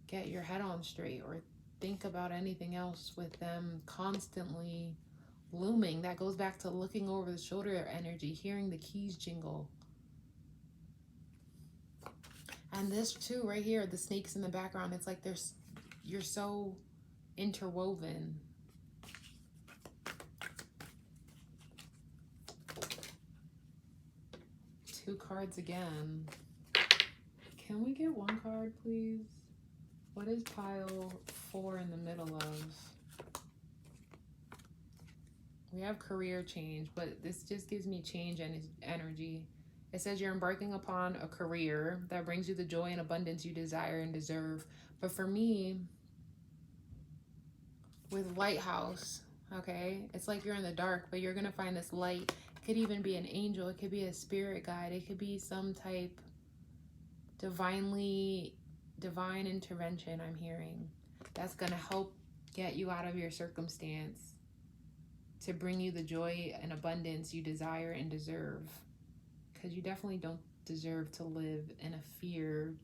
get your head on straight or think about anything else with them constantly looming? That goes back to looking over the shoulder energy, hearing the keys jingle. And this too, right here, the snakes in the background, it's like you're so interwoven. Two cards again. Can we get one card, please? What is pile 4 in the middle of? We have career change, but this just gives me change and energy. It says you're embarking upon a career that brings you the joy and abundance you desire and deserve. But for me, with lighthouse, okay, it's like you're in the dark, but you're going to find this light. It could even be an angel. It could be a spirit guide. It could be some type divine intervention I'm hearing that's going to help get you out of your circumstance, to bring you the joy and abundance you desire and deserve. Because you definitely don't deserve to live in a fear-monger,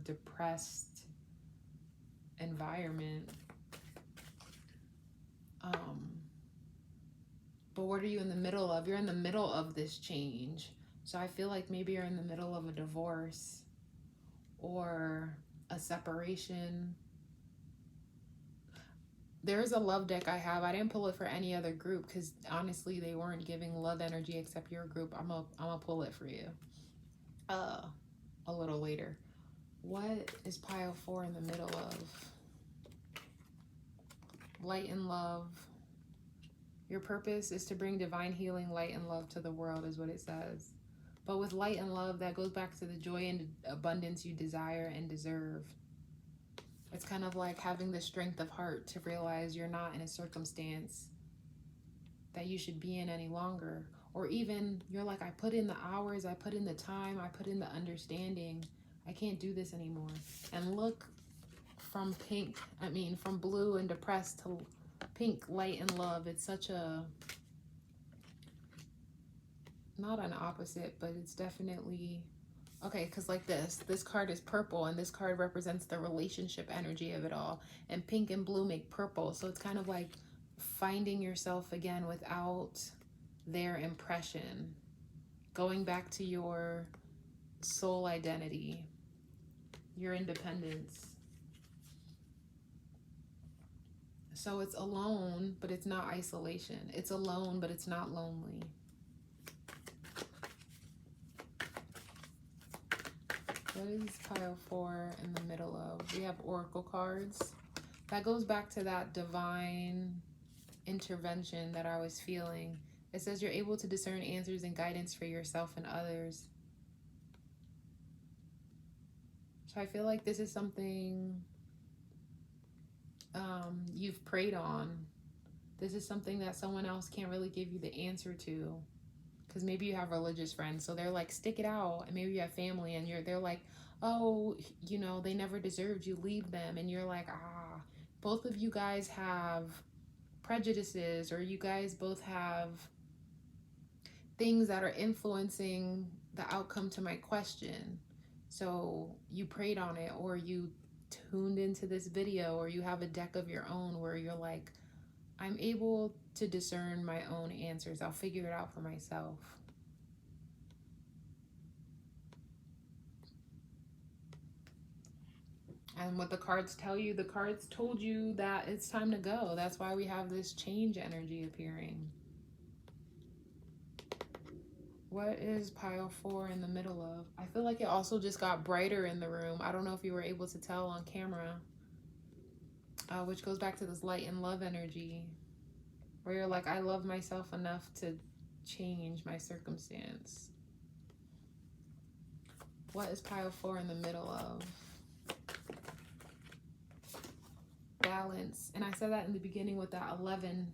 depressed environment. But what are you in the middle of? You're in the middle of this change. So I feel like maybe you're in the middle of a divorce or a separation. There's a love deck I have. I didn't pull it for any other group because honestly they weren't giving love energy except your group. I'm gonna pull it for you a little later. What is pile 4 in the middle of? Light and love. Your purpose is to bring divine healing, light, and love to the world, is what it says. But with light and love, that goes back to the joy and abundance you desire and deserve. It's kind of like having the strength of heart to realize you're not in a circumstance that you should be in any longer. Or even you're like, I put in the hours, I put in the time, I put in the understanding. I can't do this anymore. And look, from blue and depressed to pink, light and love. It's such a, not an opposite, but it's definitely, okay, because like this card is purple and this card represents the relationship energy of it all. And pink and blue make purple. So it's kind of like finding yourself again without their impression. Going back to your soul identity, your independence. So it's alone, but it's not isolation. It's alone, but it's not lonely. What is pile 4 in the middle of? We have oracle cards. That goes back to that divine intervention that I was feeling. It says you're able to discern answers and guidance for yourself and others. So I feel like this is something you've prayed on. This is something that someone else can't really give you the answer to. Because maybe you have religious friends, so they're like, stick it out. And maybe you have family and they're like, oh, they never deserved you, leave them. And you're like, both of you guys have prejudices, or you guys both have things that are influencing the outcome to my question. So you prayed on it, or you tuned into this video, or you have a deck of your own where you're like, I'm able to discern my own answers. I'll figure it out for myself. And what the cards tell you, the cards told you that it's time to go. That's why we have this change energy appearing. What is pile 4 in the middle of? I feel like it also just got brighter in the room. I don't know if you were able to tell on camera, which goes back to this light and love energy, where you're like, I love myself enough to change my circumstance. What is pile 4 in the middle of? Balance. And I said that in the beginning with that 11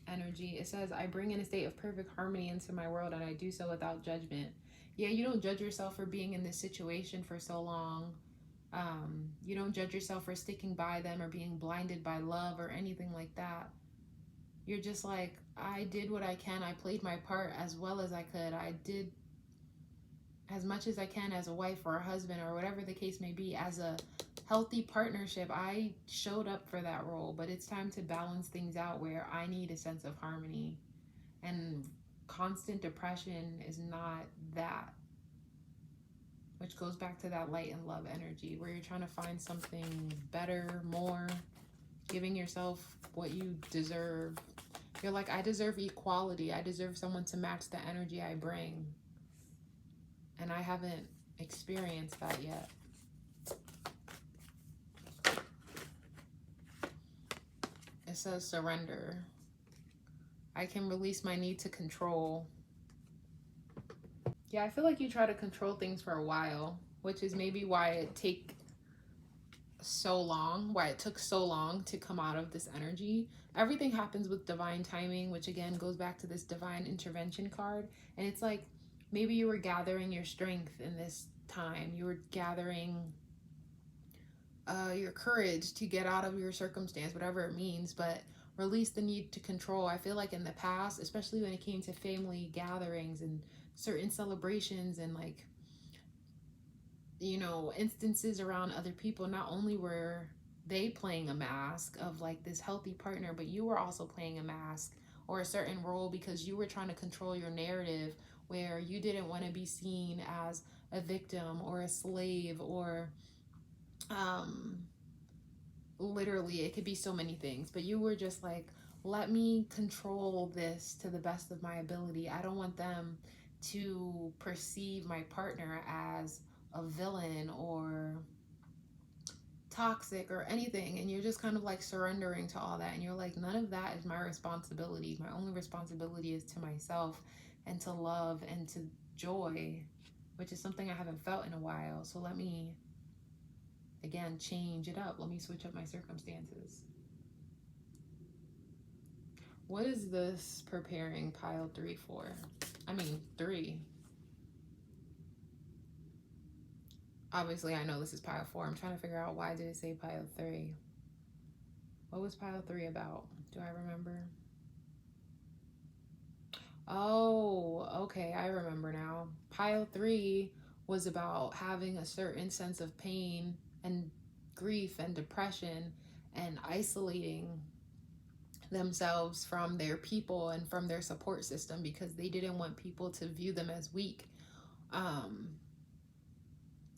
energy. It says, I bring in a state of perfect harmony into my world, and I do so without judgment. Yeah, you don't judge yourself for being in this situation for so long. You don't judge yourself for sticking by them or being blinded by love or anything like that. You're just like, I did what I can. I played my part as well as I could. I did as much as I can as a wife or a husband or whatever the case may be. As a healthy partnership, I showed up for that role, but it's time to balance things out where I need a sense of harmony. And constant depression is not that. Which goes back to that light and love energy, where you're trying to find something better, more, giving yourself what you deserve. You're like, I deserve equality. I deserve someone to match the energy I bring. And I haven't experienced that yet. It says surrender. I can release my need to control. Yeah, I feel like you try to control things for a while, which is maybe why it took so long to come out of this energy. Everything happens with divine timing, which again goes back to this divine intervention card. And it's like, maybe you were gathering your strength in this time. You were gathering your courage to get out of your circumstance, whatever it means, but release the need to control. I feel like in the past, especially when it came to family gatherings and certain celebrations and like, you know, instances around other people, not only were they playing a mask of like this healthy partner, but you were also playing a mask or a certain role because you were trying to control your narrative, where you didn't want to be seen as a victim or a slave or literally it could be so many things, but you were just like, let me control this to the best of my ability. I don't want them to perceive my partner as a villain or toxic or anything. And you're just kind of like surrendering to all that, and you're like, none of that is my responsibility. My only responsibility is to myself and to love and to joy, which is something I haven't felt in a while. So let me again change it up. Let me switch up my circumstances. What is this preparing pile 3 for? I mean 3. Obviously I know this is pile 4. I'm trying to figure out, why did it say pile 3? What was pile 3 about? Do I remember? Oh, okay, I remember now. Pile 3 was about having a certain sense of pain and grief and depression and isolating themselves from their people and from their support system because they didn't want people to view them as weak.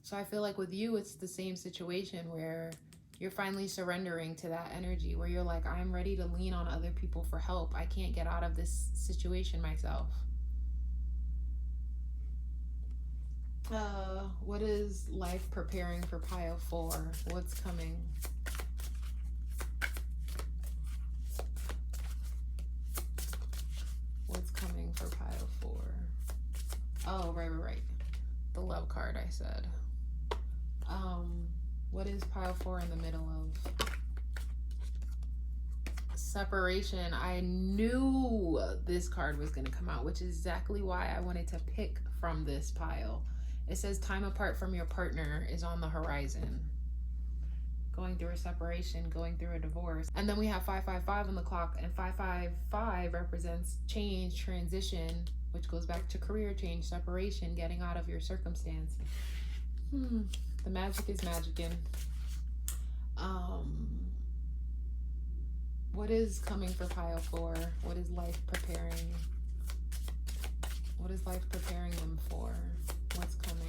So I feel like with you, it's the same situation where you're finally surrendering to that energy, where you're like, I'm ready to lean on other people for help. I can't get out of this situation myself. What is life preparing for pile 4? What's coming? What's coming for pile 4? Oh, right. The love card I said. What is pile 4 in the middle of? Separation. I knew this card was going to come out, which is exactly why I wanted to pick from this pile. It says time apart from your partner is on the horizon. Going through a separation, going through a divorce. And then we have 555 on the clock, and 555 represents change, transition, which goes back to career change, separation, getting out of your circumstance. The magic is magicking. What is coming for pile 4? What is life preparing? What is life preparing them for? What's coming?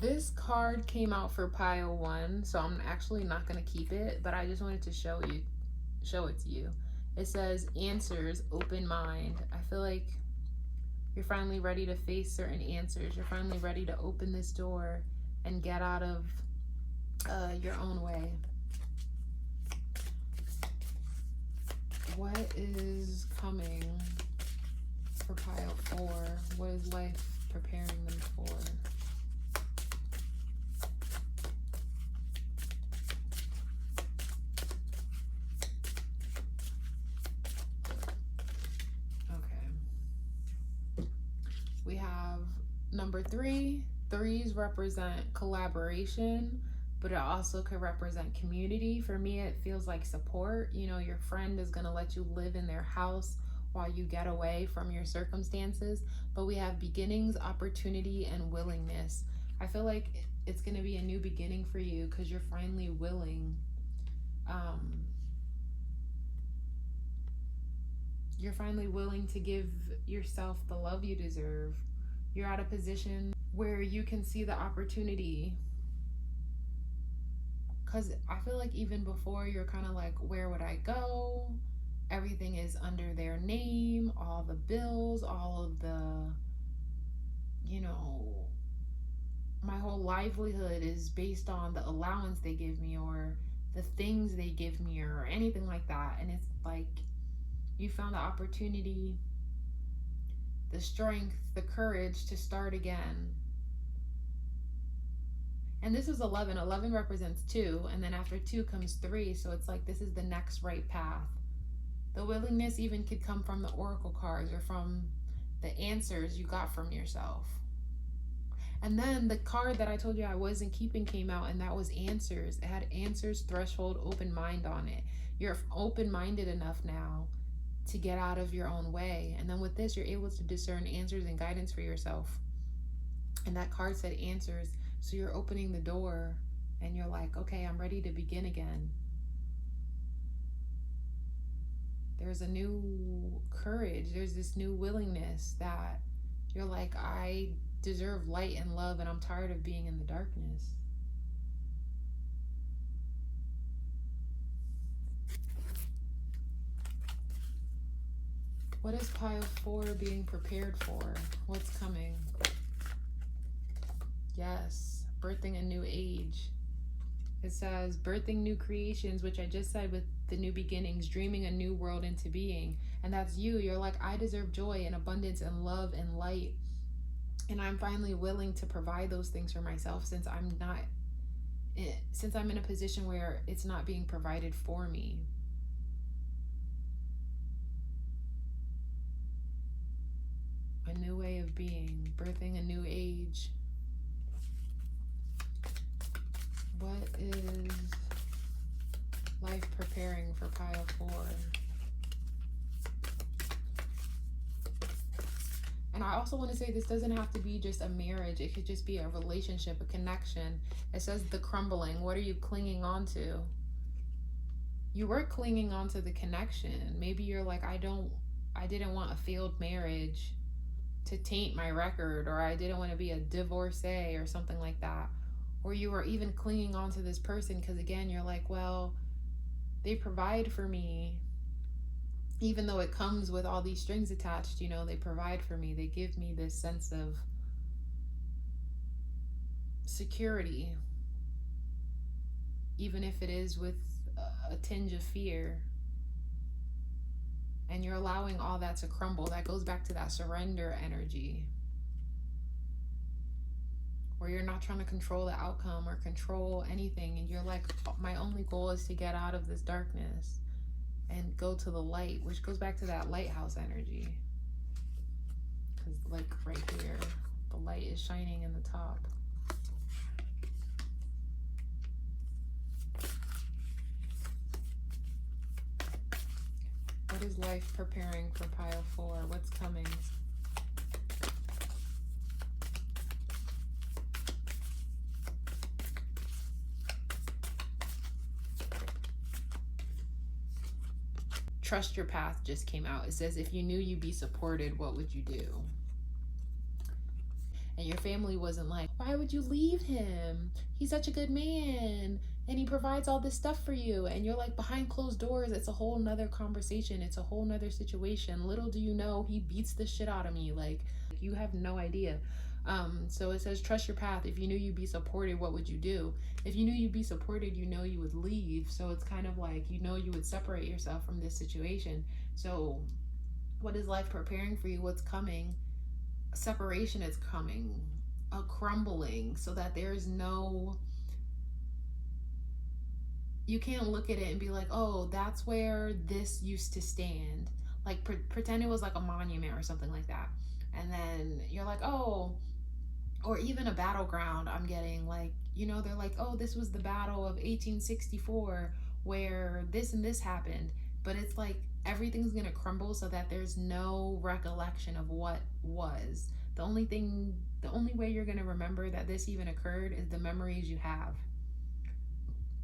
This card came out for pile 1, so I'm actually not going to keep it, but I just wanted to show it to you. It says answers, open mind. I feel like you're finally ready to face certain answers. You're finally ready to open this door and get out of your own way. What is coming for pile 4? What is life preparing them for? We have number 3. 3s represent collaboration, but it also could represent community. For me, it feels like support. You know, your friend is going to let you live in their house while you get away from your circumstances. But we have beginnings, opportunity, and willingness. I feel like it's going to be a new beginning for you because you're finally willing. You're finally willing to give yourself the love you deserve. You're at a position where you can see the opportunity. Because I feel like even before, you're kind of like, where would I go? Everything is under their name, all the bills, all of the, you know, my whole livelihood is based on the allowance they give me or the things they give me or anything like that. And it's like, you found the opportunity, the strength, the courage to start again. And this is 11. 11 represents 2, and then after 2 comes 3, so it's like this is the next right path. The willingness even could come from the oracle cards or from the answers you got from yourself. And then the card that I told you I wasn't keeping came out, and that was answers. It had answers, threshold, open mind on it. You're open-minded enough now to get out of your own way. And then with this, you're able to discern answers and guidance for yourself. And that card said answers. So you're opening the door and you're like, okay, I'm ready to begin again. There's a new courage. There's this new willingness that you're like, I deserve light and love and I'm tired of being in the darkness. What is pile 4 being prepared for? What's coming? Yes, birthing a new age. It says birthing new creations, which I just said with the new beginnings, dreaming a new world into being. And that's you. You're like, I deserve joy and abundance and love and light. And I'm finally willing to provide those things for myself since I'm in a position where it's not being provided for me. A new way of being, birthing a new age. What is life preparing for pile 4? And I also want to say this doesn't have to be just a marriage. It could just be a relationship, a connection. It says the crumbling. What are you clinging on to? You were clinging on to the connection. Maybe you're like, I didn't want a failed marriage to taint my record, or I didn't want to be a divorcee or something like that. Or you were even clinging on to this person because, again, you're like, well, they provide for me. Even though it comes with all these strings attached, you know, they provide for me. They give me this sense of security. Even if it is with a tinge of fear. And you're allowing all that to crumble. That goes back to that surrender energy. Where you're not trying to control the outcome or control anything. And you're like, my only goal is to get out of this darkness and go to the light, which goes back to that lighthouse energy. Because like right here, the light is shining in the top. What is life preparing for pile 4? What's coming? Trust your path just came out. It says, if you knew you'd be supported, what would you do? and your family wasn't like, why would you leave him? He's such a good man and he provides all this stuff for you. And you're like, behind closed doors, it's a whole nother conversation. It's a whole nother situation. Little do you know, he beats the shit out of me. Like, you have no idea. So it says, trust your path. If you knew you'd be supported, what would you do? If you knew you'd be supported, you know you would leave. So it's kind of like, you know you would separate yourself from this situation. So what is life preparing for you? What's coming? Separation is coming, a crumbling, so that there's no, you can't look at it and be like, oh, that's where this used to stand. Like pretend it was like a monument or something like that. And then you're like, oh, or even a battleground. I'm getting like, you know, they're like, oh, this was the battle of 1864 where this and this happened. But it's like everything's gonna crumble so that there's no recollection of what was. The only way you're gonna remember that this even occurred is the memories you have.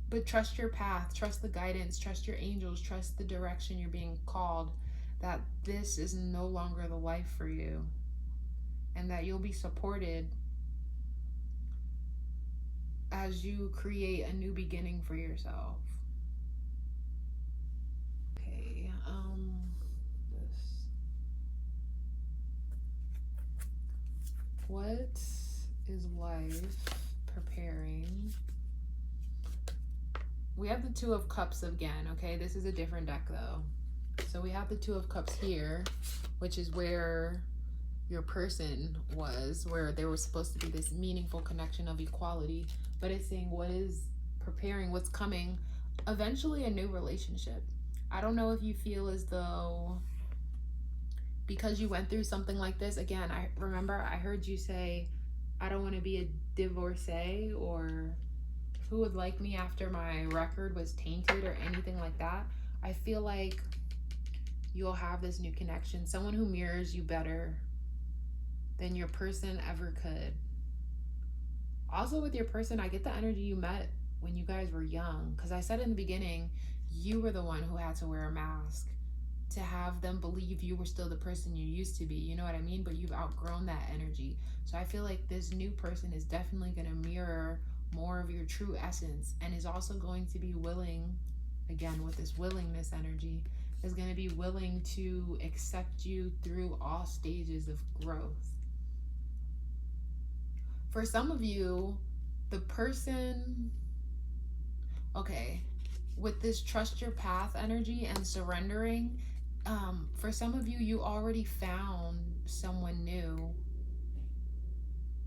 But trust your path, trust the guidance, trust your angels, trust the direction you're being called, that this is no longer the life for you, and that you'll be supported as you create a new beginning for yourself. Okay, this. What is life preparing? We have the Two of Cups again, okay? This is a different deck though. So we have the Two of Cups here, which is where your person was, where there was supposed to be this meaningful connection of equality. But it's saying what is preparing, what's coming, eventually a new relationship. I don't know if you feel as though because you went through something like this, again, I remember I heard you say, I don't want to be a divorcee, or who would like me after my record was tainted or anything like that. I feel like you'll have this new connection, someone who mirrors you better than your person ever could. Also with your person, I get the energy you met when you guys were young, because I said in the beginning, you were the one who had to wear a mask to have them believe you were still the person you used to be, you know what I mean? But you've outgrown that energy. So I feel like this new person is definitely going to mirror more of your true essence, and is also going to be willing, again with this willingness energy, is going to be willing to accept you through all stages of growth. For some of you, the person, okay, with this trust your path energy and surrendering, for some of you, you already found someone new,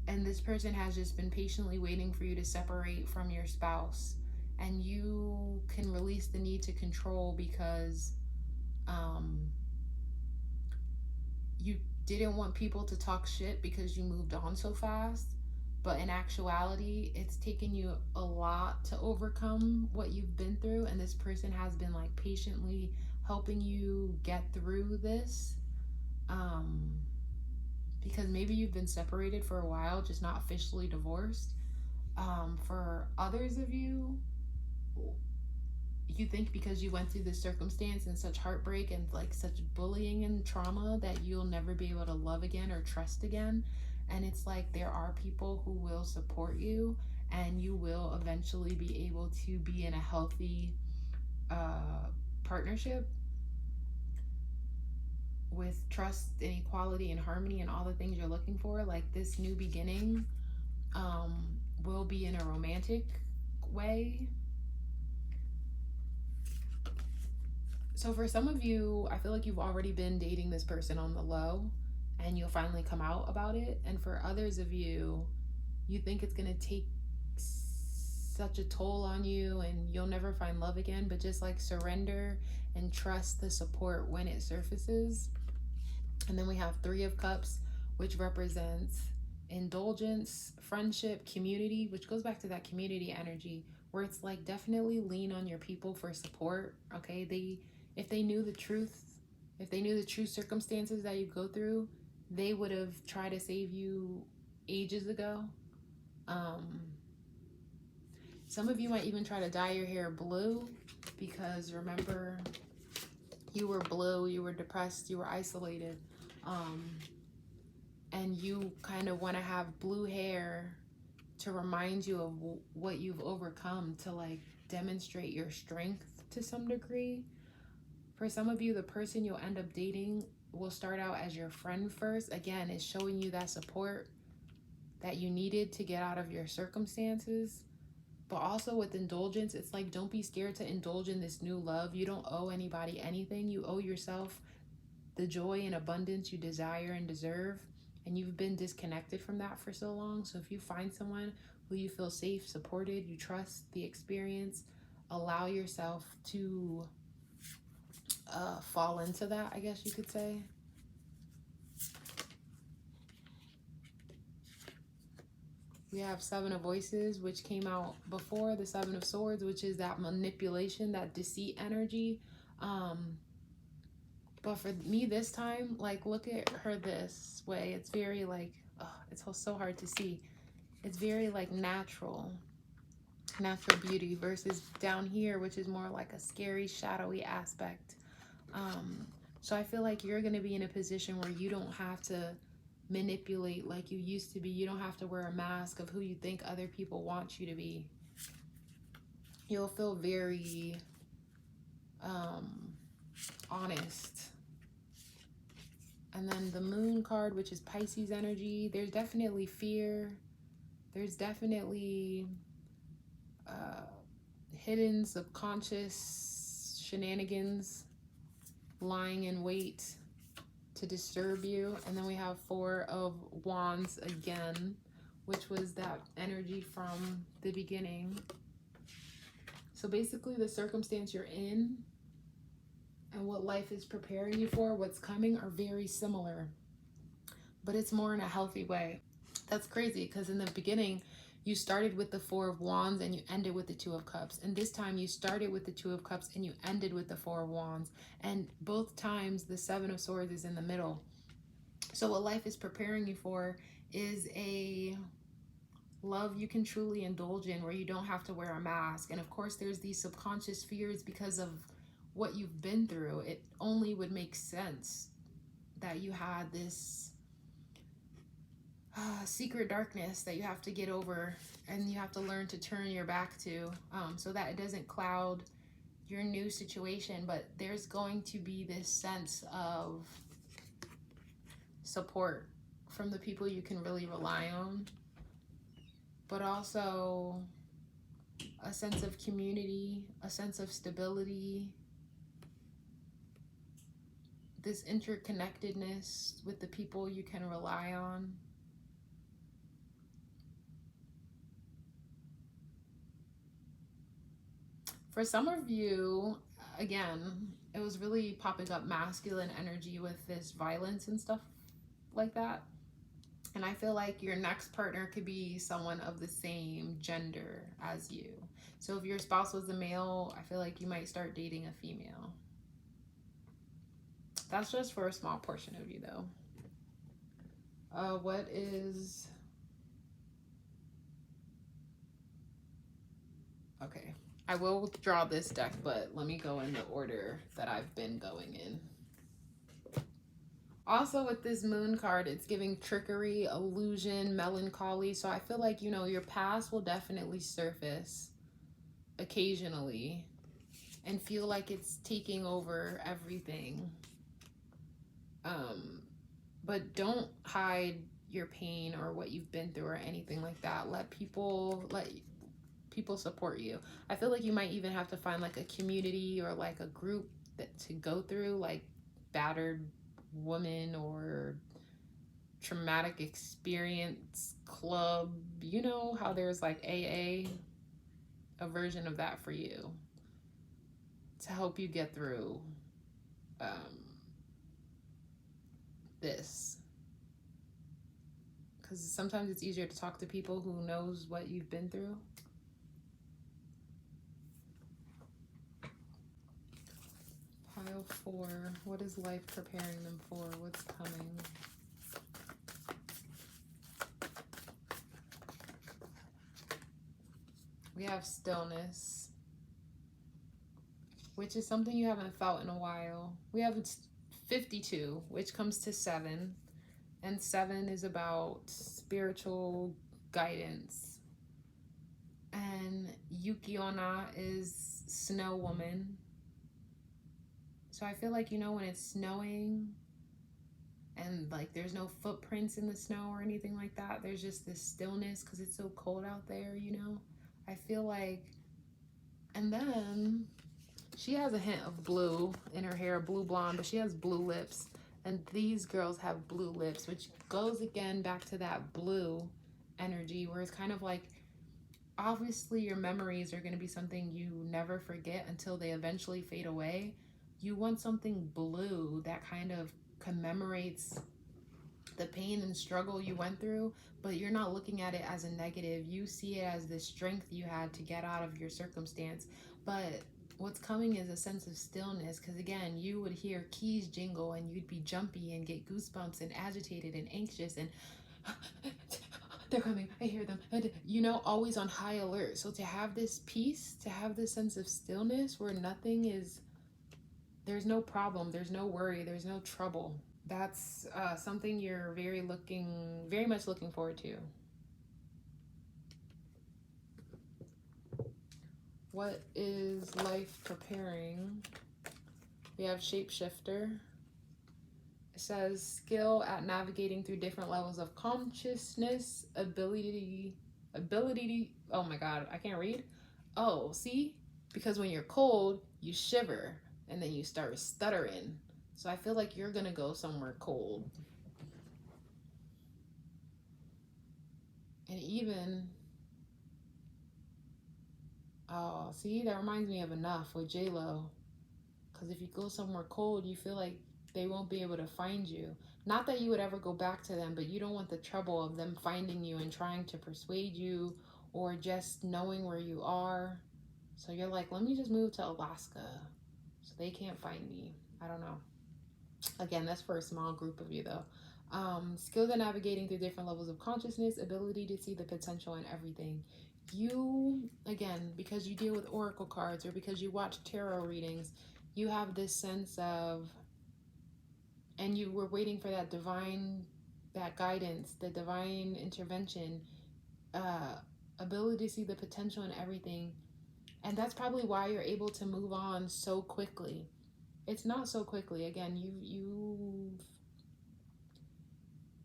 and this person has just been patiently waiting for you to separate from your spouse, and you can release the need to control because you didn't want people to talk shit because you moved on so fast. But in actuality, it's taken you a lot to overcome what you've been through, and this person has been like patiently helping you get through this. Because maybe you've been separated for a while, just not officially divorced. For others of you, you think because you went through this circumstance and such heartbreak and like such bullying and trauma that you'll never be able to love again or trust again. And it's like there are people who will support you, and you will eventually be able to be in a healthy partnership with trust and equality and harmony and all the things you're looking for. Like this new beginning will be in a romantic way. So for some of you, I feel like you've already been dating this person on the low, and you'll finally come out about it. And for others of you, you think it's going to take such a toll on you and you'll never find love again, but just like surrender and trust the support when it surfaces. And then we have Three of Cups, which represents indulgence, friendship, community, which goes back to that community energy where it's like definitely lean on your people for support. Okay, if they knew the truth, if they knew the true circumstances that you go through, they would have tried to save you ages ago. Some of you might even try to dye your hair blue, because remember, you were blue, you were depressed, you were isolated, and you kind of want to have blue hair to remind you of what you've overcome, to like demonstrate your strength to some degree. For some of you, the person you'll end up dating will start out as your friend first. Again, it's showing you that support that you needed to get out of your circumstances. But also with indulgence, it's like, don't be scared to indulge in this new love. You don't owe anybody anything. You owe yourself the joy and abundance you desire and deserve. And you've been disconnected from that for so long. So if you find someone who you feel safe, supported, you trust the experience, allow yourself to fall into that, I guess you could say. We have Seven of Voices, which came out before the Seven of Swords, which is that manipulation, that deceit energy. But for me this time, like, look at her this way. It's very like, oh, it's so hard to see. It's very like natural beauty, versus down here, which is more like a scary, shadowy aspect. So I feel like you're going to be in a position where you don't have to manipulate like you used to be. You don't have to wear a mask of who you think other people want you to be. You'll feel very honest. And then the Moon card, which is Pisces energy, there's definitely fear. There's definitely hidden subconscious shenanigans lying in wait to disturb you. And then we have Four of Wands again, which was that energy from the beginning. So basically the circumstance you're in and what life is preparing you for, what's coming, are very similar, but it's more in a healthy way. That's crazy, because in the beginning you started with the Four of Wands and you ended with the Two of Cups, and this time you started with the Two of Cups and you ended with the Four of Wands, and both times the Seven of Swords is in the middle. So what life is preparing you for is a love you can truly indulge in, where you don't have to wear a mask. And of course there's these subconscious fears because of what you've been through. It only would make sense that you had this secret darkness that you have to get over, and you have to learn to turn your back to, so that it doesn't cloud your new situation. But there's going to be this sense of support from the people you can really rely on, but also a sense of community, a sense of stability, this interconnectedness with the people you can rely on. For some of you, again, it was really popping up masculine energy with this violence and stuff like that. And I feel like your next partner could be someone of the same gender as you. So if your spouse was a male, I feel like you might start dating a female. That's just for a small portion of you, though. What is... Okay. I will draw this deck, but let me go in the order that I've been going in. Also with this Moon card, it's giving trickery, illusion, melancholy. So I feel like, you know, your past will definitely surface occasionally and feel like it's taking over everything. But don't hide your pain or what you've been through or anything like that. Let people support you. I feel like you might even have to find like a community or like a group to go through, like Battered Woman or Traumatic Experience Club. You know how there's like AA, a version of that for you to help you get through this. Because sometimes it's easier to talk to people who knows what you've been through. Pile 4. What is life preparing them for? What's coming? We have stillness, which is something you haven't felt in a while. We have 52, which comes to 7. And 7 is about spiritual guidance. And Yuki-onna is snow woman. So I feel like, you know, when it's snowing and like there's no footprints in the snow or anything like that, there's just this stillness because it's so cold out there, you know? I feel like, and then she has a hint of blue in her hair, blue blonde, but she has blue lips. And these girls have blue lips, which goes again back to that blue energy where it's kind of like, obviously your memories are going to be something you never forget until they eventually fade away. You want something blue that kind of commemorates the pain and struggle you went through, but you're not looking at it as a negative. You see it as the strength you had to get out of your circumstance. But what's coming is a sense of stillness, because again, you would hear keys jingle and you'd be jumpy and get goosebumps and agitated and anxious and they're coming, I hear them, and, you know, always on high alert. So to have this peace, to have this sense of stillness where nothing is, there's no problem, there's no worry, there's no trouble. That's something you're very much looking forward to. What is life preparing? We have shapeshifter. It says skill at navigating through different levels of consciousness, ability, oh my God, I can't read. Oh, see? Because when you're cold, you shiver and then you start stuttering. So I feel like you're gonna go somewhere cold. And even, oh, see, that reminds me of Enough with J-Lo. Because if you go somewhere cold, you feel like they won't be able to find you. Not that you would ever go back to them, but you don't want the trouble of them finding you and trying to persuade you or just knowing where you are. So you're like, let me just move to Alaska so they can't find me. I don't know. Again, that's for a small group of you though. Skills at navigating through different levels of consciousness, ability to see the potential in everything. You, again, because you deal with oracle cards or because you watch tarot readings, you have this sense of, and you were waiting for that divine, that guidance, the divine intervention, ability to see the potential in everything. And that's probably why you're able to move on so quickly. It's not so quickly. Again, you've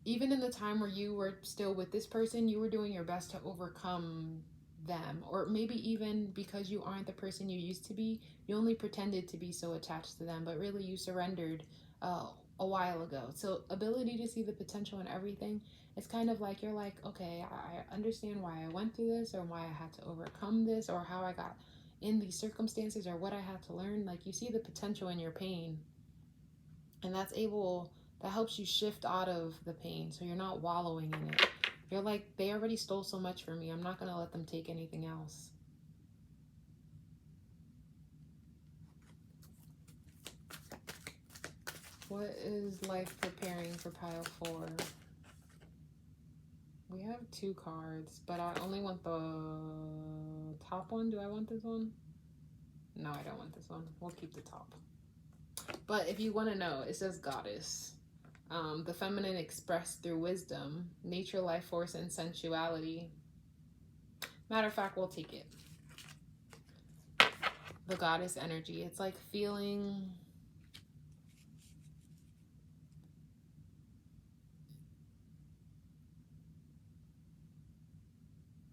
even in the time where you were still with this person, you were doing your best to overcome them. Or maybe even because you aren't the person you used to be, you only pretended to be so attached to them, but really you surrendered a while ago. So ability to see the potential in everything, it's kind of like you're like, okay, I understand why I went through this or why I had to overcome this or how I got in these circumstances or what I had to learn. Like you see the potential in your pain, and that helps you shift out of the pain so you're not wallowing in it. You're like, they already stole so much from me, I'm not going to let them take anything else. What is life preparing for pile 4? We have 2 cards, but I only want the top one. Do I want this one? No, I don't want this one. We'll keep the top. But if you want to know, it says goddess. The feminine expressed through wisdom, nature, life force, and sensuality. Matter of fact, we'll take it. The goddess energy. It's like feeling...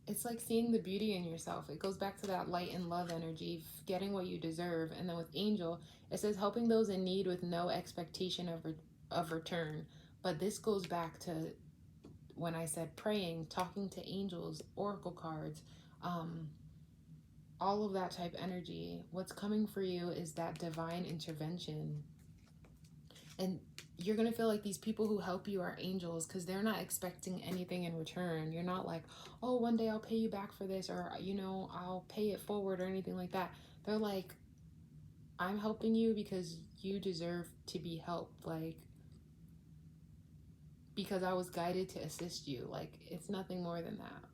It's like seeing the beauty in yourself. It goes back to that light and love energy, getting what you deserve. And then with angel, it says helping those in need with no expectation of return. But this goes back to when I said praying, talking to angels, oracle cards, all of that type energy. What's coming for you is that divine intervention. And you're going to feel like these people who help you are angels because they're not expecting anything in return. You're not like, oh, one day I'll pay you back for this, or, you know, I'll pay it forward or anything like that. They're like, I'm helping you because you deserve to be helped. Like, because I was guided to assist you. Like, it's nothing more than that.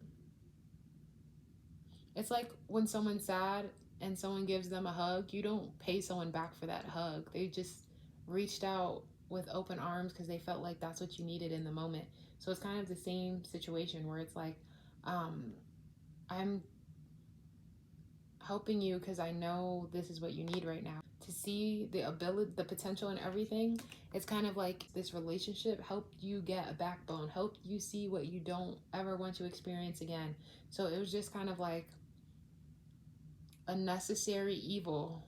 It's like when someone's sad and someone gives them a hug, you don't pay someone back for that hug. They just reached out with open arms because they felt like that's what you needed in the moment. So it's kind of the same situation where it's like, I'm helping you because I know this is what you need right now. To see the ability, the potential in everything, it's kind of like this relationship helped you get a backbone, helped you see what you don't ever want to experience again. So it was just kind of like a necessary evil,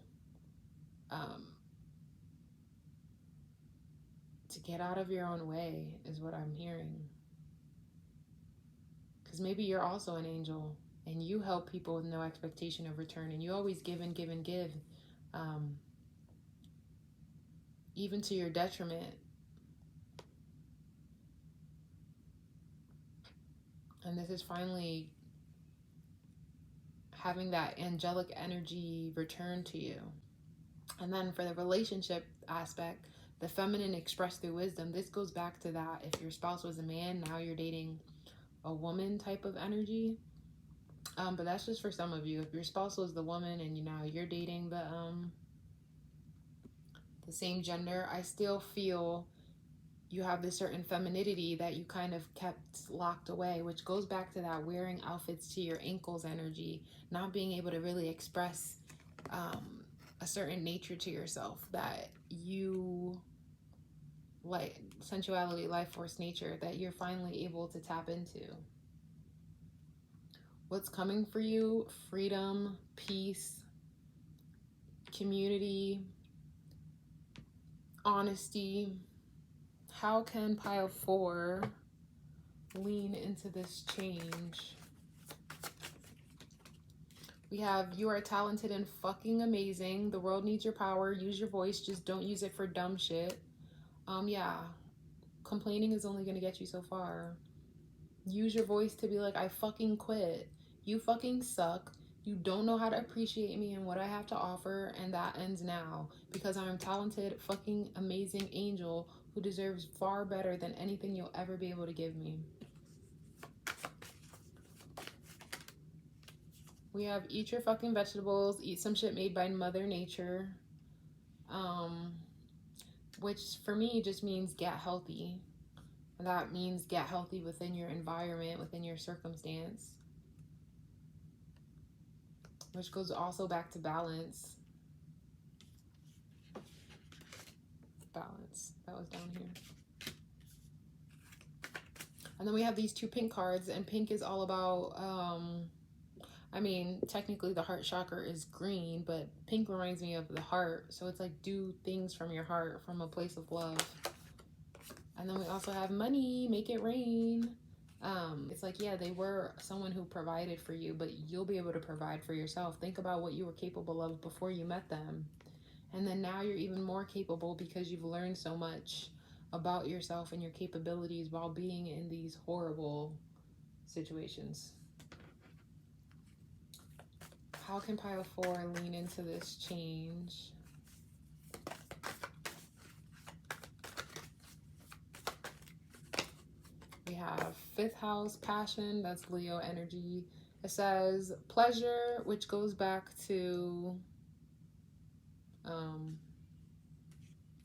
to get out of your own way is what I'm hearing. Because maybe you're also an angel and you help people with no expectation of return, and you always give and give and give, even to your detriment. And this is finally having that angelic energy return to you. And then for the relationship aspect, the feminine expressed through wisdom, this goes back to that. If your spouse was a man, now you're dating a woman type of energy. But that's just for some of you. If your spouse was the woman and now you're dating the same gender, I still feel you have this certain femininity that you kind of kept locked away, which goes back to that wearing outfits to your ankles energy, not being able to really express a certain nature to yourself that you like, sensuality, life force, nature, that you're finally able to tap into. What's coming for you? Freedom, peace, community, honesty. How can pile 4 lean into this change? We have, you are talented and fucking amazing. The world needs your power. Use your voice. Just don't use it for dumb shit. Yeah. Complaining is only going to get you so far. Use your voice to be like, I fucking quit. You fucking suck. You don't know how to appreciate me and what I have to offer, and that ends now. Because I'm a talented, fucking amazing angel who deserves far better than anything you'll ever be able to give me. We have eat your fucking vegetables, eat some shit made by Mother Nature. Which for me just means get healthy. That means get healthy within your environment, within your circumstance. Which goes also back to balance. Balance. That was down here. And then we have these 2 pink cards, and pink is all about, I mean, technically the heart chakra is green, but pink reminds me of the heart. So it's like, do things from your heart, from a place of love. And then we also have money, make it rain. It's like, yeah, they were someone who provided for you, but you'll be able to provide for yourself. Think about what you were capable of before you met them. And then now you're even more capable because you've learned so much about yourself and your capabilities while being in these horrible situations. How can pile 4 lean into this change? We have 5th house, passion, that's Leo energy. It says pleasure, which goes back to,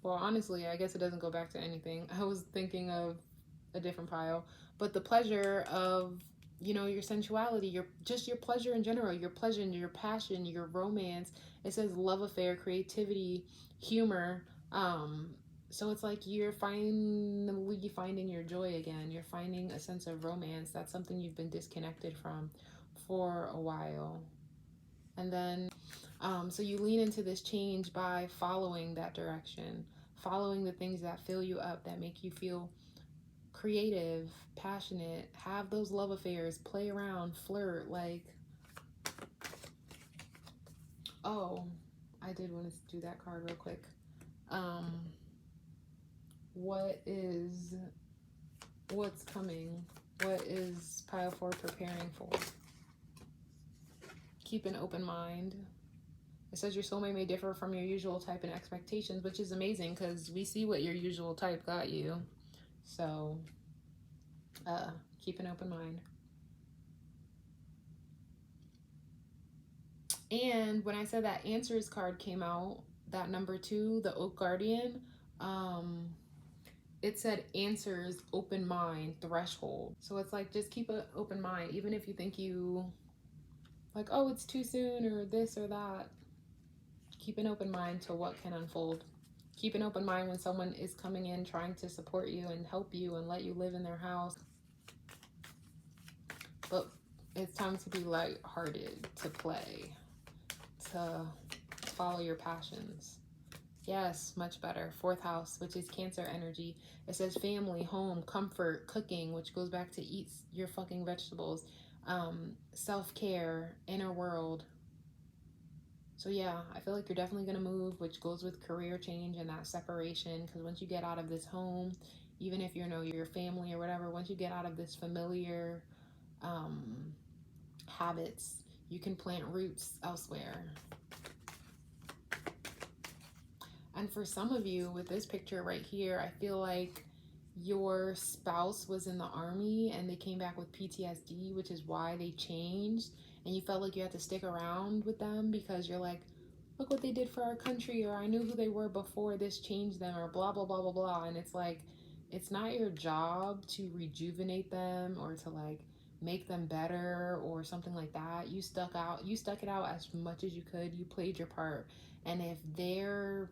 well, honestly, I guess it doesn't go back to anything. I was thinking of a different pile, but the pleasure of, your sensuality, your pleasure in general, your pleasure, your passion, your romance. It says love affair, creativity, humor. So it's like you're finally finding your joy again. You're finding a sense of romance. That's something you've been disconnected from for a while. And then, so you lean into this change by following that direction, following the things that fill you up, that make you feel creative, passionate, have those love affairs, play around, flirt. Like, oh, I did want to do that card real quick. What's coming? What is pile 4 preparing for? Keep an open mind. It says your soulmate may differ from your usual type and expectations, which is amazing because we see what your usual type got you. So keep an open mind. And when I said that answers card came out, that number 2, the Oak Guardian, it said answers, open mind, threshold. So it's like, just keep an open mind, even if you think you like, oh, it's too soon or this or that. Keep an open mind to what can unfold. Keep an open mind when someone is coming in trying to support you and help you and let you live in their house. But it's time to be lighthearted, to play, to follow your passions. Yes, much better. Fourth house, which is Cancer energy. It says family, home, comfort, cooking, which goes back to eat your fucking vegetables, self-care, inner world. So yeah, I feel like you're definitely going to move, which goes with career change and that separation. Because once you get out of this home, even if you know your family or whatever, once you get out of this familiar habits, you can plant roots elsewhere. And for some of you with this picture right here, I feel like your spouse was in the army and they came back with PTSD, which is why they changed. And you felt like you had to stick around with them because you're like, look what they did for our country, or I knew who they were before this changed them, or blah, blah, blah, blah, blah. And it's like, it's not your job to rejuvenate them or to like make them better or something like that. You stuck it out as much as you could. You played your part. And if they're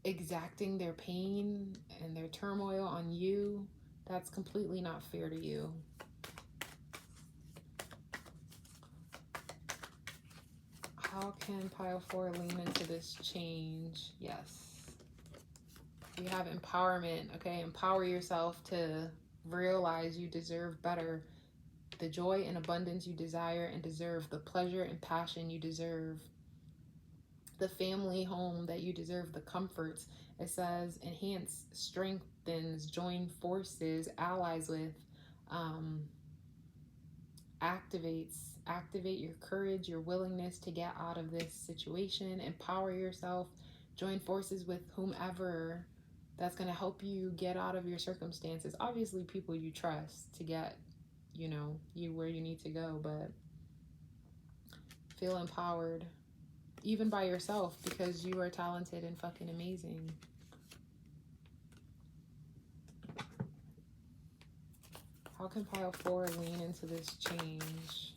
exacting their pain and their turmoil on you, that's completely not fair to you. How can pile 4 lean into this change? Yes. We have empowerment, okay? Empower yourself to realize you deserve better. The joy and abundance you desire and deserve. The pleasure and passion you deserve. The family home that you deserve. The comforts. It says enhance, strengthens, join forces, allies with, activate your courage, your willingness to get out of this situation, empower yourself, join forces with whomever that's going to help you get out of your circumstances. Obviously people you trust to get, you know, you where you need to go, but feel empowered even by yourself because you are talented and fucking amazing. How can pile 4 lean into this change?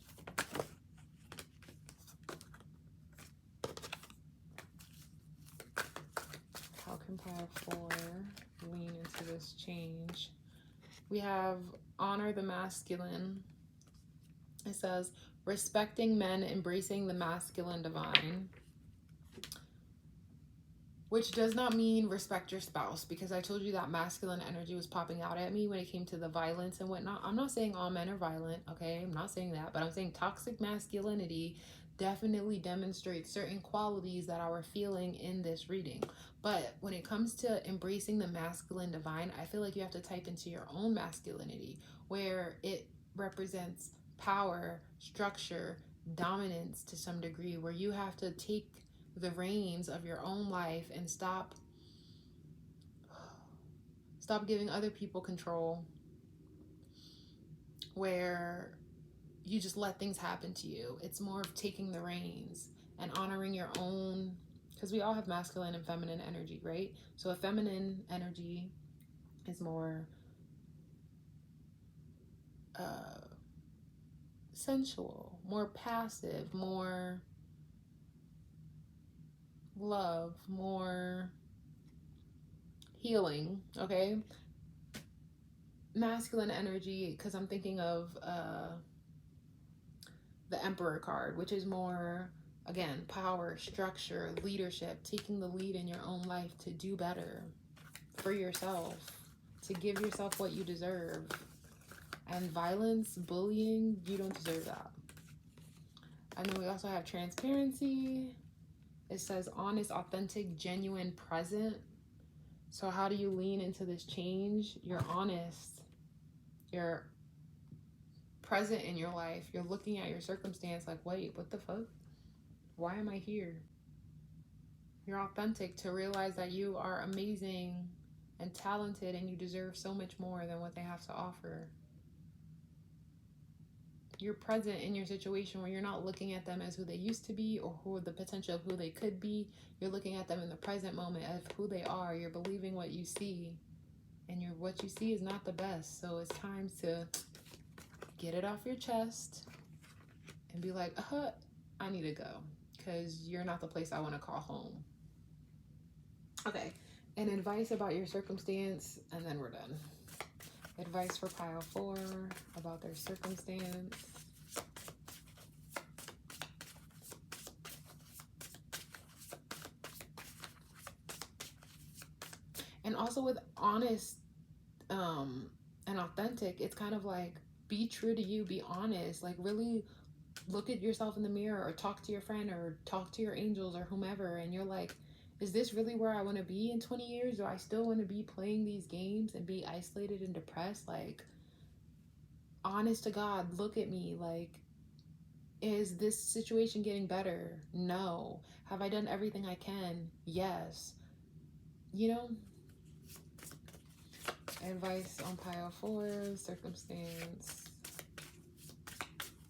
How can pile 4 lean into this change? We have honor the masculine. It says respecting men, embracing the masculine divine. Which does not mean respect your spouse, because I told you that masculine energy was popping out at me when it came to the violence and whatnot. I'm not saying all men are violent, okay? I'm not saying that, but I'm saying toxic masculinity definitely demonstrates certain qualities that I were feeling in this reading. But when it comes to embracing the masculine divine, I feel like you have to type into your own masculinity, where it represents power, structure, dominance to some degree, where you have to take the reins of your own life and stop giving other people control, where you just let things happen to you. It's more of taking the reins and honoring your own, because we all have masculine and feminine energy, right? So a feminine energy is more sensual, more passive, more love, more healing, okay? Masculine energy, because I'm thinking of the Emperor card, which is more, again, power, structure, leadership, taking the lead in your own life to do better for yourself, to give yourself what you deserve. And violence, bullying, you don't deserve that. And then we also have transparency. It says honest, authentic, genuine, present. So how do you lean into this change? You're honest. You're present in your life. You're looking at your circumstance like, wait, what the fuck? Why am I here? You're authentic to realize that you are amazing and talented and you deserve so much more than what they have to offer. you're present in your situation where you're not looking at them as who they used to be or who the potential of who they could be. You're looking at them in the present moment of who they are. You're believing what you see, and what you see is not the best. So it's time to get it off your chest and be like, I need to go, because you're not the place I want to call home. Okay, and advice about your circumstance, and then we're done. Advice for pile 4 about their circumstance. And also with honest and authentic, it's kind of like, be true to you, be honest, like really look at yourself in the mirror, or talk to your friend, or talk to your angels, or whomever, and you're like, is this really where I want to be in 20 years? Do I still want to be playing these games and be isolated and depressed? Like, honest to God, look at me. Like, is this situation getting better? No. Have I done everything I can? Yes. You know? Advice on pile 4, circumstance.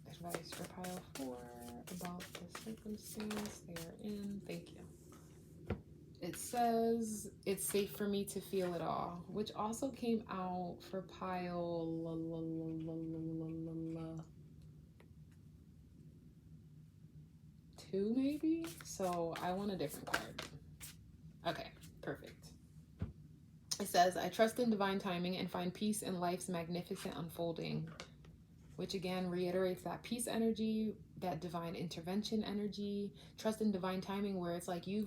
Advice for pile 4 about the circumstance they are in. Thank you. It says, it's safe for me to feel it all, which also came out for pile 2, maybe? So I want a different card. Okay, perfect. It says, I trust in divine timing and find peace in life's magnificent unfolding, which again reiterates that peace energy, that divine intervention energy. Trust in divine timing, where it's like you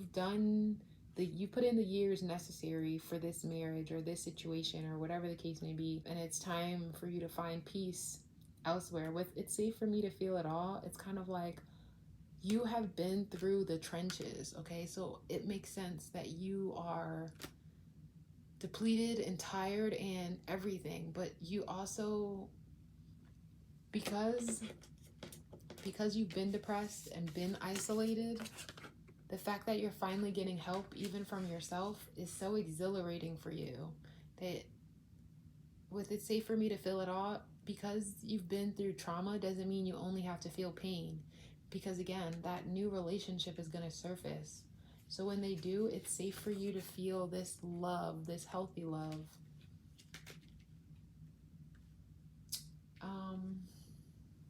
put in the years necessary for this marriage or this situation or whatever the case may be, and it's time for you to find peace elsewhere. With it's safe for me to feel it all, it's kind of like you have been through the trenches, okay? So it makes sense that you are depleted and tired and everything, but you also, because you've been depressed and been isolated, the fact that you're finally getting help even from yourself is so exhilarating for you. That with it's safe for me to feel it all, because you've been through trauma doesn't mean you only have to feel pain, because again, that new relationship is going to surface. So when they do, it's safe for you to feel this love, this healthy love.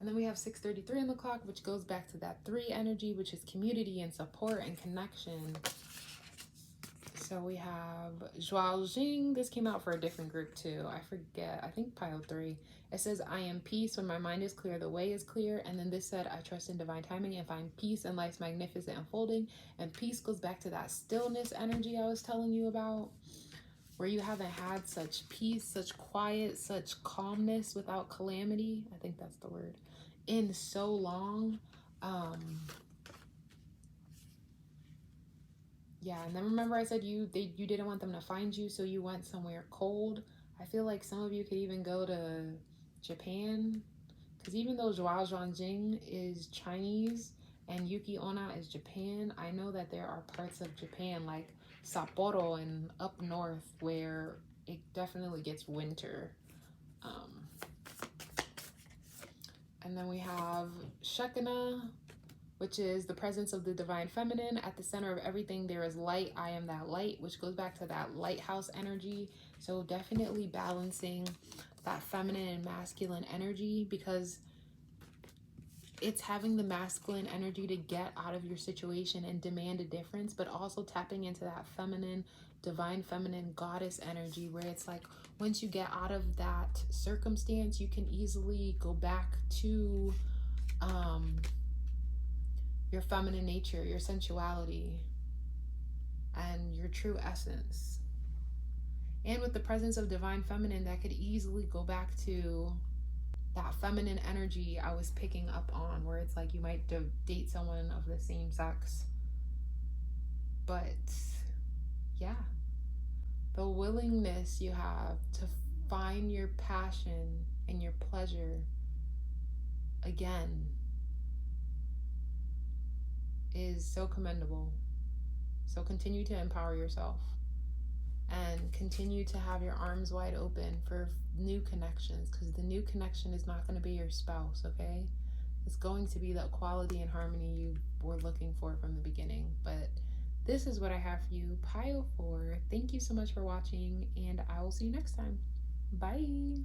And then we have 6:33 on the clock, which goes back to that 3 energy, which is community and support and connection. So we have Zhuao. This came out for a different group too. I forget. I think pile 3. It says, I am peace. When my mind is clear, the way is clear. And then this said, I trust in divine timing and find peace in life's magnificent unfolding. And peace goes back to that stillness energy I was telling you about, where you haven't had such peace, such quiet, such calmness without calamity. I think that's the word. In so long. Yeah, and then remember I said you didn't want them to find you, so you went somewhere cold. I feel like some of you could even go to Japan, because even though Zhuao Zhuangjing is Chinese and Yuki Onna is Japan, I know that there are parts of Japan like Sapporo and up north where it definitely gets winter. And then we have Shekinah, which is the presence of the divine feminine. At the center of everything, there is light. I am that light, which goes back to that lighthouse energy. So definitely balancing that feminine and masculine energy, because it's having the masculine energy to get out of your situation and demand a difference, but also tapping into that feminine, divine feminine goddess energy, where it's like once you get out of that circumstance, you can easily go back to your feminine nature, your sensuality, and your true essence. And with the presence of divine feminine, that could easily go back to that feminine energy I was picking up on, where it's like you might date someone of the same sex. But yeah, the willingness you have to find your passion and your pleasure again is so commendable. So continue to empower yourself. and continue to have your arms wide open for new connections, because the new connection is not going to be your spouse, okay? It's going to be the equality and harmony you were looking for from the beginning. But this is what I have for you, pile 4. Thank you so much for watching, and I will see you next time. Bye.